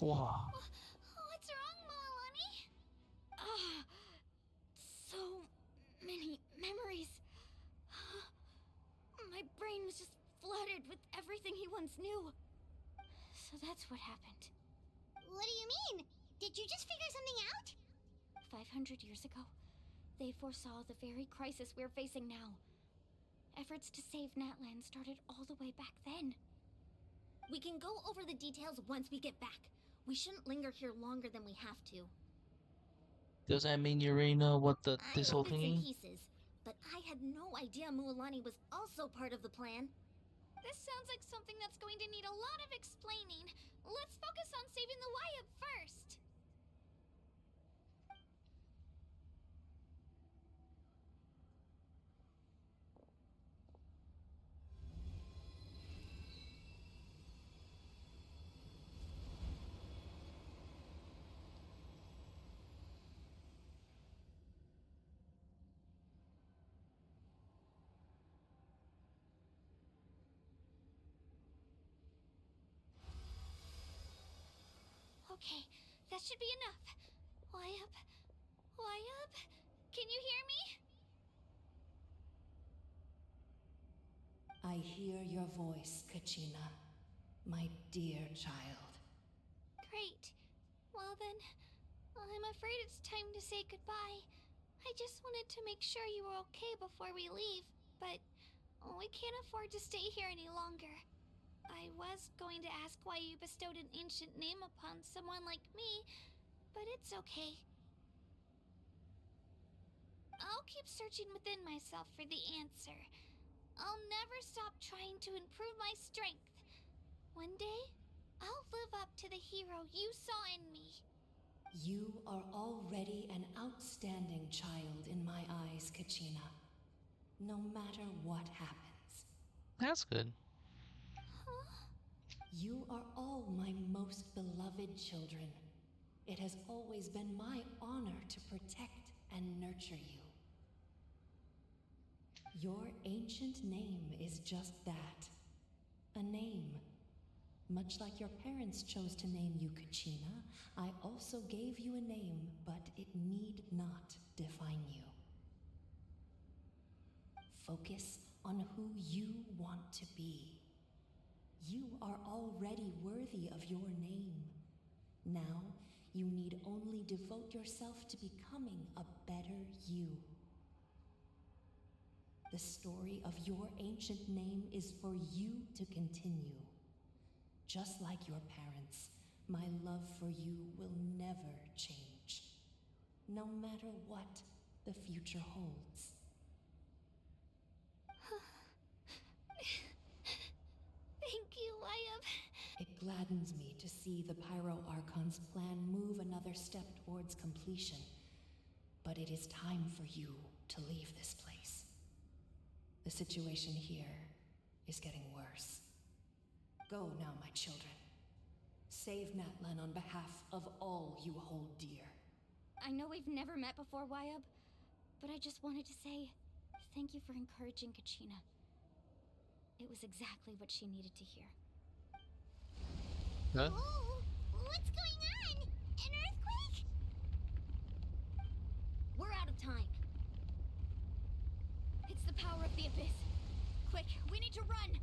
Wow. What's wrong, Mualani? So many memories. My brain was just flooded with everything he once knew. So that's what happened. What do you mean? Did you just figure something out? 500 years ago, they foresaw the very crisis we're facing now. Efforts to save Natlan started all the way back then. We can go over the details once we get back. We shouldn't linger here longer than we have to. Does that mean you already know what this I whole know bits thing and is? pieces, but I had no idea Mualani was also part of the plan. This sounds like something that's going to need a lot of explaining. Let's focus on saving the Wyob first. Okay, that should be enough. Wyob? Wyob? Can you hear me? hear your voice, Kachina. My dear child. Great. Well then, I'm afraid it's time to say goodbye. I just wanted to make sure you were okay before we leave, but we can't afford to stay here any longer. I was going to ask why you bestowed an ancient name upon someone like me, but it's okay. I'll keep searching within myself for the answer. I'll never stop trying to improve my strength. One day, I'll live up to the hero you saw in me. You are already an outstanding child in my eyes, Kachina. No matter what happens. That's good. You are all my most beloved children. It has always been my honor to protect and nurture you. Your ancient name is just that. A name. Much like your parents chose to name you Kachina, I also gave you a name, but it need not define you. Focus on who you want to be. You are already worthy of your name. Now, you need only devote yourself to becoming a better you. The story of your ancient name is for you to continue. Just like your parents, my love for you will never change, no matter what the future holds. Thank you, Wyatt. It gladdens me to see the Pyro Archon's plan move another step towards completion. But it is time for you to leave this place. The situation here is getting worse. Go now, my children. Save Natlan on behalf of all you hold dear. I know we've never met before, Wyatt, but I just wanted to say thank you for encouraging Kachina. It was exactly what she needed to hear. Huh? Oh, what's going on? An earthquake? We're out of time. It's the power of the Abyss. Quick, we need to run!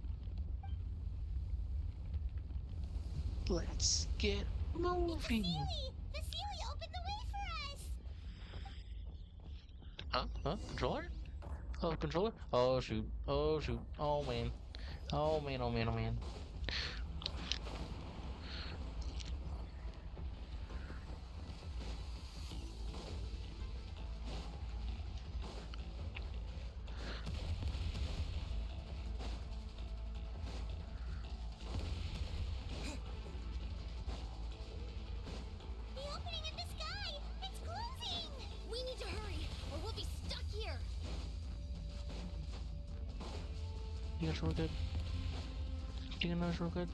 Let's get moving. It's the Sealy opened the way for us! Huh? Controller? Oh, controller? Oh, shoot. Oh, shoot. Oh, man. Oh, man, oh, man, oh, man. The opening in the sky! It's closing! We need to hurry, or we'll be stuck here! You guys real good? You guys real good?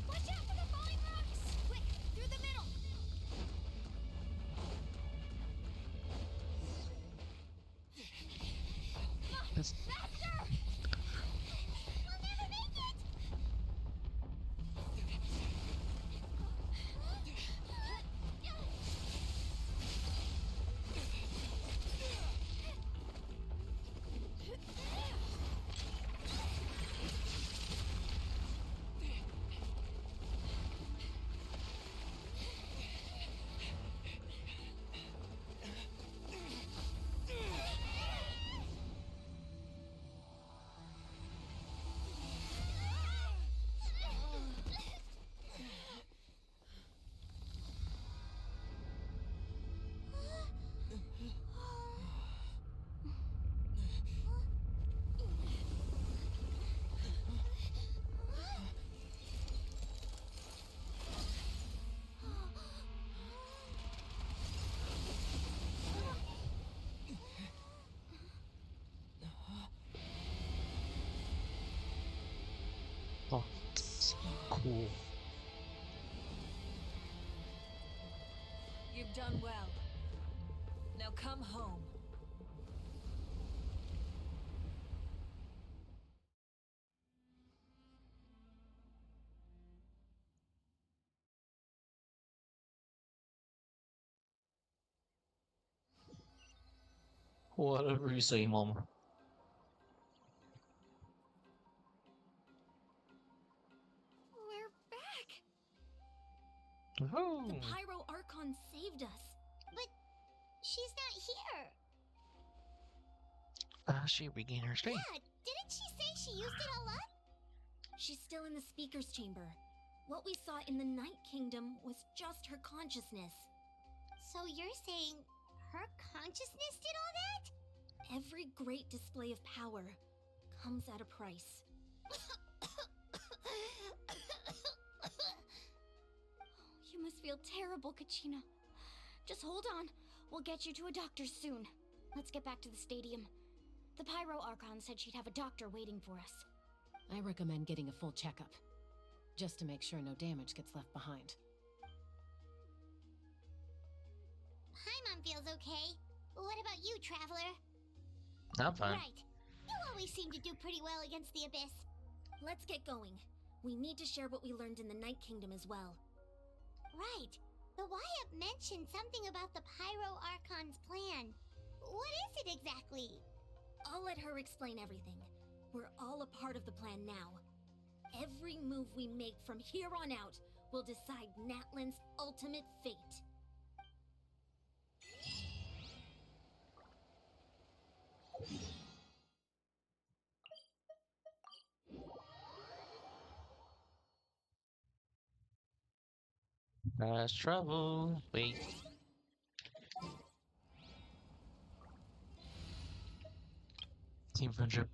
Watch out for the falling rocks! Quick, through the middle! That's... Faster! We'll never make it! Oh, that's cool. You've done well. Now come home. Whatever you say, Mom. Woohoo! The Pyro Archon saved us. But she's not here. She regained her strength. Yeah, didn't she say she used it all up? She's still in the speaker's chamber. What we saw in the Night Kingdom was just her consciousness. So you're saying her consciousness did all that? Every great display of power comes at a price. You must feel terrible, Kachina. Just hold on. We'll get you to a doctor soon. Let's get back to the stadium. The Pyro Archon said she'd have a doctor waiting for us. I recommend getting a full checkup, just to make sure no damage gets left behind. Paimon feels okay. What about you, Traveler? I'm fine. Right. You always seem to do pretty well against the Abyss. Let's get going. We need to share what we learned in the Night Kingdom as well. Right. The Wyatt mentioned something about the Pyro Archon's plan. What is it exactly? I'll let her explain everything. We're all a part of the plan now. Every move we make from here on out will decide Natlan's ultimate fate. Fast travel. Wait. Team friendship.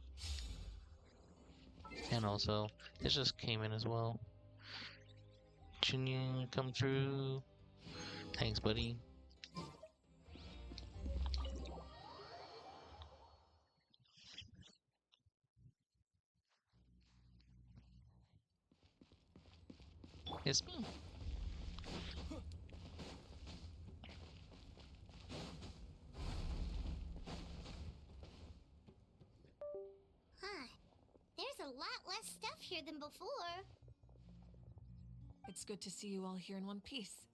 And also, this just came in as well. Can you come through? Thanks, buddy. It's me. Huh. There's a lot less stuff here than before. It's good to see you all here in one piece.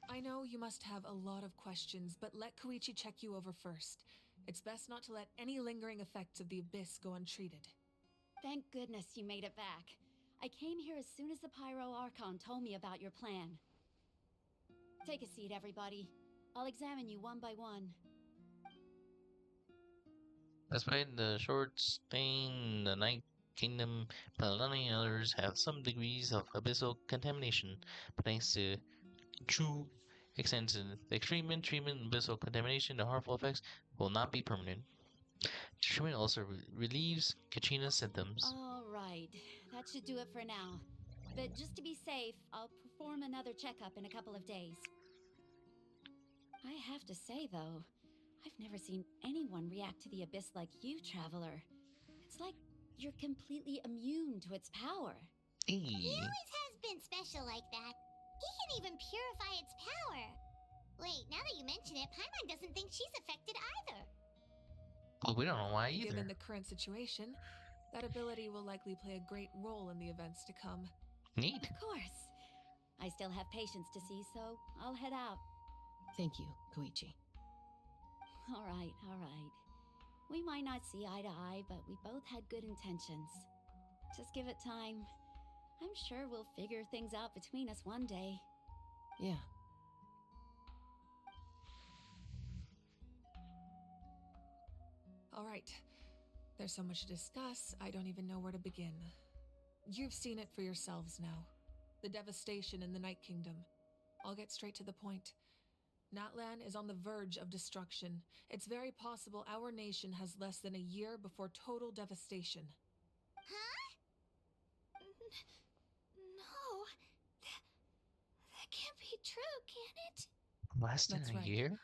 I know you must have a lot of questions, but let Koichi check you over first. It's best not to let any lingering effects of the Abyss go untreated. Thank goodness you made it back. I came here as soon as the Pyro Archon told me about your plan. Take a seat, everybody. I'll examine you one by one. Despite the short stay in the Night Kingdom, Paladani and others have some degrees of abyssal contamination, but thanks to true extensive extreme treatment, abyssal contamination, the harmful effects will not be permanent. Treatment also relieves Kachina's symptoms. All right, that should do it for now. But just to be safe, I'll perform another checkup in a couple of days. I have to say, though, I've never seen anyone react to the Abyss like you, Traveler. It's like you're completely immune to its power. He always has been special like that. He can even purify its power. Wait, now that you mention it, Paimon doesn't think she's affected either. Well, we don't know why either. Given the current situation, that ability will likely play a great role in the events to come. Neat. Of course. I still have patients to see, so I'll head out. Thank you, Koichi. All right, all right. We might not see eye to eye, but we both had good intentions. Just give it time. I'm sure we'll figure things out between us one day. Yeah. All right. There's so much to discuss, I don't even know where to begin. You've seen it for yourselves now. The devastation in the Night Kingdom. I'll get straight to the point. Natlan is on the verge of destruction. It's very possible our nation has less than a year before total devastation. Huh? No. That can't be true, can it? Less than That's a right. year?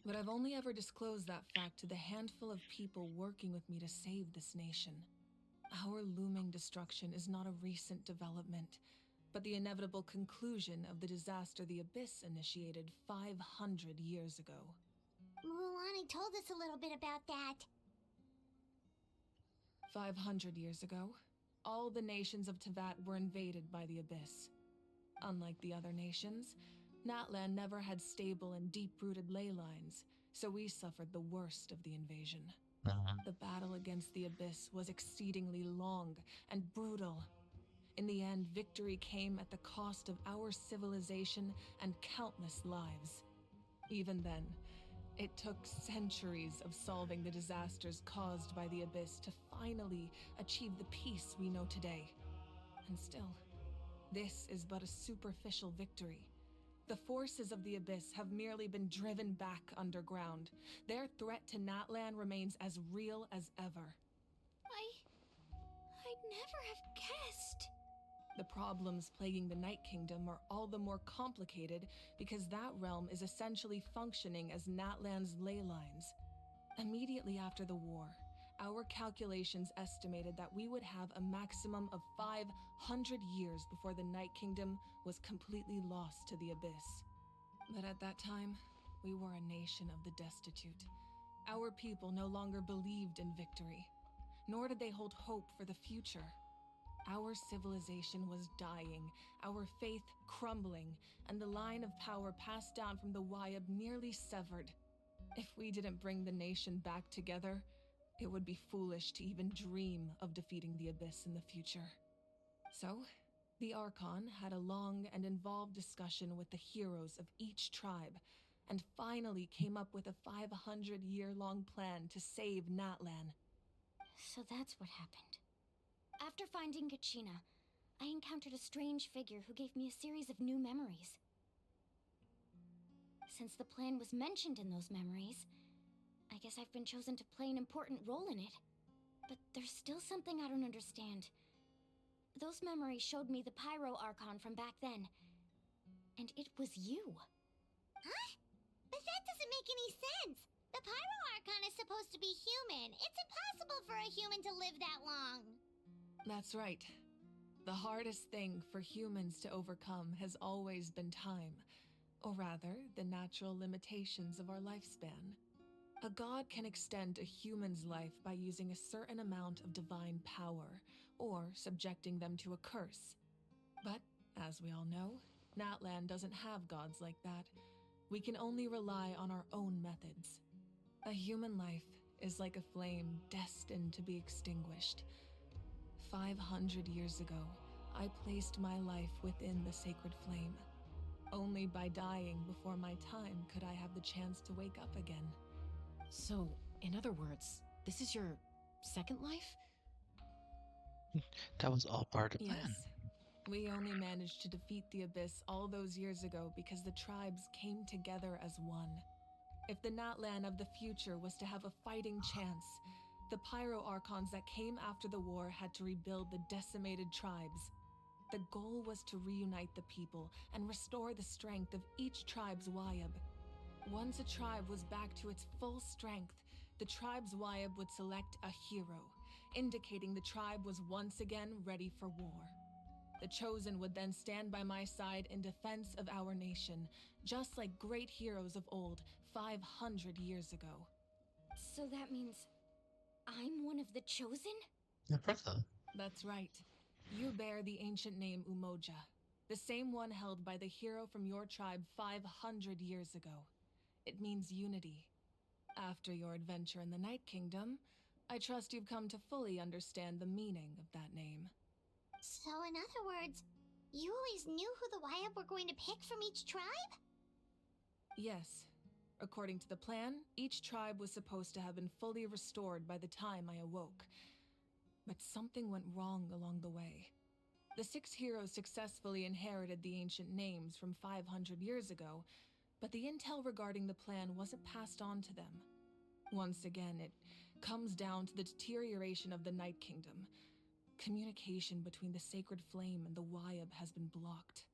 But I've only ever disclosed that fact to the handful of people working with me to save this nation. Our looming destruction is not a recent development, but the inevitable conclusion of the disaster the Abyss initiated 500 years ago. Mulan told us a little bit about that. 500 years ago, all the nations of Teyvat were invaded by the Abyss. Unlike the other nations, Natlan never had stable and deep-rooted ley lines, so we suffered the worst of the invasion. The battle against the Abyss was exceedingly long and brutal. In the end, victory came at the cost of our civilization and countless lives. Even then, it took centuries of solving the disasters caused by the Abyss to finally achieve the peace we know today. And still, this is but a superficial victory. The forces of the Abyss have merely been driven back underground. Their threat to Natlan remains as real as ever. I'd never have guessed. The problems plaguing the Night Kingdom are all the more complicated because that realm is essentially functioning as Natlan's ley lines. Immediately after the war, our calculations estimated that we would have a maximum of 500 years before the Night Kingdom was completely lost to the Abyss. But at that time, we were a nation of the destitute. Our people no longer believed in victory, nor did they hold hope for the future. Our civilization was dying, our faith crumbling, and the line of power passed down from the Wyab nearly severed. If we didn't bring the nation back together, it would be foolish to even dream of defeating the Abyss in the future. So, the Archon had a long and involved discussion with the heroes of each tribe, and finally came up with a 500-year-long plan to save Natlan. So that's what happened. After finding Kachina, I encountered a strange figure who gave me a series of new memories. Since the plan was mentioned in those memories, I guess I've been chosen to play an important role in it. But there's still something I don't understand. Those memories showed me the Pyro Archon from back then. And it was you. Huh? But that doesn't make any sense. The Pyro Archon is supposed to be human. It's impossible for a human to live that long. That's right. The hardest thing for humans to overcome has always been time, or rather, the natural limitations of our lifespan. A god can extend a human's life by using a certain amount of divine power, or subjecting them to a curse. But, as we all know, Natlan doesn't have gods like that. We can only rely on our own methods. A human life is like a flame destined to be extinguished. 500 years ago, I placed my life within the sacred flame. Only by dying before my time could I have the chance to wake up again. So, in other words, this is your second life? That was all part of the plan. Yes. We only managed to defeat the Abyss all those years ago because the tribes came together as one. If the Natlan of the future was to have a fighting chance, the Pyro Archons that came after the war had to rebuild the decimated tribes. The goal was to reunite the people and restore the strength of each tribe's Wyab. Once a tribe was back to its full strength, the tribe's Wyab would select a hero, indicating the tribe was once again ready for war. The Chosen would then stand by my side in defense of our nation, just like great heroes of old 500 years ago. So that means I'm one of the Chosen? That's right. You bear the ancient name Umoja, the same one held by the hero from your tribe 500 years ago. It means unity. After your adventure in the Night Kingdom, I trust you've come to fully understand the meaning of that name. So in other words, you always knew who the Wyab were going to pick from each tribe? Yes. According to the plan, each tribe was supposed to have been fully restored by the time I awoke. But something went wrong along the way. The 6 heroes successfully inherited the ancient names from 500 years ago, but the intel regarding the plan wasn't passed on to them. Once again, it comes down to the deterioration of the Night Kingdom. Communication between the Sacred Flame and the Wyab has been blocked.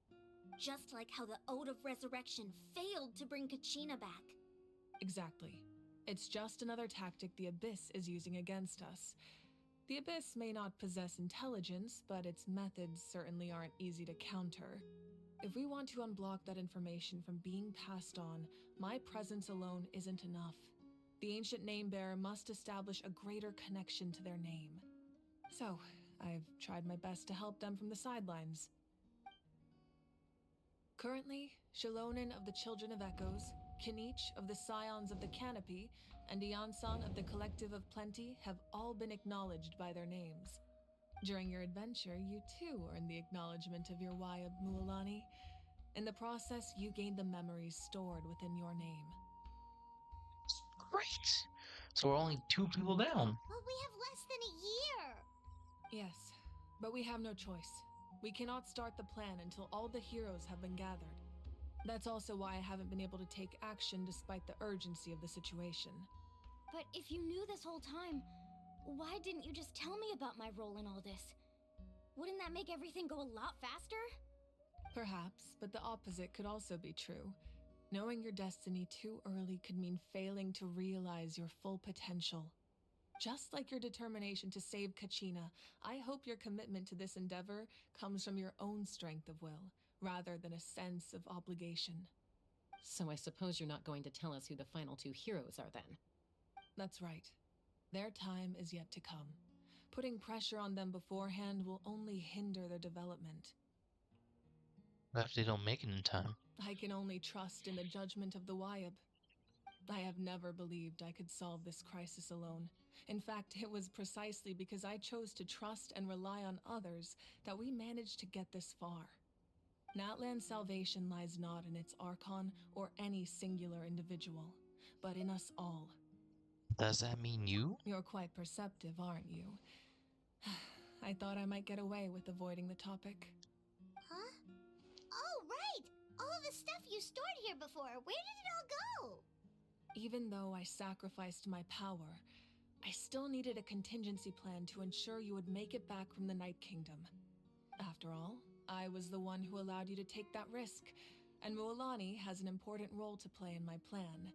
Just like how the Ode of Resurrection failed to bring Kachina back. Exactly. It's just another tactic the Abyss is using against us. The Abyss may not possess intelligence, but its methods certainly aren't easy to counter. If we want to unblock that information from being passed on, my presence alone isn't enough. The ancient name-bearer must establish a greater connection to their name. So, I've tried my best to help them from the sidelines. Currently, Shilonen of the Children of Echoes, Kinich of the Scions of the Canopy, and Iansan of the Collective of Plenty have all been acknowledged by their names. During your adventure, you too earned the acknowledgement of your Wayab Mualani. In the process, you gained the memories stored within your name. Great! So we're only 2 people down. But we have less than a year. Yes, but we have no choice. We cannot start the plan until all the heroes have been gathered. That's also why I haven't been able to take action despite the urgency of the situation. But if you knew this whole time, why didn't you just tell me about my role in all this? Wouldn't that make everything go a lot faster? Perhaps, but the opposite could also be true. Knowing your destiny too early could mean failing to realize your full potential. Just like your determination to save Kachina, I hope your commitment to this endeavor comes from your own strength of will, rather than a sense of obligation. So I suppose you're not going to tell us who the final 2 heroes are then? That's right. Their time is yet to come. Putting pressure on them beforehand will only hinder their development. What if they don't make it in time? I can only trust in the judgment of the Wayab. I have never believed I could solve this crisis alone. In fact, it was precisely because I chose to trust and rely on others that we managed to get this far. Natlan's salvation lies not in its archon or any singular individual, but in us all. Does that mean you? You're quite perceptive, aren't you? I thought I might get away with avoiding the topic. Huh? Oh, right! All of the stuff you stored here before, where did it all go? Even though I sacrificed my power, I still needed a contingency plan to ensure you would make it back from the Night Kingdom. After all, I was the one who allowed you to take that risk, and Mualani has an important role to play in my plan.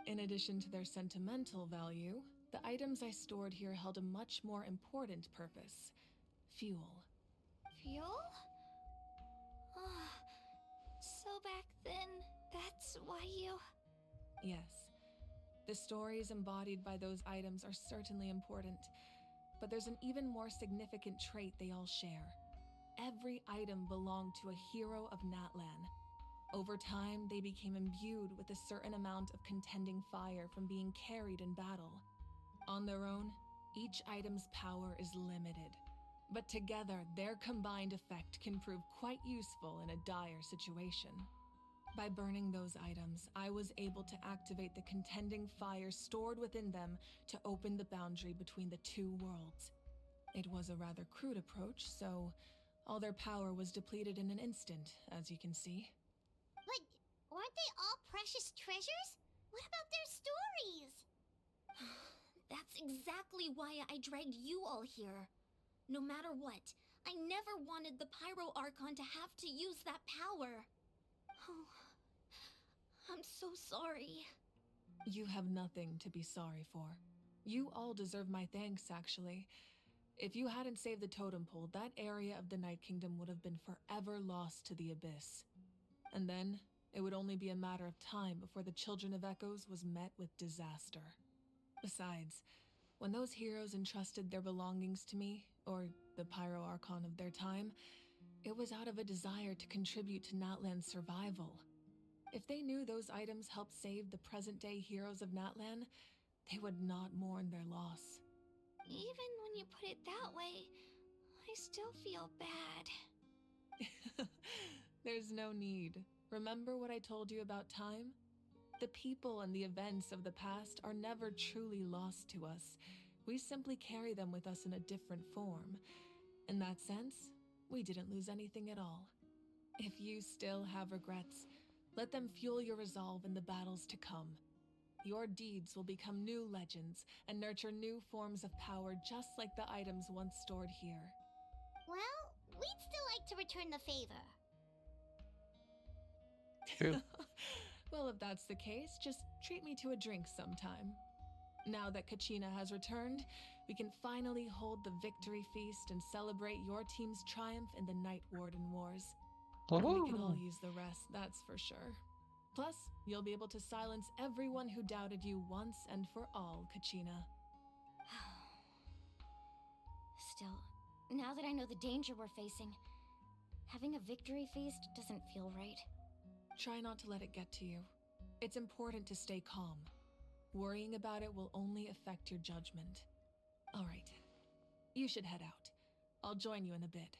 In addition to their sentimental value, the items I stored here held a much more important purpose: fuel. Fuel? So back then, that's why you... Yes. The stories embodied by those items are certainly important, but there's an even more significant trait they all share. Every item belonged to a hero of Natlan. Over time, they became imbued with a certain amount of contending fire from being carried in battle. On their own, each item's power is limited, but together, their combined effect can prove quite useful in a dire situation. By burning those items, I was able to activate the contending fire stored within them to open the boundary between the 2 worlds. It was a rather crude approach, so all their power was depleted in an instant, as you can see. But weren't they all precious treasures? What about their stories? That's exactly why I dragged you all here. No matter what, I never wanted the Pyro Archon to have to use that power. Oh, I'm so sorry. You have nothing to be sorry for. You all deserve my thanks, actually. If you hadn't saved the totem pole, that area of the Night Kingdom would have been forever lost to the abyss. And then, it would only be a matter of time before the Children of Echoes was met with disaster. Besides, when those heroes entrusted their belongings to me, or the Pyro Archon of their time, it was out of a desire to contribute to Natlan's survival. If they knew those items helped save the present-day heroes of Natlan, they would not mourn their loss. Even when you put it that way, I still feel bad. There's no need. Remember what I told you about time? The people and the events of the past are never truly lost to us. We simply carry them with us in a different form. In that sense, we didn't lose anything at all. If you still have regrets, let them fuel your resolve in the battles to come. Your deeds will become new legends and nurture new forms of power just like the items once stored here. Well, we'd still like to return the favor. True. Well, if that's the case, just treat me to a drink sometime. Now that Kachina has returned, we can finally hold the victory feast and celebrate your team's triumph in the Night Warden Wars. And we can all use the rest, that's for sure. Plus, you'll be able to silence everyone who doubted you once and for all, Kachina. Still, now that I know the danger we're facing, having a victory feast doesn't feel right. Try not to let it get to you. It's important to stay calm. Worrying about it will only affect your judgment. All right, you should head out. I'll join you in a bit.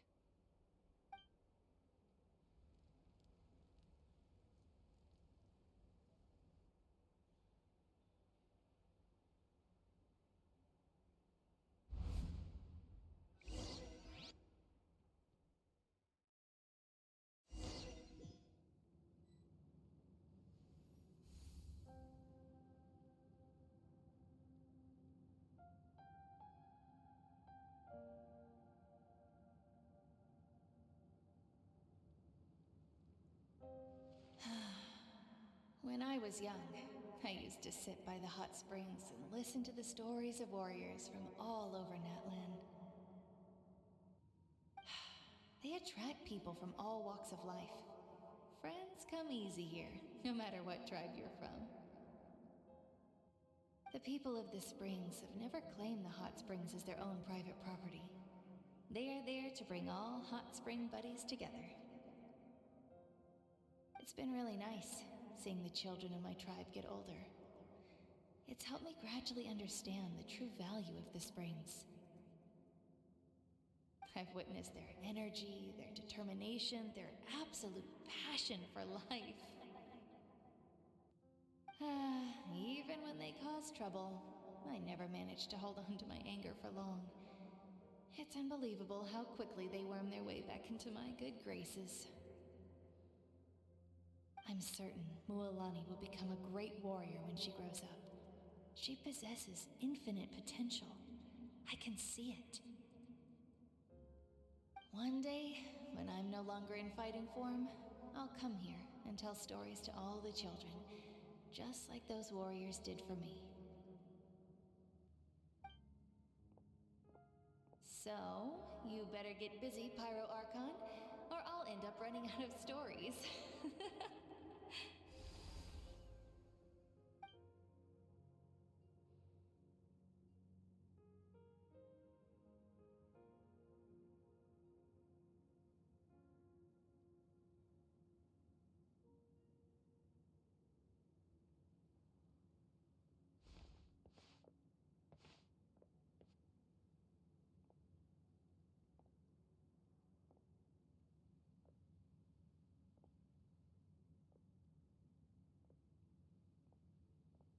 When I was young, I used to sit by the hot springs and listen to the stories of warriors from all over Natlan. They attract people from all walks of life. Friends come easy here, no matter what tribe you're from. The people of the springs have never claimed the hot springs as their own private property. They are there to bring all hot spring buddies together. It's been really nice, seeing the children of my tribe get older. It's helped me gradually understand the true value of the springs. I've witnessed their energy, their determination, their absolute passion for life. Even when they cause trouble, I never managed to hold on to my anger for long. It's unbelievable how quickly they worm their way back into my good graces. I'm certain Mualani will become a great warrior when she grows up. She possesses infinite potential. I can see it. One day, when I'm no longer in fighting form, I'll come here and tell stories to all the children, just like those warriors did for me. So, you better get busy, Pyro Archon, or I'll end up running out of stories.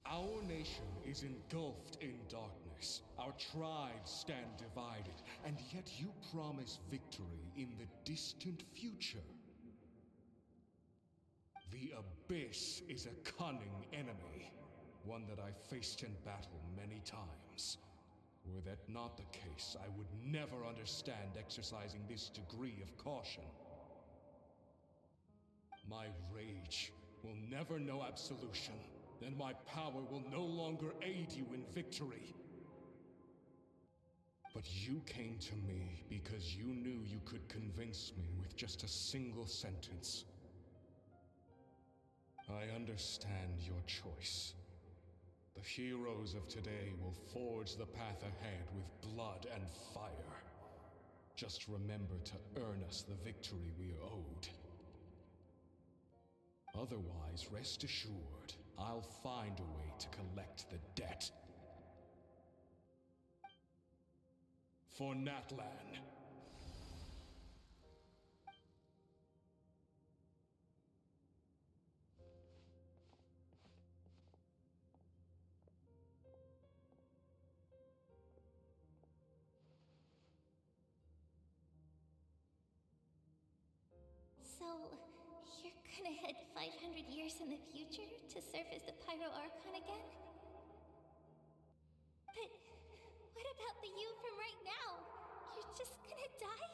Our nation is engulfed in darkness. Our tribes stand divided, and yet you promise victory in the distant future. The Abyss is a cunning enemy, one that I faced in battle many times. Were that not the case, I would never understand exercising this degree of caution. My rage will never know absolution, and my power will no longer aid you in victory. But you came to me because you knew you could convince me with just a single sentence. I understand your choice. The heroes of today will forge the path ahead with blood and fire. Just remember to earn us the victory we are owed. Otherwise, rest assured, I'll find a way to collect the debt. For Natlan. So, you're gonna head 500 years in the future to serve as the Pyro Archon again? But what about the you from right now? You're just gonna die?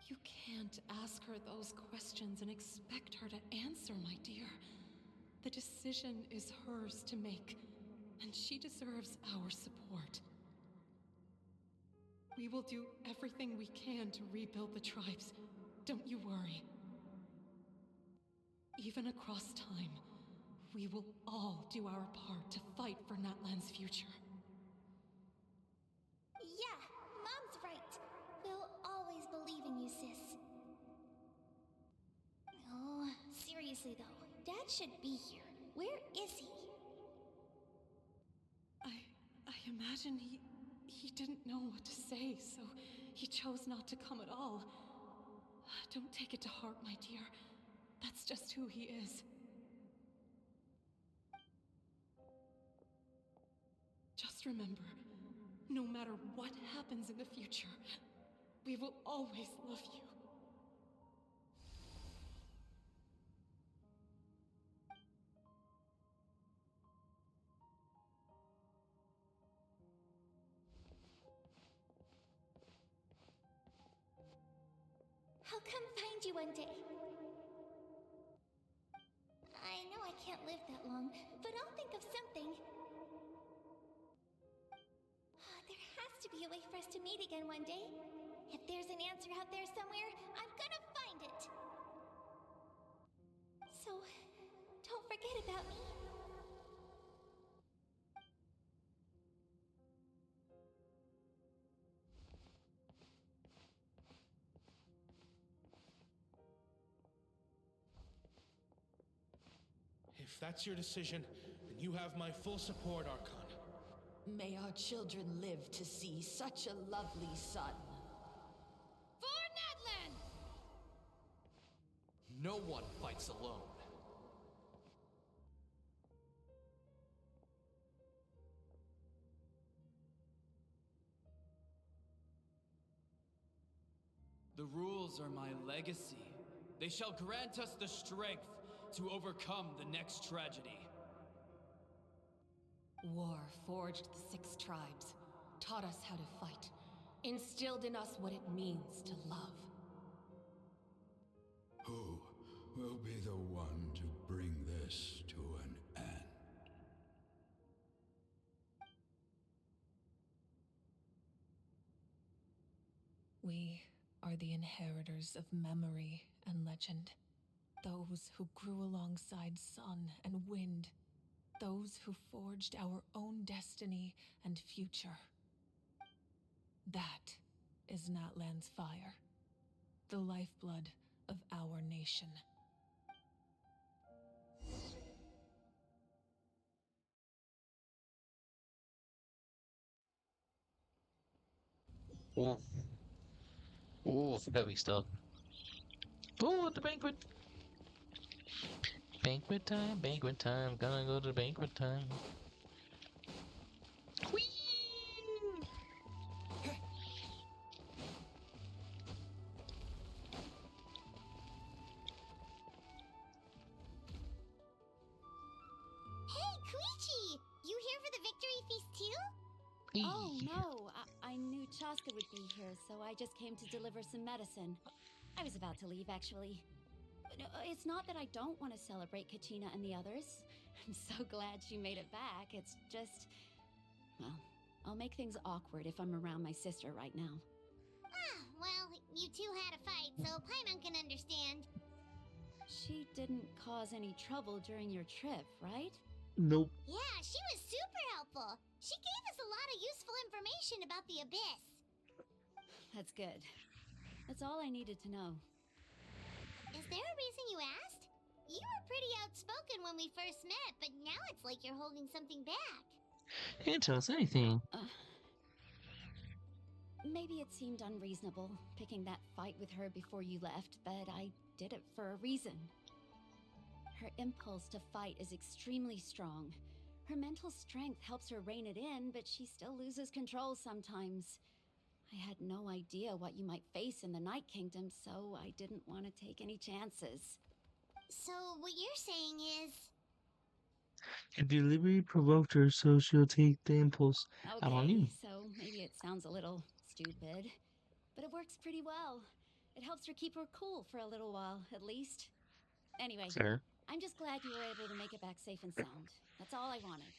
You can't ask her those questions and expect her to answer, my dear. The decision is hers to make, and she deserves our support. We will do everything we can to rebuild the tribes. Don't you worry. Even across time, we will all do our part to fight for Natlan's future. Yeah, Mom's right. We'll always believe in you, sis. Oh, seriously though, Dad should be here. Where is he? I imagine He didn't know what to say, so he chose not to come at all. Don't take it to heart, my dear. That's just who he is. Just remember, no matter what happens in the future, we will always love you. I'll come find you one day. I know I can't live that long, but I'll think of something. There has to be a way for us to meet again one day. If there's an answer out there somewhere, I'm gonna find it. So, don't forget about me. If that's your decision, then you have my full support, Archon. May our children live to see such a lovely son. For Natlan! No one fights alone. The rules are my legacy. They shall grant us the strength to overcome the next tragedy. War forged the 6 tribes, taught us how to fight, instilled in us what it means to love. Who will be the one to bring this to an end? We are the inheritors of memory and legend. Those who grew alongside sun and wind. Those who forged our own destiny and future. That is Natlan's fire. The lifeblood of our nation. Ooh. Ooh, heavy stuff. Oh, at the banquet! Banquet time, gonna go to banquet time. Whee! Hey, Koichi! You here for the victory feast too? Oh, no. I knew Chaska would be here, so I just came to deliver some medicine. I was about to leave, actually. It's not that I don't want to celebrate Kachina and the others. I'm so glad she made it back. It's just... well, I'll make things awkward if I'm around my sister right now. Ah, well, you two had a fight, so Paimon can understand. She didn't cause any trouble during your trip, right? Nope. Yeah, she was super helpful. She gave us a lot of useful information about the Abyss. That's good. That's all I needed to know. Is there a reason you asked? You were pretty outspoken when we first met, but now it's like you're holding something back. You didn't tell us anything. Maybe it seemed unreasonable, picking that fight with her before you left, but I did it for a reason. Her impulse to fight is extremely strong. Her mental strength helps her rein it in, but she still loses control sometimes. I had no idea what you might face in the Night Kingdom, so I didn't want to take any chances. So, what you're saying is... You deliberately provoked her so she'll take the impulse out on you. Okay, so maybe it sounds a little stupid, but it works pretty well. It helps her keep her cool for a little while, at least. Anyway, Fair. I'm just glad you were able to make it back safe and sound. That's all I wanted.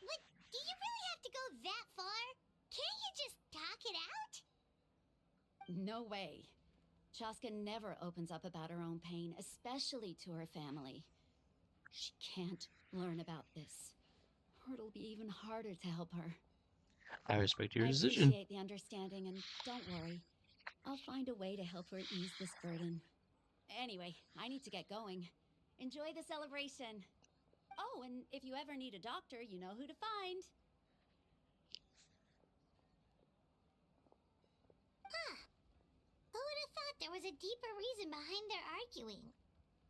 What? Do you really have to go that far? Can't you just talk it out? No way. Chaska never opens up about her own pain, especially to her family. She can't learn about this, or it'll be even harder to help her. I respect your I decision. appreciate the understanding, and don't worry. I'll find a way to help her ease this burden. Anyway, I need to get going. Enjoy the celebration. Oh, and if you ever need a doctor, you know who to find. there was a deeper reason behind their arguing.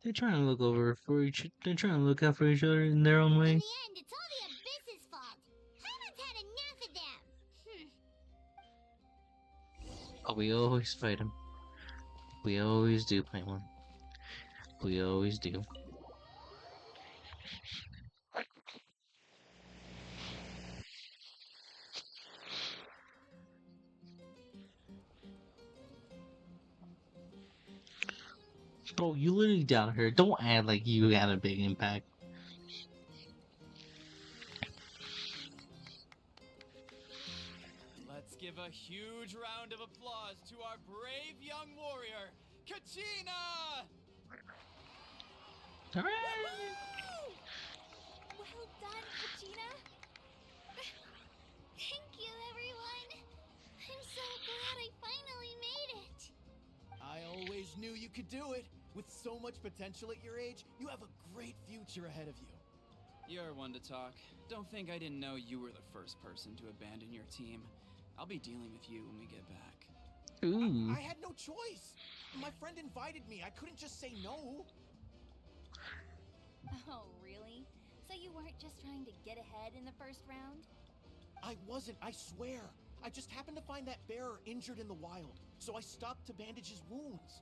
They're trying to look over for each. They're trying to look out for each other in their own In way. the end, it's all the Abyss's fault. Paimon's had enough of them. Oh, we always fight him. We always do, Paimon. We always do. Bro, you literally down here. Don't act like you had a big impact. Let's give a huge round of applause to our brave young warrior, Kachina! Hooray! Well done, Kachina. Thank you, everyone. I'm so glad I finally made it. I always knew you could do it. With so much potential at your age, you have a great future ahead of you. You're one to talk. Don't think I didn't know you were the first person to abandon your team. I'll be dealing with you when we get back. Ooh. I had no choice. My friend invited me. I couldn't just say no. Oh, really? So you weren't just trying to get ahead in the first round? I wasn't, I swear. I just happened to find that bearer injured in the wild, so I stopped to bandage his wounds.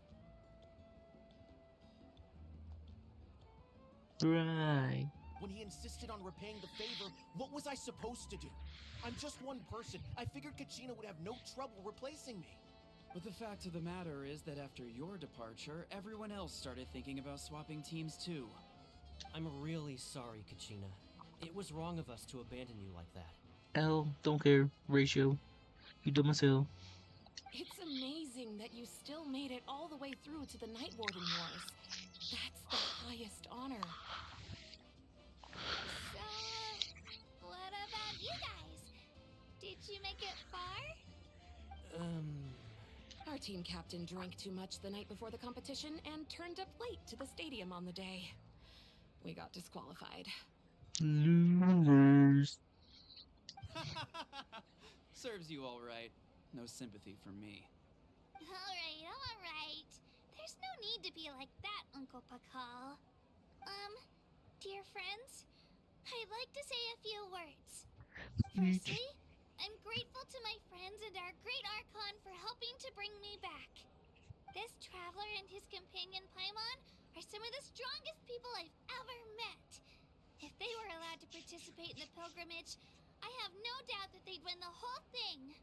Right. When he insisted on repaying the favor, what was I supposed to do? I'm just one person. I figured Kachina would have no trouble replacing me. But the fact of the matter is that after your departure, everyone else started thinking about swapping teams too. I'm really sorry, Kachina. It was wrong of us to abandon you like that. L, don't care. Ratio. You dumb as hell. It's amazing that you still made it all the way through to the Night Warden Wars. That's the highest honor. So, what about you guys? Did you make it far? Our team captain drank too much the night before the competition and turned up late to the stadium on the day. We got disqualified. Losers. Serves you all right. No sympathy from me. Alright. There's no need to be like that, Uncle Pakal. Dear friends, I'd like to say a few words. Firstly, I'm grateful to my friends and our great archon for helping to bring me back. This traveler and his companion Paimon are some of the strongest people I've ever met. If they were allowed to participate in the pilgrimage, I have no doubt that they'd win the whole thing.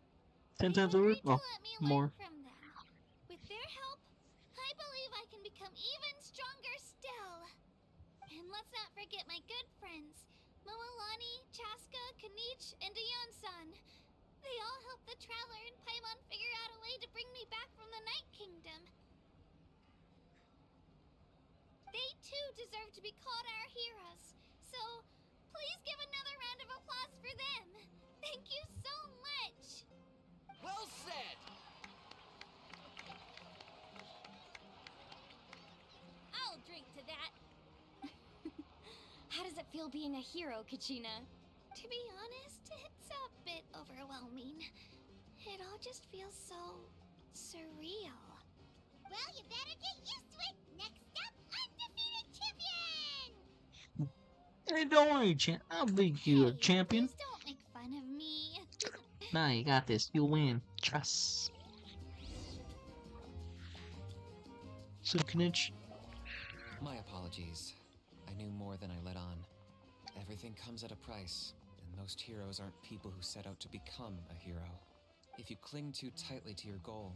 10 times over? Oh, Let me more. learn from them. With their help, I believe I can become even stronger still. And let's not forget my good friends, Moalani, Chaska, Kanich, and Dion-san. They all helped the Traveler and Paimon figure out a way to bring me back from the Night Kingdom. They too deserve to be called our heroes. So, please give another round of applause for them. Thank you so much. Well said! I'll drink to that. How does it feel being a hero, Kachina? To be honest, it's a bit overwhelming. It all just feels so surreal. Well, you better get used to it. Next up, undefeated champion! Hey, don't worry, champ. I'll beat you, champion. Please don't make fun of me. Nah, you got this. You'll win. Trust. So, Knitch. My apologies. I knew more than I let on. Everything comes at a price, and most heroes aren't people who set out to become a hero. If you cling too tightly to your goal,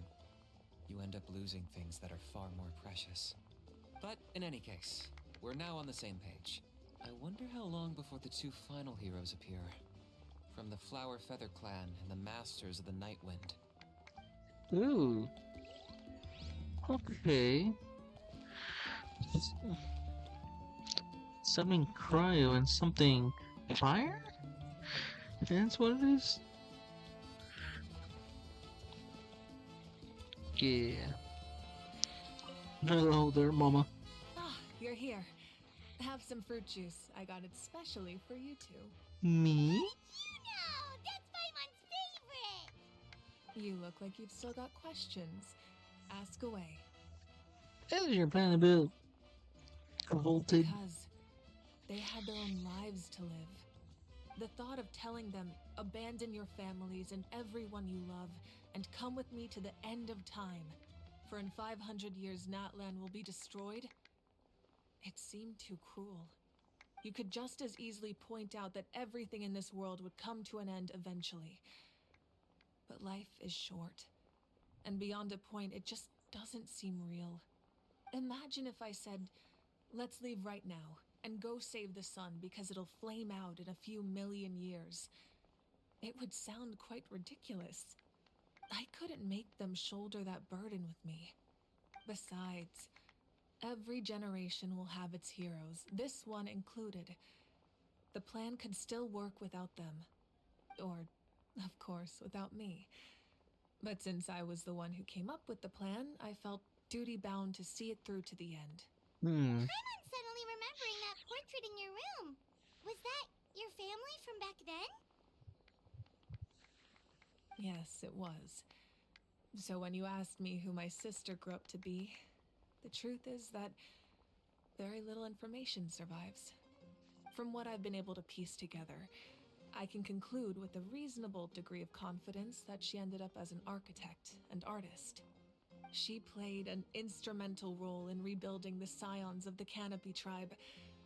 you end up losing things that are far more precious. But in any case, we're now on the same page. I wonder how long before the two final heroes appear. From the Flower Feather Clan and the Masters of the Night Wind. Ooh. Okay. Something cryo and something fire? That's what it is? Yeah. Hello there, mama. Ah, you're here. Have some fruit juice. I got it specially for you two. Me? That's Paimon's favorite! You look like you've still got questions. Ask away. What is your plan about? Revolted. Because they had their own lives to live. The thought of telling them, abandon your families and everyone you love, and come with me to the end of time, for in 500 years Natlan will be destroyed, it seemed too cruel. You could just as easily point out that everything in this world would come to an end eventually. But life is short, and beyond a point, it just doesn't seem real. Imagine if I said, let's leave right now, and go save the sun because it'll flame out in a few million years. It would sound quite ridiculous. I couldn't make them shoulder that burden with me. Besides, every generation will have its heroes, this one included. The plan could still work without them. Or, of course, without me. But since I was the one who came up with the plan, I felt duty-bound to see it through to the end. I'm suddenly remembering that portrait in your room. Was that your family from back then? Yes, it was. So when you asked me who my sister grew up to be, the truth is that very little information survives. From what I've been able to piece together, I can conclude with a reasonable degree of confidence that she ended up as an architect and artist. She played an instrumental role in rebuilding the scions of the Canopy tribe,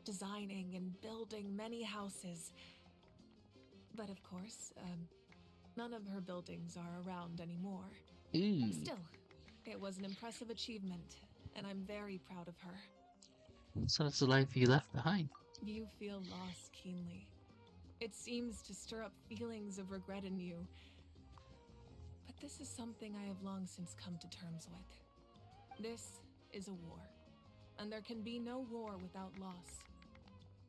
designing and building many houses. But of course, none of her buildings are around anymore. Still, it was an impressive achievement, and I'm very proud of her. So that's the life you left behind. You feel loss keenly. It seems to stir up feelings of regret in you. But this is something I have long since come to terms with. This is a war, and there can be no war without loss.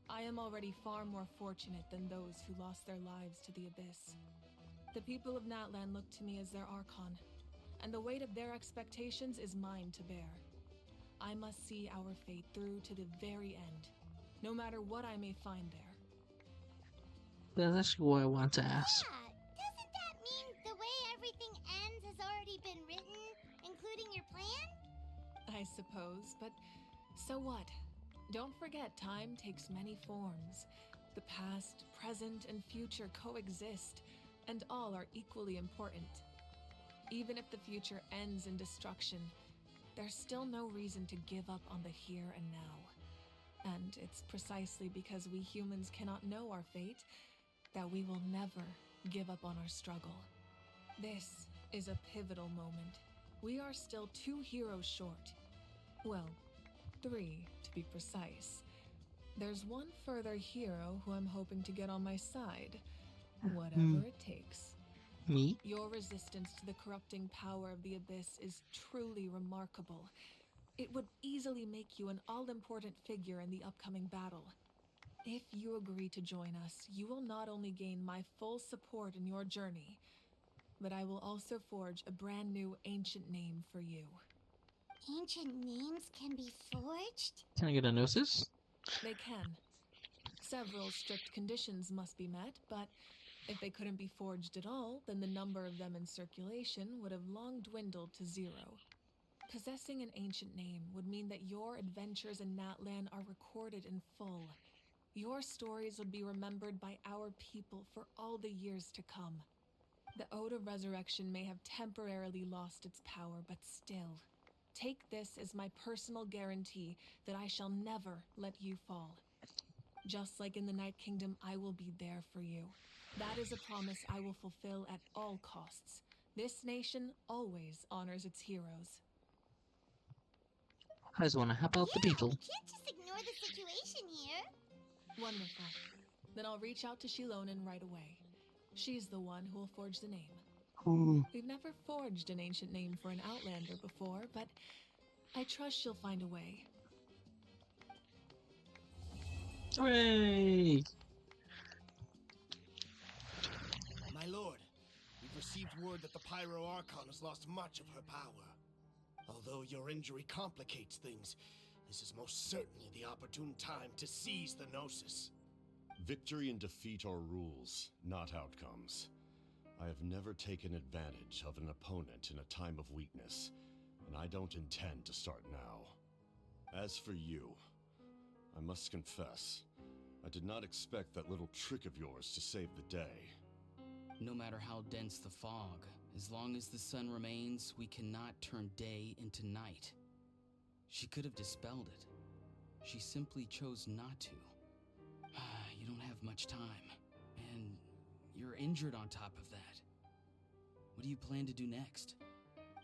I am already far more fortunate than those who lost their lives to the Abyss. The people of Natlan look to me as their archon, and the weight of their expectations is mine to bear. I must see our fate through to the very end, no matter what I may find there. That's actually what I want to ask. Yeah, doesn't that mean the way everything ends has already been written, including your plan? I suppose, but so what? Don't forget, time takes many forms. The past, present, and future coexist, and all are equally important. Even if the future ends in destruction, there's still no reason to give up on the here and now. And it's precisely because we humans cannot know our fate that we will never give up on our struggle. This is a pivotal moment. We are still 2 heroes short. Well, 3 to be precise. There's one further hero who I'm hoping to get on my side, whatever it takes. Me? Your resistance to the corrupting power of the Abyss is truly remarkable. It would easily make you an all-important figure in the upcoming battle. If you agree to join us, you will not only gain my full support in your journey, but I will also forge a brand new ancient name for you. Ancient names can be forged? Can I get a gnosis? They can. Several strict conditions must be met, but if they couldn't be forged at all, then the number of them in circulation would have long dwindled to 0. Possessing an ancient name would mean that your adventures in Natlan are recorded in full. Your stories would be remembered by our people for all the years to come. The Ode of Resurrection may have temporarily lost its power, but still, take this as my personal guarantee that I shall never let you fall. Just like in the Night Kingdom, I will be there for you. That is a promise I will fulfill at all costs. This nation always honors its heroes. I just want to help out the people. We can't just ignore the situation here. Wonderful. Then I'll reach out to Shilonen right away. She's the one who will forge the name. Ooh. We've never forged an ancient name for an Outlander before, but I trust she'll find a way. Hooray! My lord, we've received word that the Pyro Archon has lost much of her power. Although your injury complicates things, this is most certainly the opportune time to seize the Gnosis. Victory and defeat are rules, not outcomes. I have never taken advantage of an opponent in a time of weakness. and I don't intend to start now. As for you, I must confess, I did not expect that little trick of yours to save the day. No matter how dense the fog, as long as the sun remains, we cannot turn day into night. She could have dispelled it. She simply chose not to. You don't have much time, and you're injured on top of that. What do you plan to do next?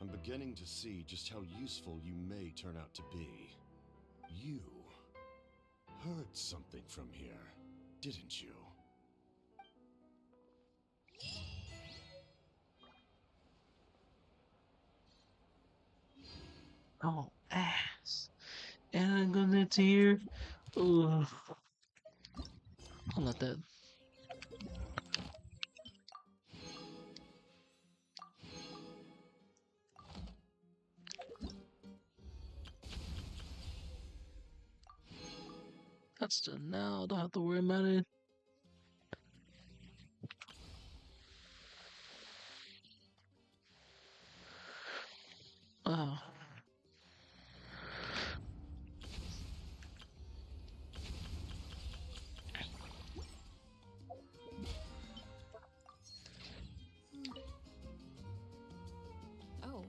I'm beginning to see just how useful you may turn out to be. You heard something from here, didn't you? Oh, ass. And I'm gonna tear. Ugh. I'm not that. That's done now. Don't have to worry about it. Oh. Oh,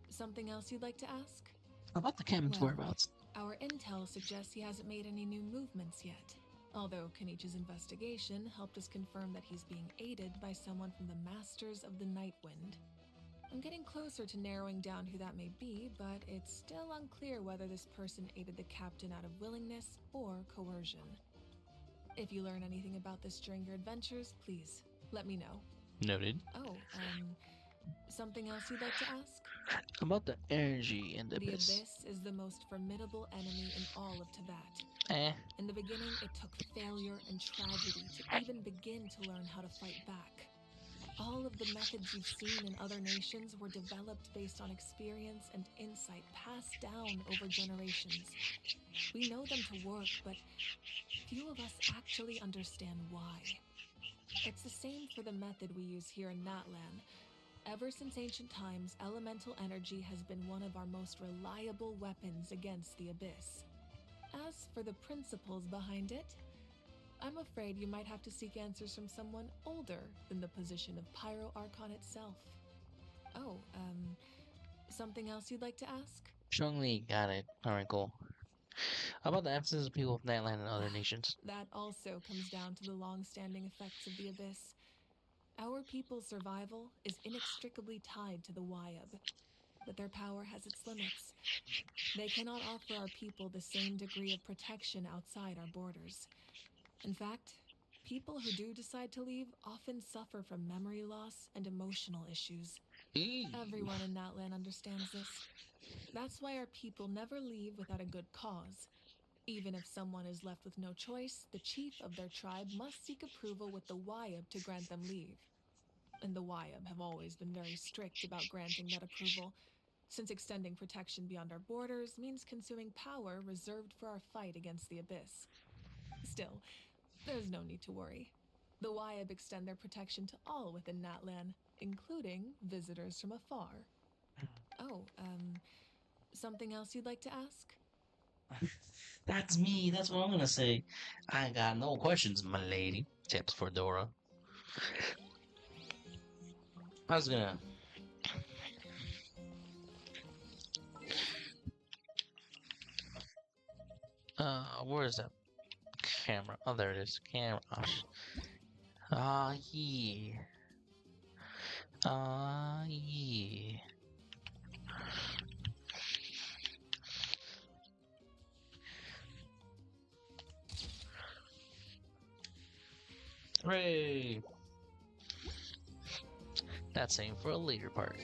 something else you'd like to ask? About the Cam's whereabouts. Our intel suggests he hasn't made any new movements yet. Although Kenichi's investigation helped us confirm that he's being aided by someone from the Masters of the Nightwind. I'm getting closer to narrowing down who that may be, but it's still unclear whether this person aided the captain out of willingness or coercion. If you learn anything about this during your adventures, please let me know. Noted. Oh, something else you'd like to ask? About the energy in the The abyss. Abyss is the most formidable enemy in all of Teyvat. Eh. In the beginning, it took failure and tragedy to even begin to learn how to fight back. All of the methods you've seen in other nations were developed based on experience and insight passed down over generations. We know them to work, but few of us actually understand why. It's the same for the method we use here in Natlan. Ever since ancient times, elemental energy has been one of our most reliable weapons against the Abyss. As for the principles behind it, I'm afraid you might have to seek answers from someone older than the position of Pyro Archon itself. Oh, something else you'd like to ask? Strongly got it. Alright, cool. About the absence of people of Natlan and other nations. That also comes down to the long-standing effects of the Abyss. Our people's survival is inextricably tied to the Wyab, but their power has its limits. They cannot offer our people the same degree of protection outside our borders. In fact, people who do decide to leave often suffer from memory loss and emotional issues. Everyone in Natlan understands this. That's why our people never leave without a good cause. Even if someone is left with no choice, the chief of their tribe must seek approval with the Wyab to grant them leave. And the Wyab have always been very strict about granting that approval, since extending protection beyond our borders means consuming power reserved for our fight against the Abyss. Still, there's no need to worry. The Wyab extend their protection to all within Natlan, including visitors from afar. Oh, something else you'd like to ask? That's me. That's what I'm gonna say. I got no questions, my lady. Tips for Dora. I was gonna. Where is that camera? Oh, there it is. Camera. Yeah. Yeah. Hooray! That's aim for a later part.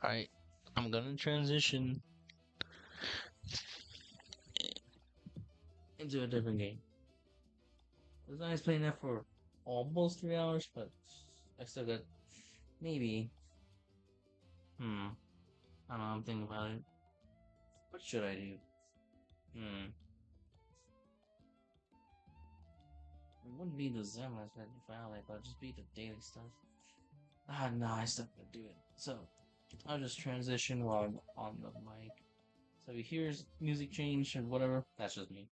Alright, I'm gonna transition into a different game. I was nice playing that for almost 3 hours, but I still got maybe. I don't know, I'm thinking about it. What should I do? It wouldn't be the Zemas that you found it, but just be the daily stuff. Ah, no, I still have to do it. So, I'll just transition while I'm on the mic. So he hears music change and whatever. That's just me.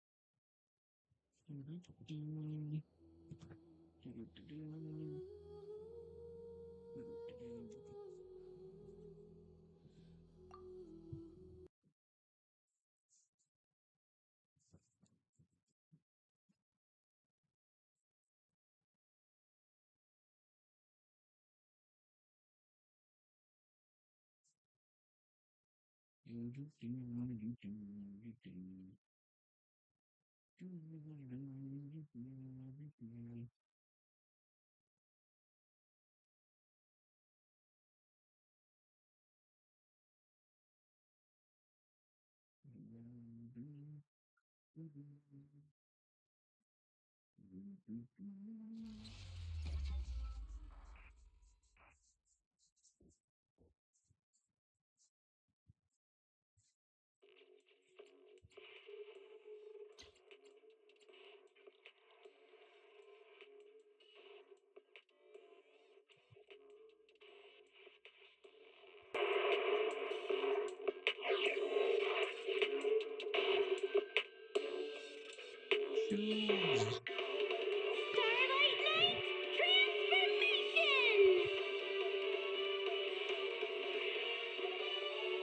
Starlight Knight transformation!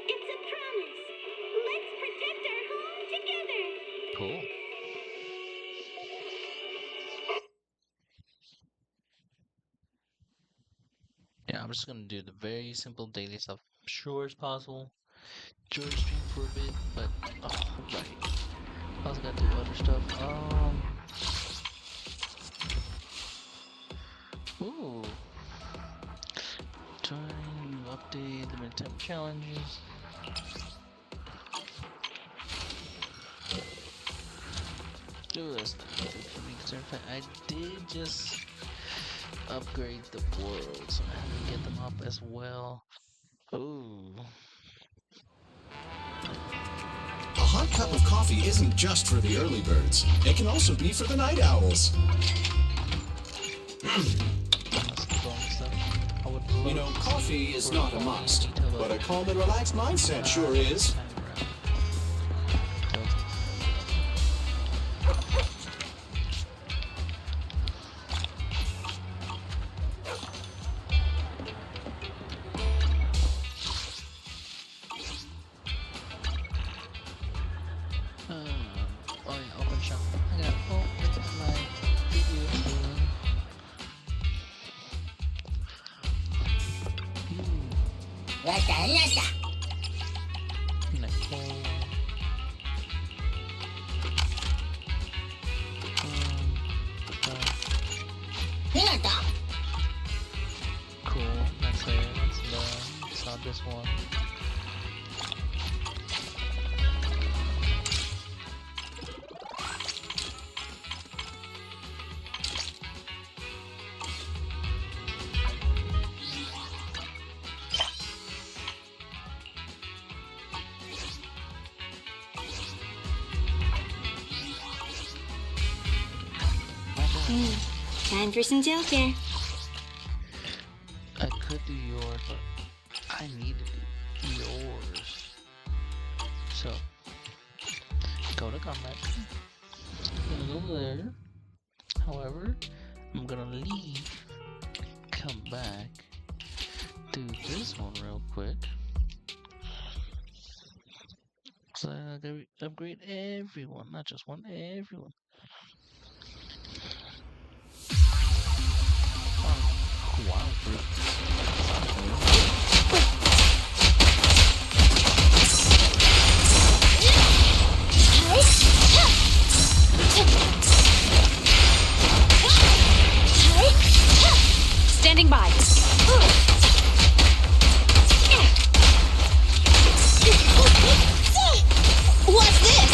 It's a promise. Let's protect our home together. Cool. Yeah, I'm just gonna do the very simple daily stuff. Sure as possible. George stream for a bit, but right. I also gotta do other stuff. Ooh. Trying to update the midterm challenges. Do this. I did just upgrade the world, so I have to get them up as well. Ooh. A hot cup of coffee isn't just for the early birds. It can also be for the night owls. You know, coffee is not a must, but a calm and relaxed mindset sure is. Oh yeah, open shop. I gotta open my video soon. Cool, that's it. That's done. It's not this one. Time for some gel care. I could do yours, but I need to do yours. So, go to combat. I'm gonna go there. However, I'm gonna leave, come back, do this one real quick. So I gotta upgrade everyone, not just one, everyone. Wow, Standing by. What's this?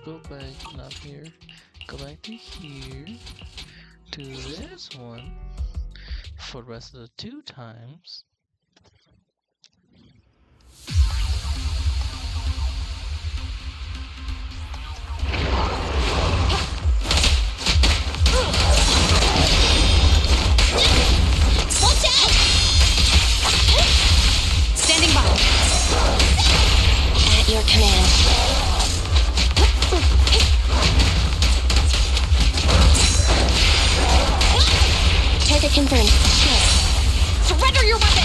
go back, not here. Go back to here. To this one. For the rest of the 2 times. Watch out! Standing by. At your command. Target confirmed. Surrender your weapon!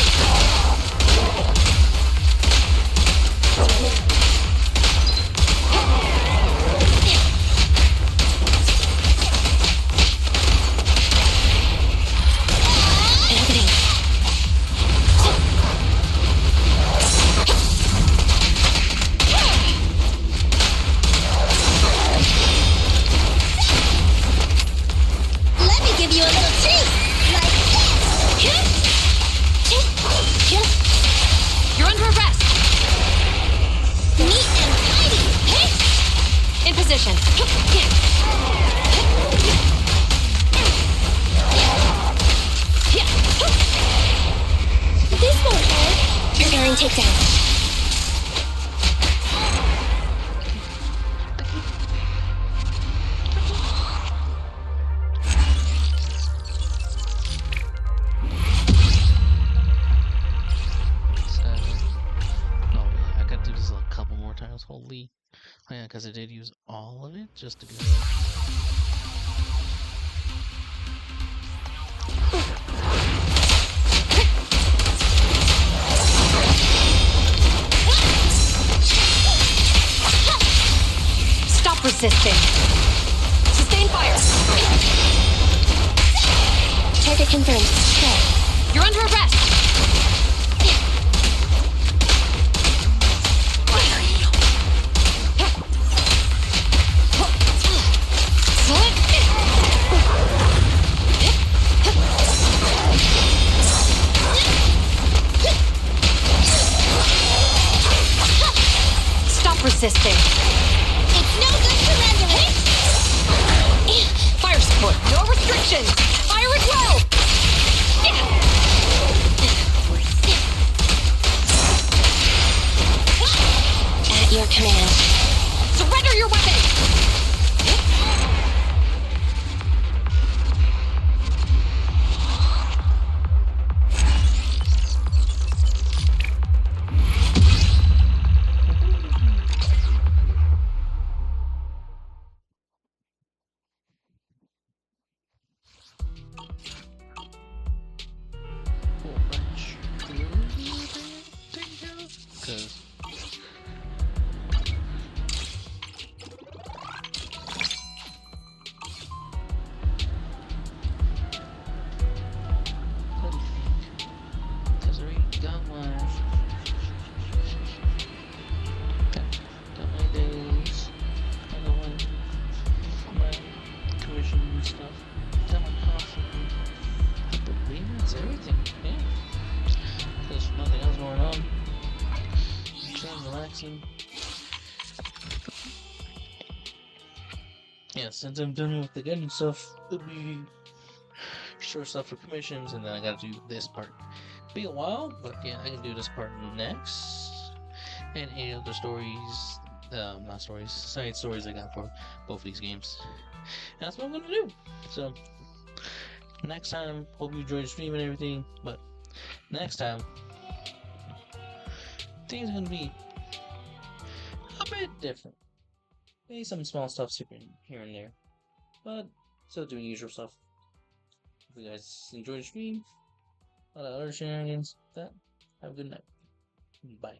Let me give you a little treat! Like this! You're under arrest! Neat and tidy! In position. This won't hurt. Preparing takedown. Holy. Oh yeah, because I did use all of it just to go. Stop resisting. Sustain fire. Target confirmed. You're under arrest. Stop resisting. It's no good surrendering. Fire support. No restrictions. Fire at will. At your command. Surrender your weapon. Because I already got my days, I got my commission and stuff, got my coffee. I believe that's everything. Yeah. There's nothing else going on. Chilling, relaxing. Yeah, since I'm done with the gun stuff, it'll be short stuff for commissions, and then I gotta do this part. Be a while, but yeah, I can do this part next. And any other stories, not stories, side stories I got for both of these games. And that's what I'm gonna do. So, next time, hope you enjoyed the stream and everything, but next time, things are gonna be a bit different. Maybe some small stuff here and there, but still doing usual stuff. If you guys enjoyed the stream, a lot of other shenanigans, that have a good night. Bye.